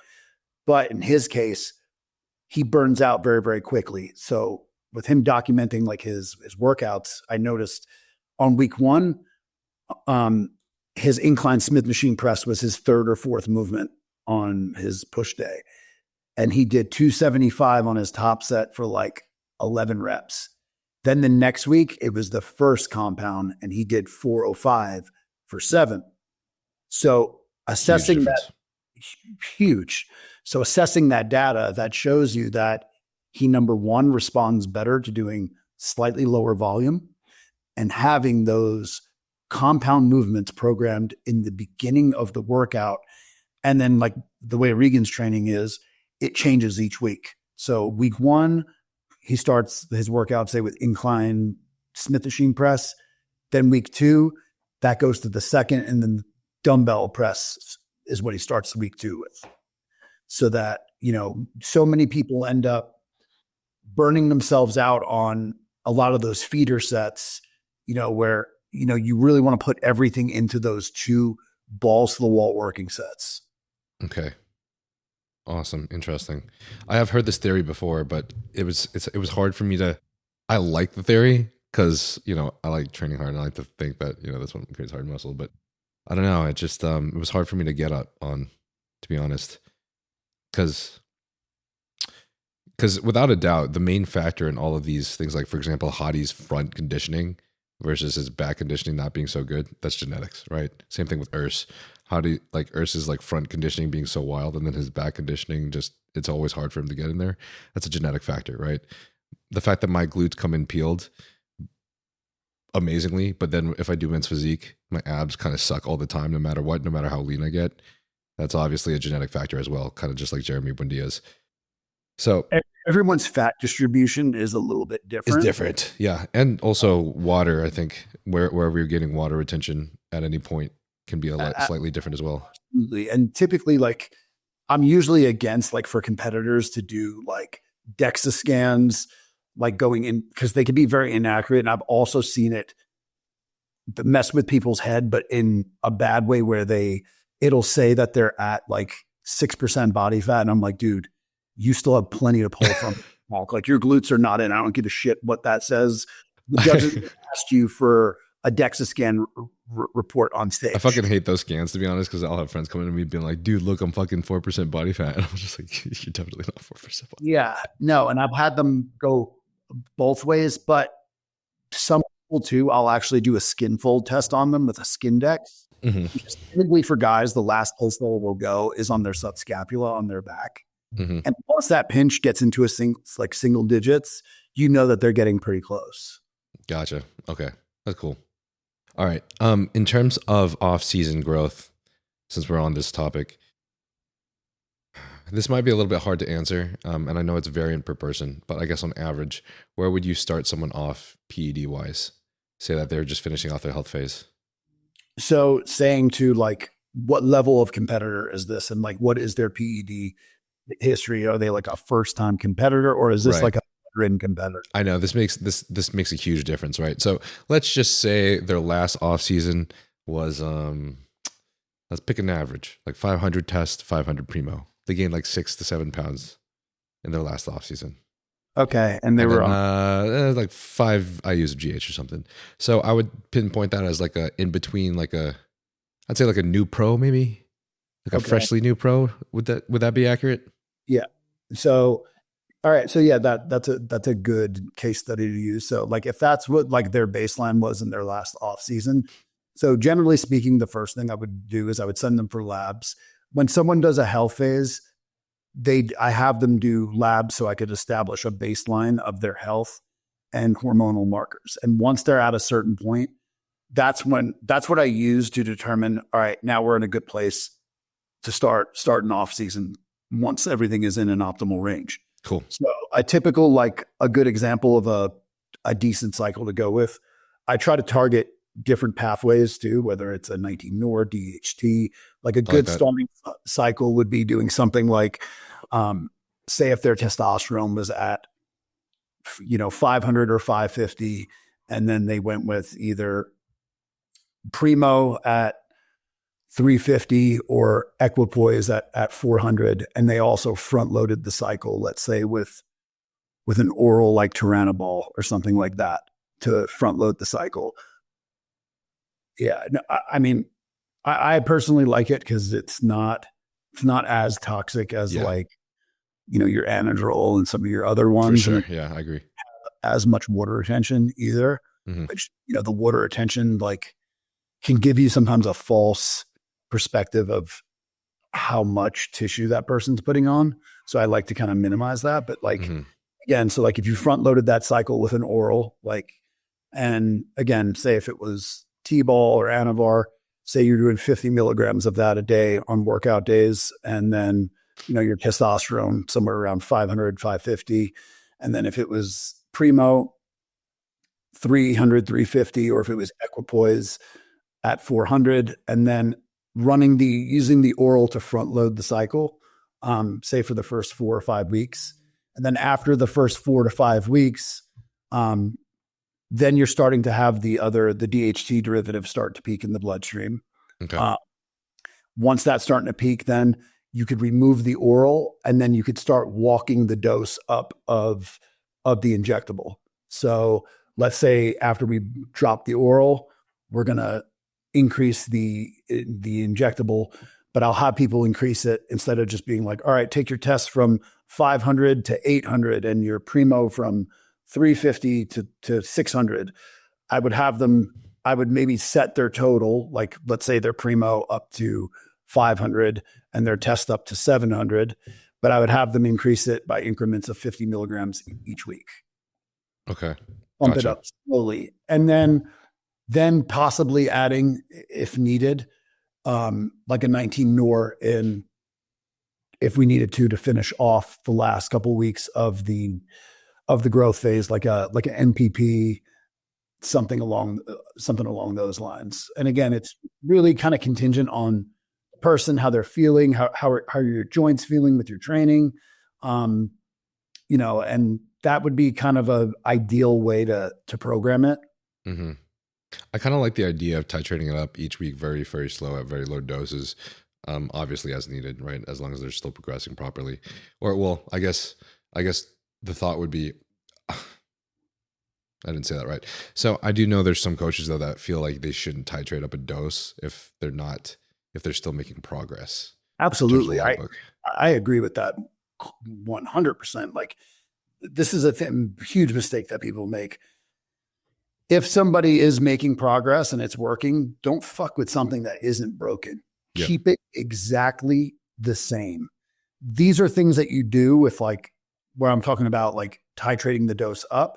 But in his case, he burns out very, very quickly. So with him documenting like his workouts, I noticed on week 1, his incline Smith machine press was his 3rd or 4th movement on his push day. And he did 275 on his top set for like 11 reps. Then the next week, it was the first compound, and he did 405 for 7. So assessing that, huge. So assessing that data, that shows you that he, number one, responds better to doing slightly lower volume and having those compound movements programmed in the beginning of the workout. And then like the way Regan's training is, it changes each week. So week 1, he starts his workout, say with incline Smith machine press. Then week 2, that goes to the second, and then dumbbell press is what he starts week 2 with. So that, so many people end up burning themselves out on a lot of those feeder sets, where, you really want to put everything into those 2 balls to the wall working sets. Okay. Awesome. Interesting. I have heard this theory before, but it was hard for me to, I like the theory because, I like training hard and I like to think that, that's what creates hard muscle, but I don't know. It just, it was hard for me to get up on, to be honest, because without a doubt, the main factor in all of these things, like for example, Hadi's front conditioning versus his back conditioning not being so good, that's genetics, right? Same thing with Urs. Urs's like front conditioning being so wild, and then his back conditioning it's always hard for him to get in there. That's a genetic factor, right? The fact that my glutes come in peeled amazingly, but then if I do men's physique, my abs kind of suck all the time, no matter what, no matter how lean I get. That's obviously a genetic factor as well, kind of just like Jeremy Buendia's. So Everyone's fat distribution is a little bit it's different. different. Yeah. And also water, I think wherever you're getting water retention at any point can be slightly different as well. Absolutely. And typically, like, I'm usually against, like, for competitors to do like DEXA scans, like going in, because they can be very inaccurate. And I've also seen it mess with people's head, but in a bad way, where it'll say that they're at like 6% body fat. And I'm like, dude, you still have plenty to pull from. Like, your glutes are not in. I don't give a shit what that says. The judges asked you for a DEXA scan report on stage. I fucking hate those scans, to be honest, because I'll have friends coming to me being like, dude, look, I'm fucking 4% body fat. And I'm just like, you're definitely not 4% body fat. Yeah, no. And I've had them go both ways, but some people too, I'll actually do a skin fold test on them with a skin dex. Mm-hmm. Typically for guys, the last place they will go is on their subscapula on their back. Mm-hmm. And once that pinch gets into single digits, you know that they're getting pretty close. Gotcha. Okay. That's cool. All right. In terms of off-season growth, since we're on this topic, this might be a little bit hard to answer. And I know it's variant per person, but I guess on average, where would you start someone off PED wise? Say that they're just finishing off their health phase. So saying to, like, what level of competitor is this? And like, what is their PED history? Are they like a first time competitor, or is this like a veteran competitor? I know this makes a huge difference, right? So let's just say their last off season was let's pick an average, like 500 test, 500 primo. They gained like 6 to 7 pounds in their last off season. Okay, and they were on like 5 IUs of GH or something. So I would pinpoint that as like a in between, like I'd say like a new pro, maybe like a freshly new pro. Would that be accurate? Yeah. So, all right. So yeah, that's a good case study to use. So like, if that's what like their baseline was in their last off season. So generally speaking, the first thing I would do is I would send them for labs. When someone does a health phase, I have them do labs so I could establish a baseline of their health and hormonal markers. And once they're at a certain point, that's what I use to determine, all right, now we're in a good place to start an off season once everything is in an optimal range. Cool. So a good example of a decent cycle to go with, I try to target different pathways too, whether it's a 19 NOR, DHT. Like a good starting cycle would be doing something like, say if their testosterone was at, 500 or 550, and then they went with either primo at 350 or equipoise at 400, and they also front loaded the cycle, let's say with an oral like Thyroid or something like that to front load the cycle. Yeah, no, I mean, I personally like it because it's not as toxic as like, your Androgen and some of your other ones. For sure. Yeah, I agree. As much water retention either, which, the water retention like can give you sometimes a false perspective of how much tissue that person's putting on. So I like to kind of minimize that. But like, again, so like if you front loaded that cycle with an oral, like, and again, say if it was T-ball or Anavar, say you're doing 50 milligrams of that a day on workout days. And then, your testosterone somewhere around 500, 550. And then if it was primo, 300, 350, or if it was equipoise at 400, and then using the oral to front load the cycle, say for the first 4 or 5 weeks. And then after the first 4 to 5 weeks, then you're starting to have the DHT derivative start to peak in the bloodstream. Okay. Once that's starting to peak, then you could remove the oral, and then you could start walking the dose up of the injectable. So let's say after we drop the oral, we're going to increase the injectable, but I'll have people increase it instead of just being like, all right, take your test from 500 to 800 and your primo from 350 to 600. I would maybe set their total, like let's say their primo up to 500 and their test up to 700, but I would have them increase it by increments of 50 milligrams each week. Okay. Bump it up slowly. And then possibly adding, if needed, like a 19 NOR in if we needed to finish off the last couple of weeks of the growth phase, like an NPP, something along those lines. And again, it's really kind of contingent on the person, how they're feeling, how are your joints feeling with your training, and that would be kind of a ideal way to program it. Mm-hmm. I kind of like the idea of titrating it up each week, very, very slow at very low doses. Obviously as needed, right? As long as they're still progressing properly. Or, well, I guess the thought would be, I didn't say that right. So I do know there's some coaches though that feel like they shouldn't titrate up a dose if they're still making progress. Absolutely. I agree with that 100%. Like, this is a huge mistake that people make. If somebody is making progress and it's working, don't fuck with something that isn't broken. Yep. Keep it exactly the same. These are things that you do with, like, where I'm talking about like titrating the dose up.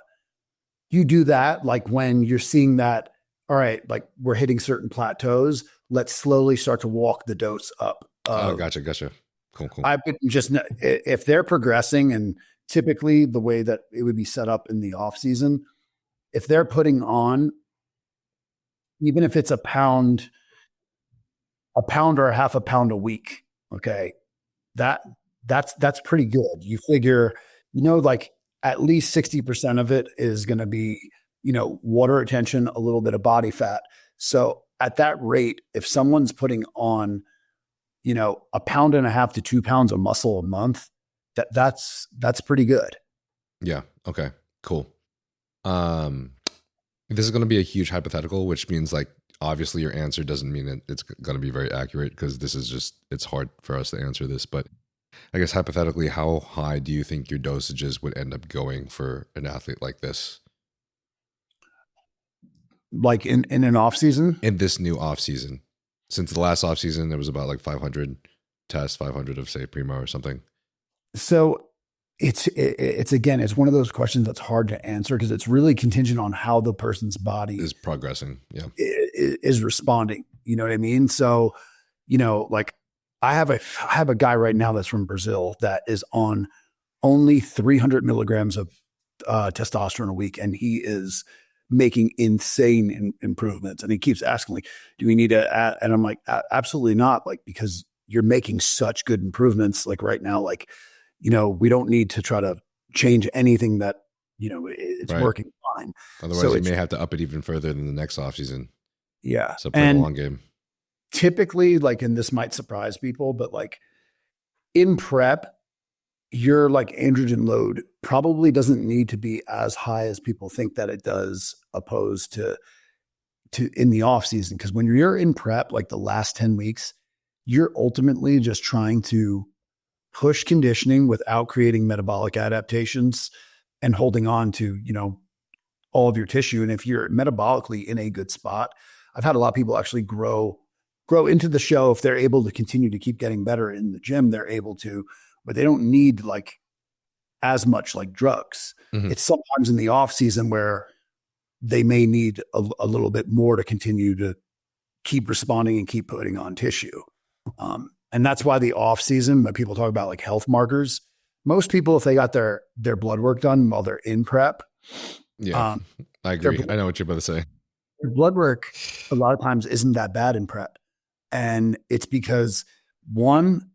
You do that like when you're seeing that, all right, like we're hitting certain plateaus, let's slowly start to walk the dose up. Gotcha. Cool. I would just, if they're progressing, and typically the way that it would be set up in the off season, if they're putting on, even if it's a pound or a half a pound a week, okay, that's pretty good. You figure, like at least 60% of it is going to be, water retention, a little bit of body fat. So at that rate, if someone's putting on, a pound and a half to 2 pounds of muscle a month, that's pretty good. Yeah. Okay, cool. This is going to be a huge hypothetical, which means like, obviously your answer doesn't mean that it's going to be very accurate, because this is just, it's hard for us to answer this. But I guess hypothetically, how high do you think your dosages would end up going for an athlete like this? Like in an off season? In this new off season. Since the last off season, there was about like 500 tests, 500 of say Primo or something. So it's again, it's one of those questions that's hard to answer because it's really contingent on how the person's body is progressing. Yeah. Is responding. You know what I mean? So, like I have a guy right now that's from Brazil that is on only 300 milligrams of testosterone a week. And he is making insane improvements. And he keeps asking, like, do we need to add? And I'm like, absolutely not. Like, because you're making such good improvements. Like right now, like, we don't need to try to change anything that, it's right. Working fine. Otherwise, you may have to up it even further than the next offseason. Yeah. So play the long game. Typically, like, and this might surprise people, but like in prep, your like androgen load probably doesn't need to be as high as people think that it does, opposed to in the off season. Because when you're in prep, like the last 10 weeks, you're ultimately just trying to push conditioning without creating metabolic adaptations and holding on to, all of your tissue. And if you're metabolically in a good spot, I've had a lot of people actually grow into the show. If they're able to continue to keep getting better in the gym, they're able to, but they don't need like as much like drugs. Mm-hmm. It's sometimes in the off season where they may need a little bit more to continue to keep responding and keep putting on tissue. And that's why the off season, when people talk about like health markers, most people, if they got their blood work done while they're in prep. Yeah, I agree. I know what you're about to say. Your blood work a lot of times isn't that bad in prep. And it's because, one,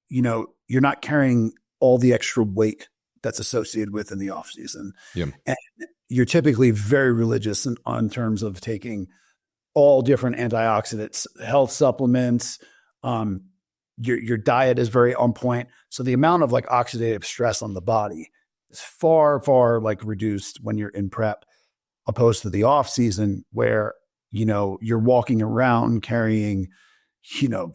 you're not carrying all the extra weight that's associated with in the off season. Yeah. And you're typically very religious on terms of taking all different antioxidants, health supplements. Your diet is very on point. So the amount of like oxidative stress on the body is far, far like reduced when you're in prep, opposed to the off season where, you're walking around carrying,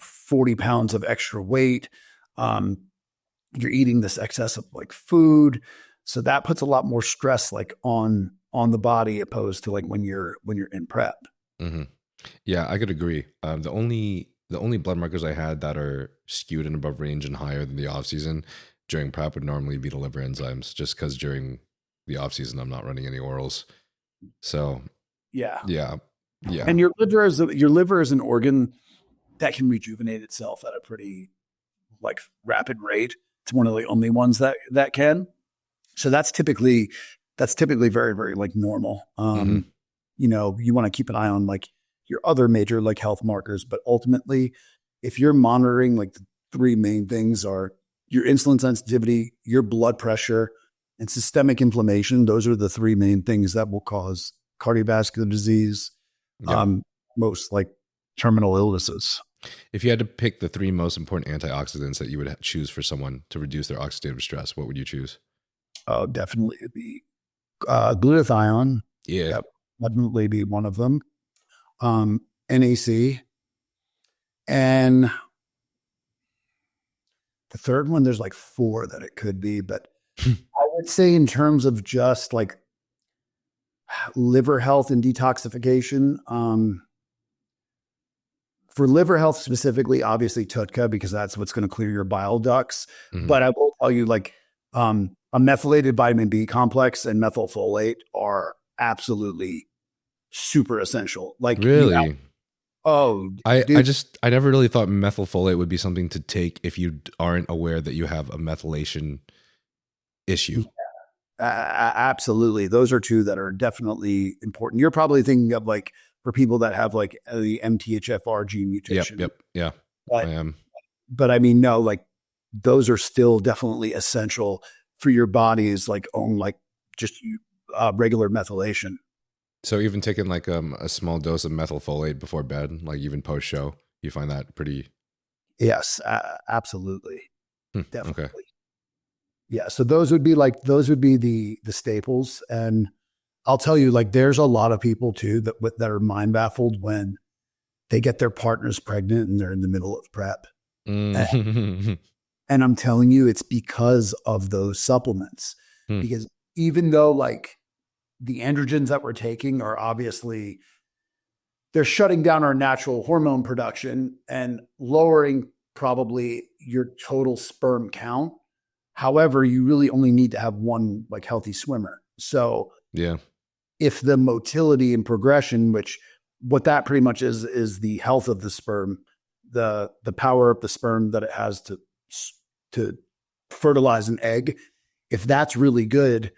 40 pounds of extra weight. You're eating this excess of like food. So that puts a lot more stress like on the body, opposed to like when you're in prep. Mm-hmm. Yeah, I could agree. The only blood markers I had that are skewed and above range and higher than the off season during prep would normally be the liver enzymes, just because during the off season I'm not running any orals. So yeah. And your liver is an organ that can rejuvenate itself at a pretty like rapid rate. It's one of the only ones that can. So that's typically very, very like normal. You know, you want to keep an eye on like your other major like health markers, but ultimately, if you're monitoring, like the three main things are your insulin sensitivity, your blood pressure, and systemic inflammation. Those are the three main things that will cause cardiovascular disease, most like terminal illnesses. If you had to pick the three most important antioxidants that you would choose for someone to reduce their oxidative stress, what would you choose? Oh, definitely the glutathione. Yeah. That would definitely be one of them. NAC. And the third one, there's like four that it could be, but I would say in terms of just like liver health and detoxification, for liver health specifically, obviously TUDCA, because that's what's going to clear your bile ducts. But I will tell you, like a methylated vitamin B complex and methylfolate are absolutely super essential. Like really? I never really thought methylfolate would be something to take if you aren't aware that you have a methylation issue. Absolutely. Those are two that are definitely important. You're probably thinking of like for people that have like the MTHFR gene mutation. Yep. Yeah, I am. But I mean, no, like those are still definitely essential for your body's like own, like just regular methylation. So even taking like a small dose of methylfolate before bed, like even post show, you find that pretty? Yes, absolutely. Definitely. Okay. Yeah. So those would be the staples. And I'll tell you, like, there's a lot of people too that are mind baffled when they get their partners pregnant and they're in the middle of prep. And I'm telling you, it's because of those supplements. Because even though like the androgens that we're taking are obviously, they're shutting down our natural hormone production and lowering probably your total sperm count. However, you really only need to have one like healthy swimmer. So yeah, if the motility and progression, which what that pretty much is the health of the sperm, the power of the sperm that it has to fertilize an egg, if that's really good,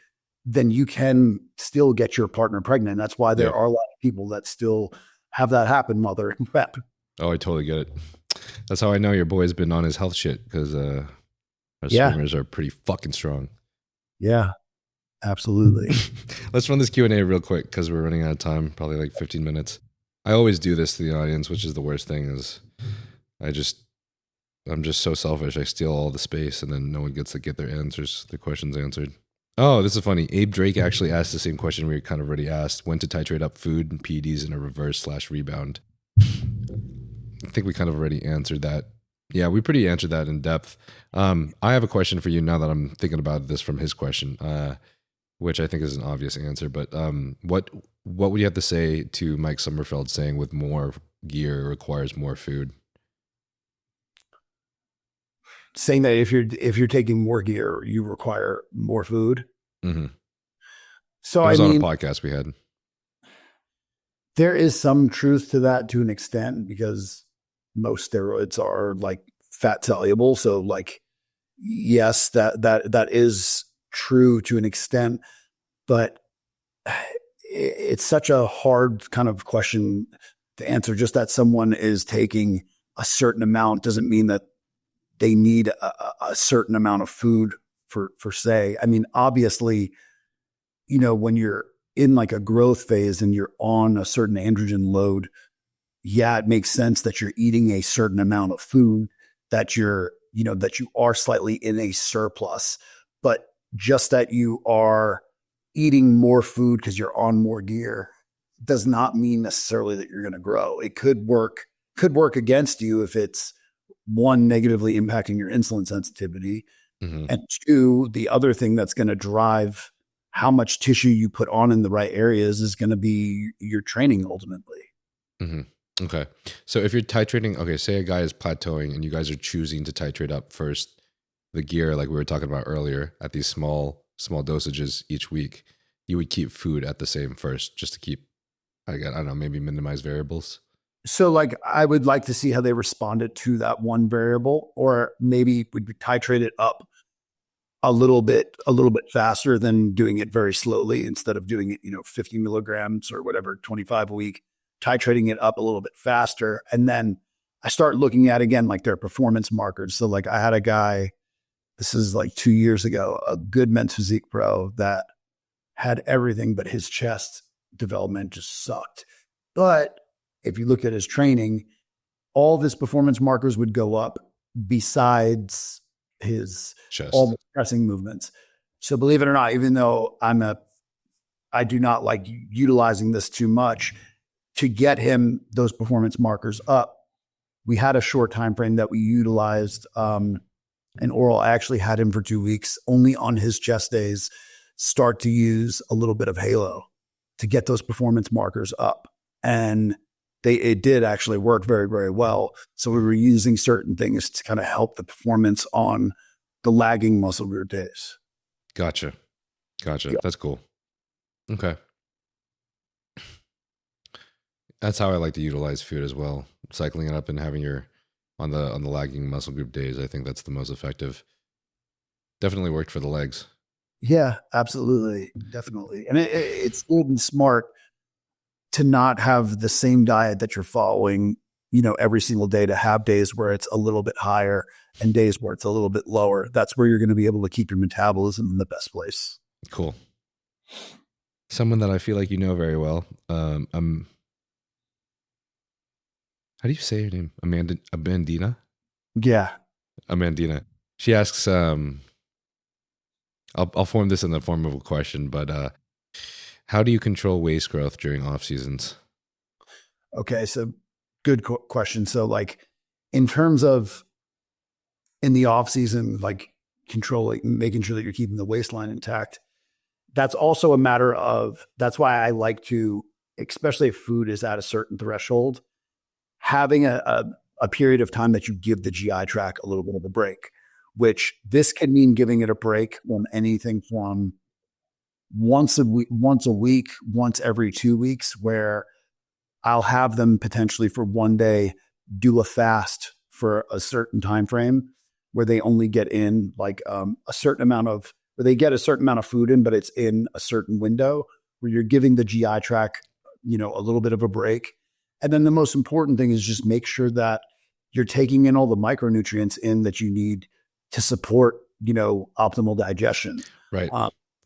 then you can still get your partner pregnant. That's why there are a lot of people that still have that happen while they're in prep. Oh, I totally get it. That's how I know your boy's been on his health shit, because our swimmers are pretty fucking strong. Yeah, absolutely. Let's run this Q&A real quick because we're running out of time, probably like 15 minutes. I always do this to the audience, which is the worst thing, is I'm just so selfish. I steal all the space and then no one gets to get their questions answered. Oh, this is funny. Abe Drake actually asked the same question we kind of already asked: when to titrate up food and PEDs in a reverse/rebound. I think we kind of already answered that. Yeah, we pretty answered that in depth. I have a question for you now that I'm thinking about this from his question, which I think is an obvious answer. But what would you have to say to Mike Sommerfeld saying with more gear requires more food? Saying that if you're taking more gear, you require more food. So it was on a podcast we had. There is some truth to that to an extent, because most steroids are like fat soluble. So like, yes, that is true to an extent, but it's such a hard kind of question to answer. Just that someone is taking a certain amount doesn't mean that they need a certain amount of food for say. I mean, obviously, you know, when you're in like a growth phase and you're on a certain androgen load, yeah, it makes sense that you're eating a certain amount of food, that you are slightly in a surplus. But just that you are eating more food because you're on more gear does not mean necessarily that you're going to grow. It could work against you if it's, one, negatively impacting your insulin sensitivity, and two, the other thing that's going to drive how much tissue you put on in the right areas is going to be your training ultimately. Okay. So if you're titrating, okay, say a guy is plateauing and you guys are choosing to titrate up first the gear, like we were talking about earlier, at these small dosages each week, you would keep food at the same first, just to keep, I don't know, maybe minimize variables. So like, I would like to see how they responded to that one variable, or maybe would titrate it up a little bit faster than doing it very slowly, instead of doing it, 50 milligrams or whatever, 25 a week, titrating it up a little bit faster. And then I start looking at, again, like their performance markers. So like I had a guy, this is like 2 years ago, a good men's physique pro that had everything, but his chest development just sucked. But if you look at his training, all of his performance markers would go up besides his Chest. all the pressing movements. So believe it or not, even though I do not like utilizing this too much, to get him those performance markers up, we had a short time frame that we utilized an oral. I actually had him for 2 weeks, only on his chest days, start to use a little bit of Halo to get those performance markers up. And it did actually work very, very well. So we were using certain things to kind of help the performance on the lagging muscle group days. Gotcha. Yeah. That's cool. Okay. That's how I like to utilize food as well. Cycling it up and having your on the lagging muscle group days. I think that's the most effective. Definitely worked for the legs. Yeah, absolutely. Definitely. And it's good and smart to not have the same diet that you're following, every single day, to have days where it's a little bit higher and days where it's a little bit lower. That's where you're going to be able to keep your metabolism in the best place. Cool. Someone that I feel like you know very well. How do you say her name? Amandina? Yeah. Amandina. She asks, I'll form this in the form of a question, but how do you control waist growth during off seasons? Okay, so good question. So like, in terms of in the off season, like controlling, making sure that you're keeping the waistline intact, that's also a matter of, that's why I like to, especially if food is at a certain threshold, having a period of time that you give the GI tract a little bit of a break, which this can mean giving it a break from anything from once a week, once every 2 weeks, where I'll have them potentially for one day do a fast for a certain time frame where they only get in like a certain amount of, where they get a certain amount of food in, but it's in a certain window where you're giving the GI tract, a little bit of a break. And then the most important thing is just make sure that you're taking in all the micronutrients in that you need to support, optimal digestion. Right.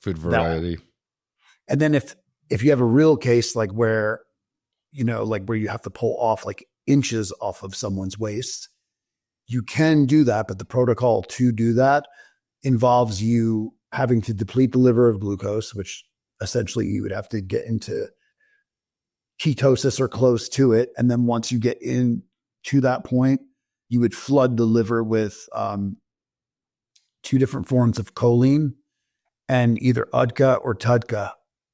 Food variety. And then if you have a real case like where, where you have to pull off like inches off of someone's waist, you can do that. But the protocol to do that involves you having to deplete the liver of glucose, which essentially you would have to get into ketosis or close to it. And then once you get into that point, you would flood the liver with 2 different forms of choline and either UDCA or TUDCA.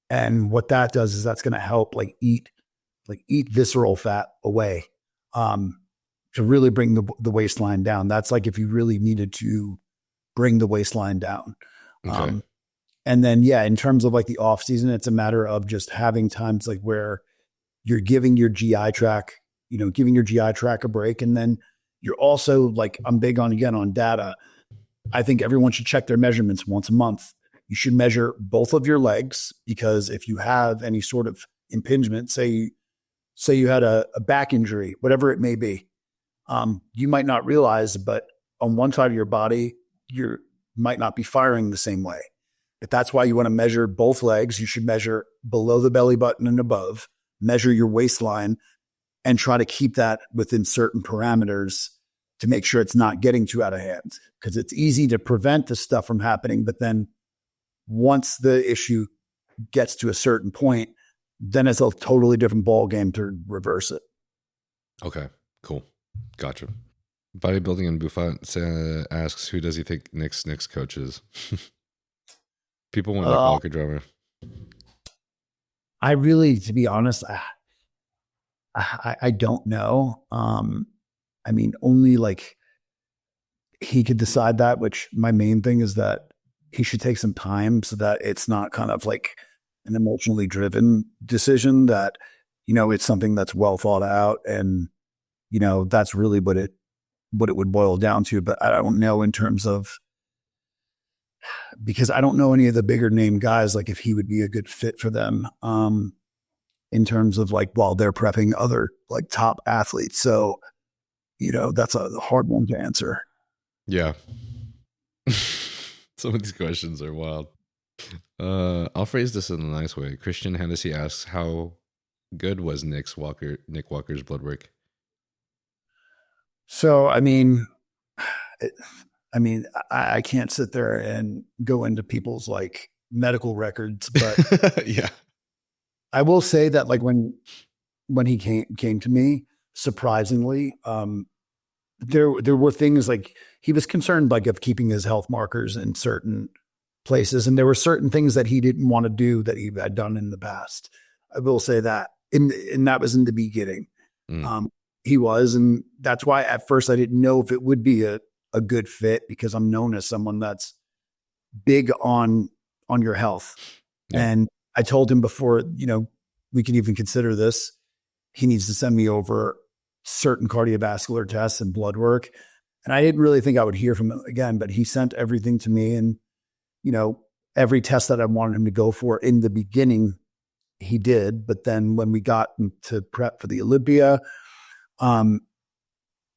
And what that does is that's going to help eat visceral fat away to really bring the waistline down. That's like if you really needed to bring the waistline down. Okay. And then, in terms of like the off season, it's a matter of just having times like where you're giving your GI tract, a break. And then you're also like, I'm big on data. I think everyone should check their measurements once a month. You should measure both of your legs, because if you have any sort of impingement, say you had a back injury, whatever it may be, you might not realize, but on one side of your body, you might not be firing the same way. If that's why you want to measure both legs, you should measure below the belly button and above, measure your waistline, and try to keep that within certain parameters to make sure it's not getting too out of hand. Because it's easy to prevent this stuff from happening, but then once the issue gets to a certain point, then it's a totally different ball game to reverse it. Okay, cool. Gotcha. Bodybuilding and Buffon asks, who does he think Nick's next coach is? People want Nick Walker drummer. I really, to be honest, I don't know. I mean, only like he could decide that, which my main thing is that he should take some time so that it's not kind of like an emotionally driven decision, that it's something that's well thought out, and, that's really what it would boil down to. But I don't know in terms of, because I don't know any of the bigger name guys, like if he would be a good fit for them, in terms of like, while they're prepping other like top athletes. So, that's a hard one to answer. Yeah. Some of these questions are wild. I'll phrase this in a nice way. Christian Hennessy asks, how good was Nick Walker's blood work? So, I can't sit there and go into people's like medical records, but yeah, I will say that like when he came to me, surprisingly, there were things like he was concerned like of keeping his health markers in certain places, and there were certain things that he didn't want to do that he had done in the past. I will say that, and that was in the beginning. He was, and that's why at first I didn't know if it would be a good fit, because I'm known as someone that's big on your health. Yeah. And I told him before, we can even consider this, he needs to send me over certain cardiovascular tests and blood work. And I didn't really think I would hear from him again, but he sent everything to me, and, every test that I wanted him to go for in the beginning, he did. But then when we got to prep for the Olympia,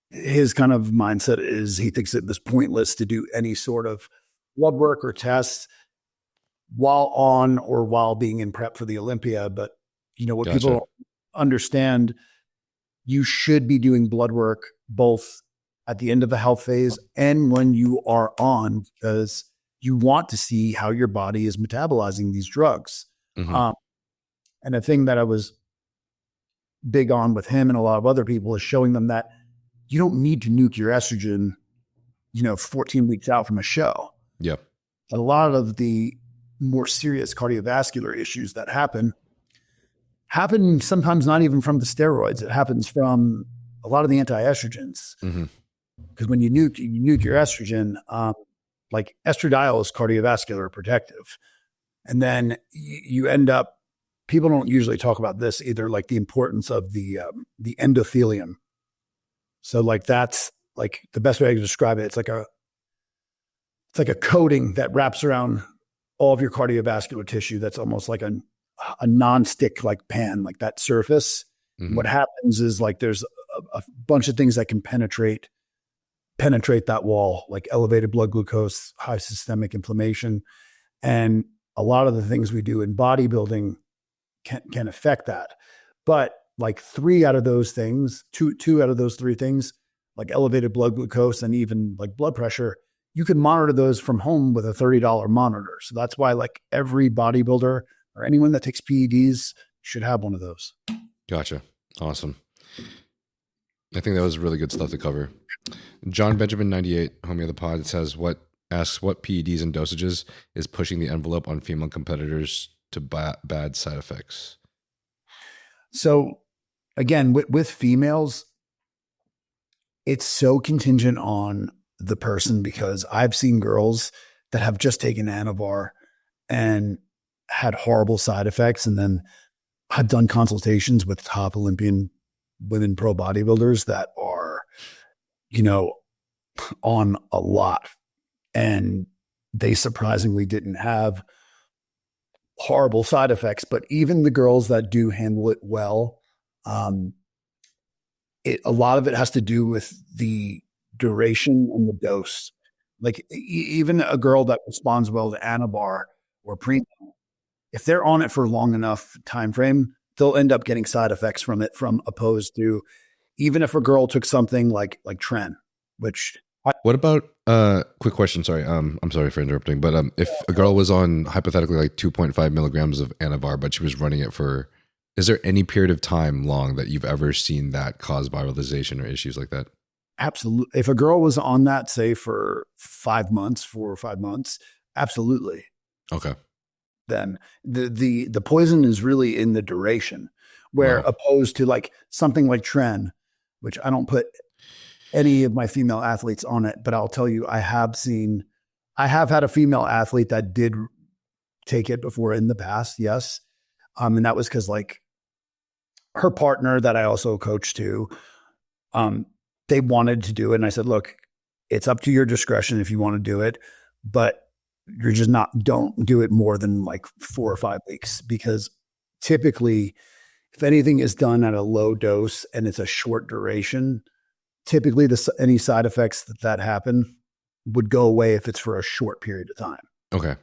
his kind of mindset is he thinks it was pointless to do any sort of blood work or tests while on or while being in prep for the Olympia. But, what Gotcha. people understand, you should be doing blood work both at the end of the health phase and when you are on, because you want to see how your body is metabolizing these drugs. Mm-hmm. And the thing that I was big on with him and a lot of other people is showing them that you don't need to nuke your estrogen, 14 weeks out from a show. Yeah. A lot of the more serious cardiovascular issues that happen sometimes not even from the steroids. It happens from a lot of the anti-estrogens. Mm-hmm. Because when you nuke your estrogen, like estradiol is cardiovascular protective. And then you end up, people don't usually talk about this either, like the importance of the endothelium. So like that's like the best way I can describe it. It's like a coating that wraps around all of your cardiovascular tissue. That's almost like a non-stick like pan, like that surface. Mm-hmm. What happens is like there's a bunch of things that can penetrate that wall, like elevated blood glucose, high systemic inflammation. And a lot of the things we do in bodybuilding can affect that. But like two out of those three things, like elevated blood glucose and even like blood pressure, you can monitor those from home with a $30 monitor. So that's why like every bodybuilder or anyone that takes PEDs should have one of those. Gotcha. Awesome. I think that was really good stuff to cover. John Benjamin 98, homie of the pod, asks what PEDs and dosages is pushing the envelope on female competitors to bad side effects. So again, with females, it's so contingent on the person, because I've seen girls that have just taken Anavar and had horrible side effects, and then I've done consultations with top Olympian women pro bodybuilders that are, on a lot, and they surprisingly didn't have horrible side effects. But even the girls that do handle it well, a lot of it has to do with the duration and the dose. Like even a girl that responds well to Anavar or Primo, if they're on it for long enough time frame, they'll end up getting side effects from it, from opposed to even if a girl took something like Tren, which. What about quick question? Sorry, I'm sorry for interrupting, but if a girl was on hypothetically like 2.5 milligrams of Anavar, but she was running it for, is there any period of time long that you've ever seen that cause viralization or issues like that? Absolutely. If a girl was on that, say for 5 months, 4 or 5 months, absolutely. Okay. Then the poison is really in the duration, where opposed to like something like Tren, which I don't put any of my female athletes on it, but I'll tell you, I have had a female athlete that did take it before in the past. Yes. And that was because like her partner that I also coach too, they wanted to do it. And I said, look, it's up to your discretion if you want to do it, but you're just don't do it more than like 4 or 5 weeks, because typically if anything is done at a low dose and it's a short duration, typically any side effects that happen would go away if it's for a short period of time. Okay.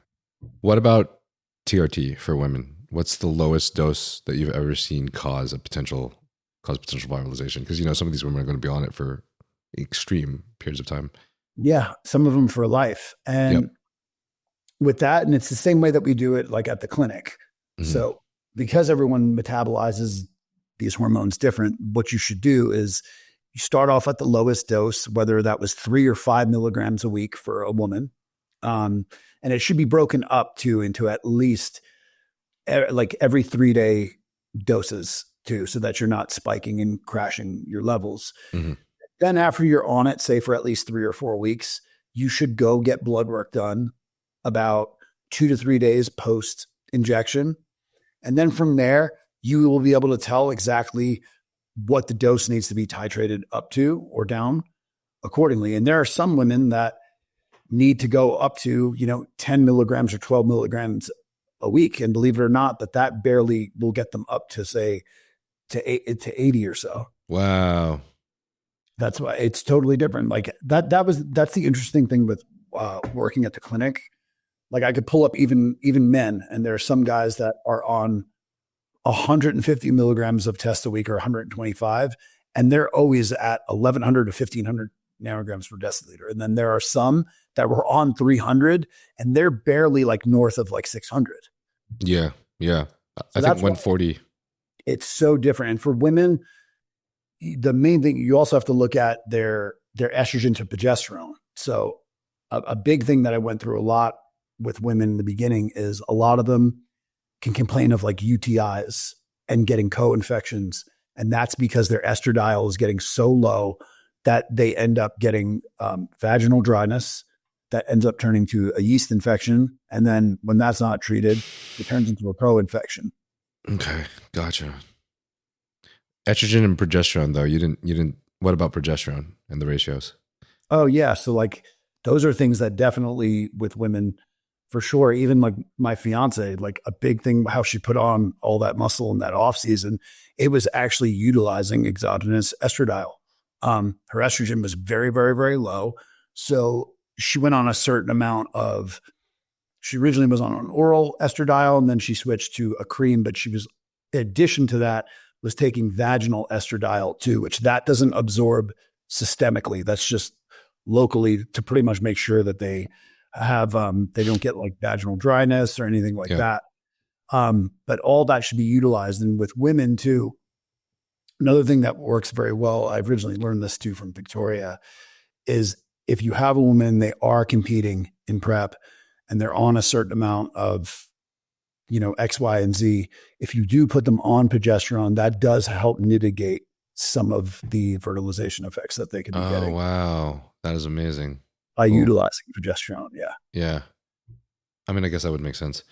What about TRT for women? What's the lowest dose that you've ever seen cause potential viralization? Because, some of these women are going to be on it for extreme periods of time. Yeah. Some of them for life. And with that, and it's the same way that we do it like at the clinic. Mm-hmm. So because everyone metabolizes these hormones different, what you should do is you start off at the lowest dose, whether that was 3 or 5 milligrams a week for a woman. And it should be broken up into at least like every 3-day doses too, so that you're not spiking and crashing your levels. Mm-hmm. Then after you're on it, say for at least 3 or 4 weeks, you should go get blood work done about 2 to 3 days post injection. And then from there, you will be able to tell exactly what the dose needs to be titrated up to or down accordingly. And there are some women that need to go up to, 10 milligrams or 12 milligrams a week. And believe it or not, that barely will get them up to say to 80 or so. Wow. That's why it's totally different. Like that's the interesting thing with working at the clinic. Like I could pull up even men, and there are some guys that are on 150 milligrams of test a week or 125, and they're always at 1,100 to 1,500 nanograms per deciliter. And then there are some that were on 300, and they're barely like north of like 600. Yeah. I think 140. It's so different. And for women, the main thing, you also have to look at their estrogen to progesterone. So a big thing that I went through a lot with women in the beginning is a lot of them can complain of like UTIs and getting co-infections. And that's because their estradiol is getting so low that they end up getting vaginal dryness that ends up turning to a yeast infection. And then when that's not treated, it turns into a co-infection. Okay. Gotcha. Estrogen and progesterone though, you didn't, what about progesterone and the ratios? Oh yeah. So like those are things that definitely with women, for sure, even like my fiance, like a big thing, how she put on all that muscle in that off season, it was actually utilizing exogenous estradiol. Her estrogen was very, very, very low. So she went on a certain amount she originally was on an oral estradiol, and then she switched to a cream, but she was, in addition to that, was taking vaginal estradiol too, which that doesn't absorb systemically. That's just locally to pretty much make sure that they have they don't get like vaginal dryness or anything like that. But all that should be utilized. And with women too, another thing that works very well, I originally learned this too from Victoria, is if you have a woman, they are competing in prep and they're on a certain amount of, X, Y, and Z, if you do put them on progesterone, that does help mitigate some of the fertilization effects that they could be getting. Oh, wow. That is amazing. By utilizing progesterone. Yeah. Yeah. I mean, I guess that would make sense.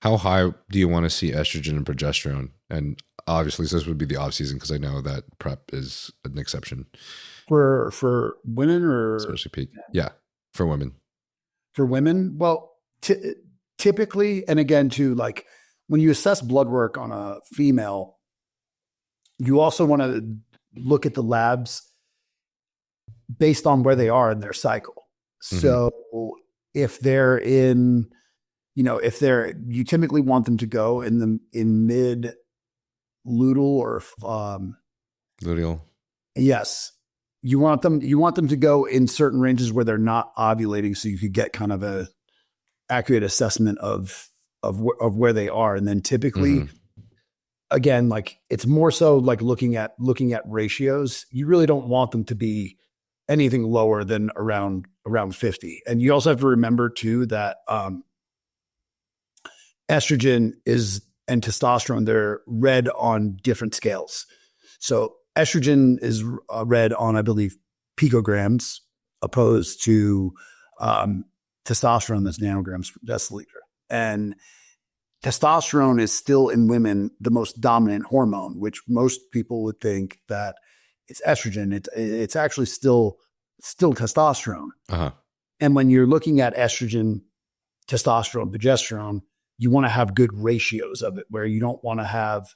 How high do you want to see estrogen and progesterone? And obviously this would be the off season, because I know that prep is an exception. For women or? Especially peak. Yeah. For women. For women? Well, typically, and again, too, like when you assess blood work on a female, you also want to look at the labs based on where they are in their cycle. So if they're in, you typically want them to go in mid luteal or luteal. Yes. You want them to go in certain ranges where they're not ovulating, so you could get kind of a accurate assessment of where they are. And then typically, again, like it's more so like looking at ratios. You really don't want them to be anything lower than around 50. And you also have to remember too that estrogen and testosterone, they're read on different scales. So estrogen is read on, I believe, picograms, opposed to testosterone that's nanograms per deciliter. And testosterone is still in women the most dominant hormone, which most people would think that it's estrogen. It's actually still testosterone. Uh-huh. And when you're looking at estrogen, testosterone, progesterone, you want to have good ratios of it, where you don't want to have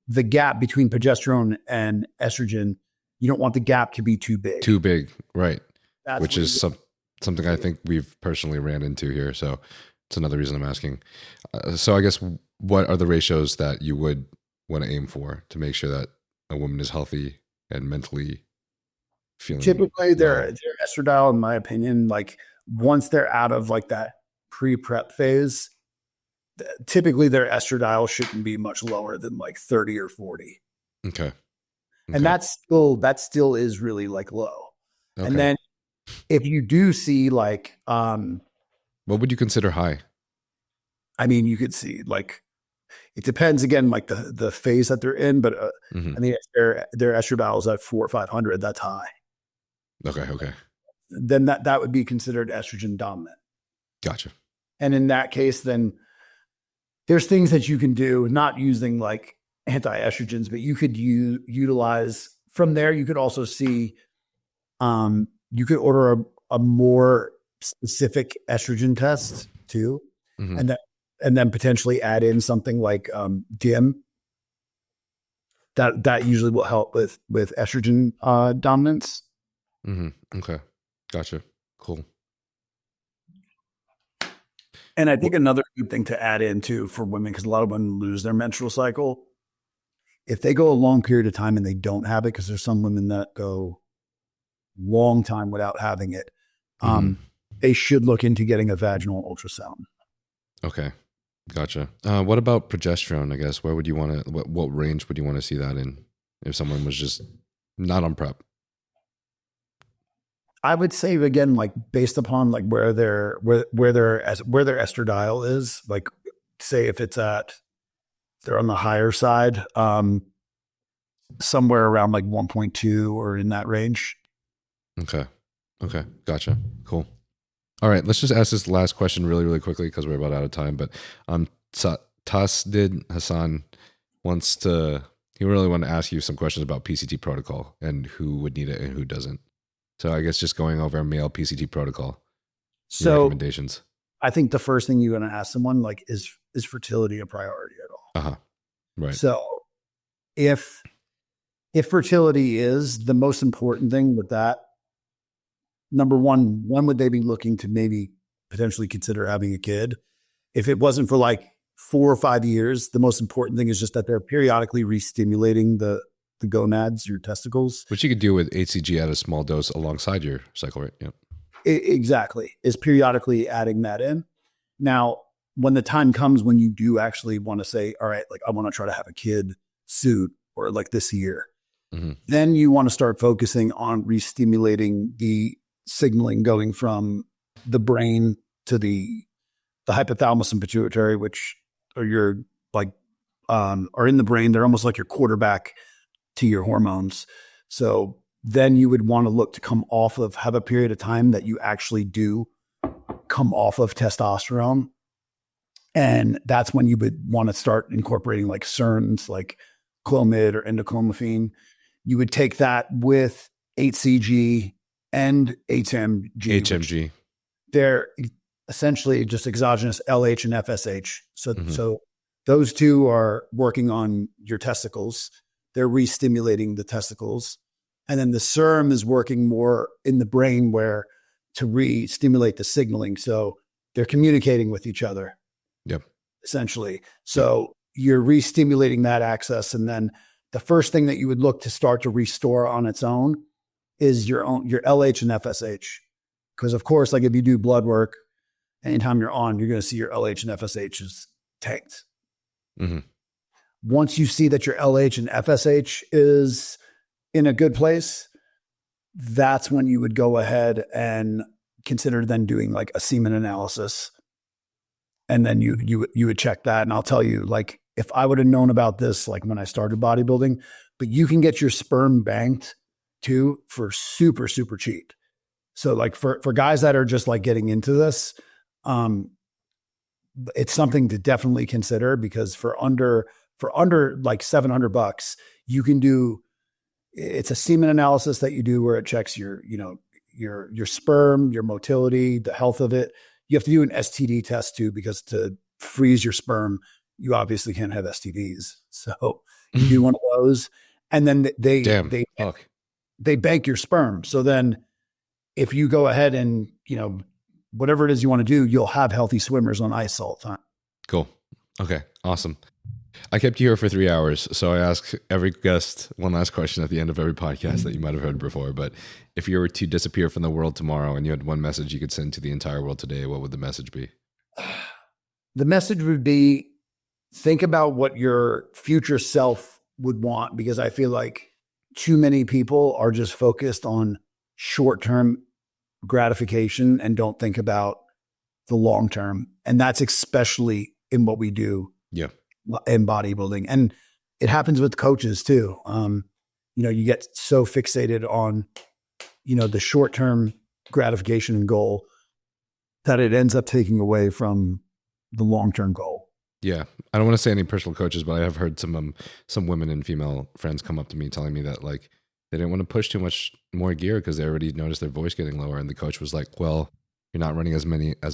the gap between progesterone and estrogen. You don't want the gap to be too big. Too big, right? That's which is something I think we've personally ran into here. So it's another reason I'm asking. So I guess what are the ratios that you would want to aim for to make sure that a woman is healthy and mentally feeling? Typically, their estradiol, in my opinion, like once they're out of like that pre-prep phase, typically their estradiol shouldn't be much lower than like 30 or 40. Okay. And that still is really like low. Okay. And then if you do see like, what would you consider high? I mean, you could see like, it depends again, like the phase that they're in, but I mean, their estradiol is at 400 or 500. That's high. Okay. Then that would be considered estrogen dominant. Gotcha. And in that case, then there's things that you can do, not using like anti-estrogens, but you could utilize from there. You could also see, you could order a more specific estrogen test too. And then potentially add in something like DIM. That usually will help with estrogen dominance. Okay. Gotcha. Cool. And I think another good thing to add in too for women, because a lot of women lose their menstrual cycle. If they go a long period of time and they don't have it, because there's some women that go long time without having it, they should look into getting a vaginal ultrasound. Okay. Gotcha. What about progesterone, I guess? Where would you want to, what range would you want to see that in if someone was just not on prep? I would say again, like based upon like where their estradiol is, like say if it's they're on the higher side, somewhere around like 1.2 or in that range. Okay. Gotcha. Cool. All right. Let's just ask this last question really, really quickly because we're about out of time. But Tasdid Hassan he really wanted to ask you some questions about PCT protocol and who would need it and who doesn't. So I guess just going over a male PCT protocol. So recommendations. I think the first thing you're going to ask someone like is fertility a priority at all? Right. So if fertility is the most important thing with that, number one, when would they be looking to maybe potentially consider having a kid? If it wasn't for like 4 or 5 years, the most important thing is just that they're periodically re-stimulating the gonads, your testicles. Which you could do with HCG at a small dose alongside your cycle rate. Yep. Exactly. Is periodically adding that in. Now, when the time comes when you do actually want to say, all right, like I want to try to have a kid soon or like this year, then you want to start focusing on re-stimulating the signaling going from the brain to the hypothalamus and pituitary, which are your like are in the brain. They're almost like your quarterback to your hormones. So then you would want to look to have a period of time that you actually do come off of testosterone. And that's when you would want to start incorporating like SERMs, like Clomid or endoclomifene. You would take that with HCG and HMG. They're essentially just exogenous LH and FSH. So those two are working on your testicles. They're re-stimulating the testicles. And then the SERM is working more in the brain to re-stimulate the signaling. So they're communicating with each other. Yep. Essentially. So you're re-stimulating that axis. And then the first thing that you would look to start to restore on its own is your LH and FSH. Because of course, like if you do blood work, anytime you're on, you're going to see your LH and FSH is tanked. Once you see that your LH and FSH is in a good place, that's when you would go ahead and consider then doing like a semen analysis. And then you would check that. And I'll tell you, like, if I would have known about this, like when I started bodybuilding, but you can get your sperm banked too for super, super cheap. So like for guys that are just like getting into this, it's something to definitely consider, because for under like $700, you can do, it's a semen analysis that you do where it checks your sperm, your motility, the health of it. You have to do an STD test too, because to freeze your sperm, you obviously can't have STDs. So you do one of those, and then they bank your sperm. So then if you go ahead and, whatever it is you want to do, you'll have healthy swimmers on ice all the time. Cool. Okay. Awesome. I kept you here for 3 hours. So I ask every guest one last question at the end of every podcast that you might have heard before. But if you were to disappear from the world tomorrow and you had one message you could send to the entire world today, what would the message be? The message would be, think about what your future self would want, because I feel like too many people are just focused on short-term gratification and don't think about the long-term. And that's especially in what we do in bodybuilding. And it happens with coaches too. You get so fixated on, the short-term gratification and goal that it ends up taking away from the long-term goal. Yeah. I don't want to say any personal coaches, but I have heard some women and female friends come up to me telling me that like they didn't want to push too much more gear because they already noticed their voice getting lower. And the coach was like, well, you're not running as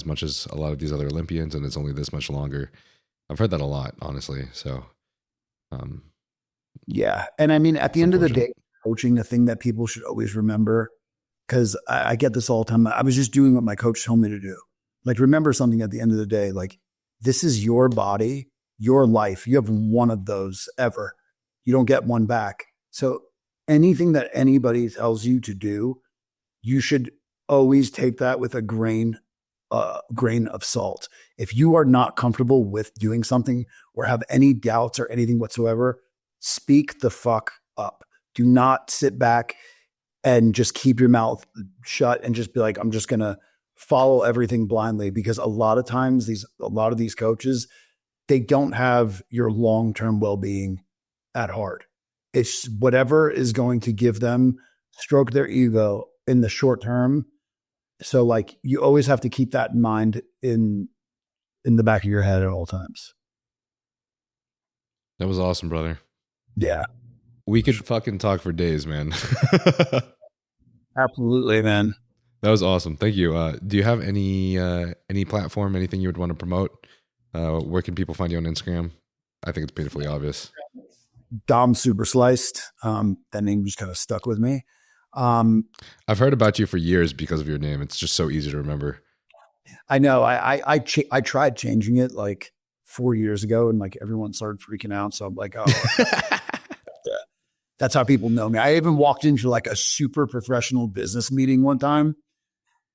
much as a lot of these other Olympians, and it's only this much longer. I've heard that a lot, honestly. So, yeah. And I mean, at the end of the day, coaching, the thing that people should always remember, because I get this all the time. I was just doing what my coach told me to do. Like, remember something at the end of the day, like, this is your body, your life. You have one of those ever. You don't get one back. So anything that anybody tells you to do, you should always take that with a grain of salt. If you are not comfortable with doing something or have any doubts or anything whatsoever, speak the fuck up. Do not sit back and just keep your mouth shut and just be like, I'm just going to follow everything blindly, because a lot of times a lot of these coaches, they don't have your long-term well-being at heart. It's whatever is going to give them, stroke their ego in the short term. So like, you always have to keep that in mind in the back of your head at all times. That was awesome, brother. Yeah. We could fucking talk for days, man. Absolutely, man. That was awesome. Thank you. Do you have any platform, anything you would want to promote? Where can people find you on Instagram? I think it's beautifully obvious. DomSuperSliced. That name just kind of stuck with me. I've heard about you for years because of your name. It's just so easy to remember. I know. I tried changing it like 4 years ago, and like everyone started freaking out. So I'm like, oh, that's how people know me. I even walked into like a super professional business meeting one time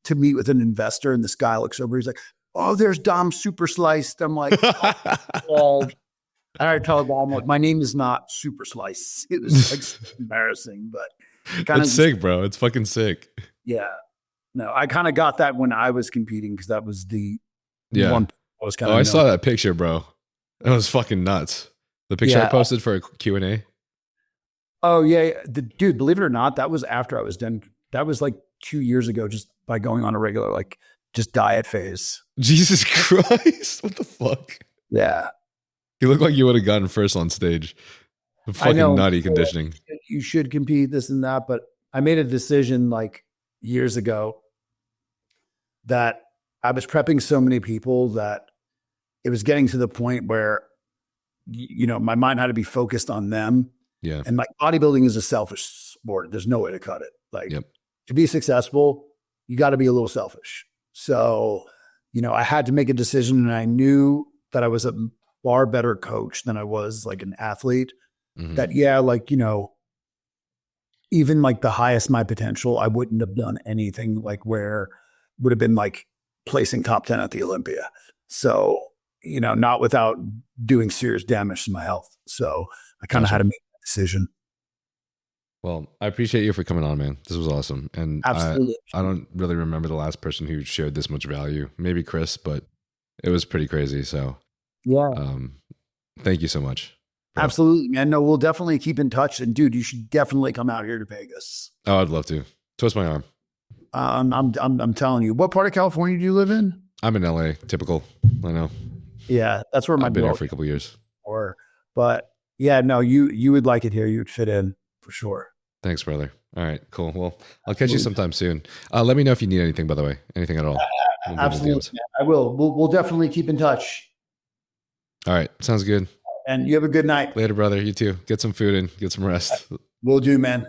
to meet with an investor, and this guy looks over. He's like, "Oh, there's DomSuperSliced." I'm like, oh. And I told him, I'm like, my name is not SuperSlice. It was like embarrassing, but it's sick, bro. It's fucking sick. Yeah. No, I kind of got that when I was competing, because that was the one I was kind of. I saw that picture, bro. That was fucking nuts. The picture I posted for a Q&A. Oh yeah, dude. Believe it or not, that was after I was done. That was like 2 years ago, just by going on a regular just diet phase. Jesus Christ! What the fuck? Yeah. You look like you would have gotten first on stage. Fucking nutty conditioning. You should compete, this and that. But I made a decision like years ago that I was prepping so many people that it was getting to the point where, my mind had to be focused on them. Yeah. And like, bodybuilding is a selfish sport. There's no way to cut it. Like, to be successful, you got to be a little selfish. So, I had to make a decision, and I knew that I was a far better coach than I was like an athlete. Mm-hmm. That, even like the highest my potential, I wouldn't have done anything like where would have been like placing top 10 at the Olympia. So, not without doing serious damage to my health. So I kind of had to make that decision. Well, I appreciate you for coming on, man. This was awesome. And absolutely. I don't really remember the last person who shared this much value. Maybe Chris, but it was pretty crazy. So yeah. Thank you so much. Bro. Absolutely, man. No, we'll definitely keep in touch. And dude, you should definitely come out here to Vegas. Oh, I'd love to. Twist my arm. I'm telling you. What part of California do you live in? I'm in LA. Typical. I know. Yeah, that's where my I've been here build for a couple of years. or, but yeah, no, you would like it here. You would fit in for sure. Thanks, brother. All right, cool. Well, I'll catch you sometime soon. Let me know if you need anything, by the way, anything at all. We'll be in the Absolutely. DMs. Man. I will. We'll definitely keep in touch. All right, sounds good. And you have a good night. Later, brother. You too. Get some food and get some rest. Will do, man.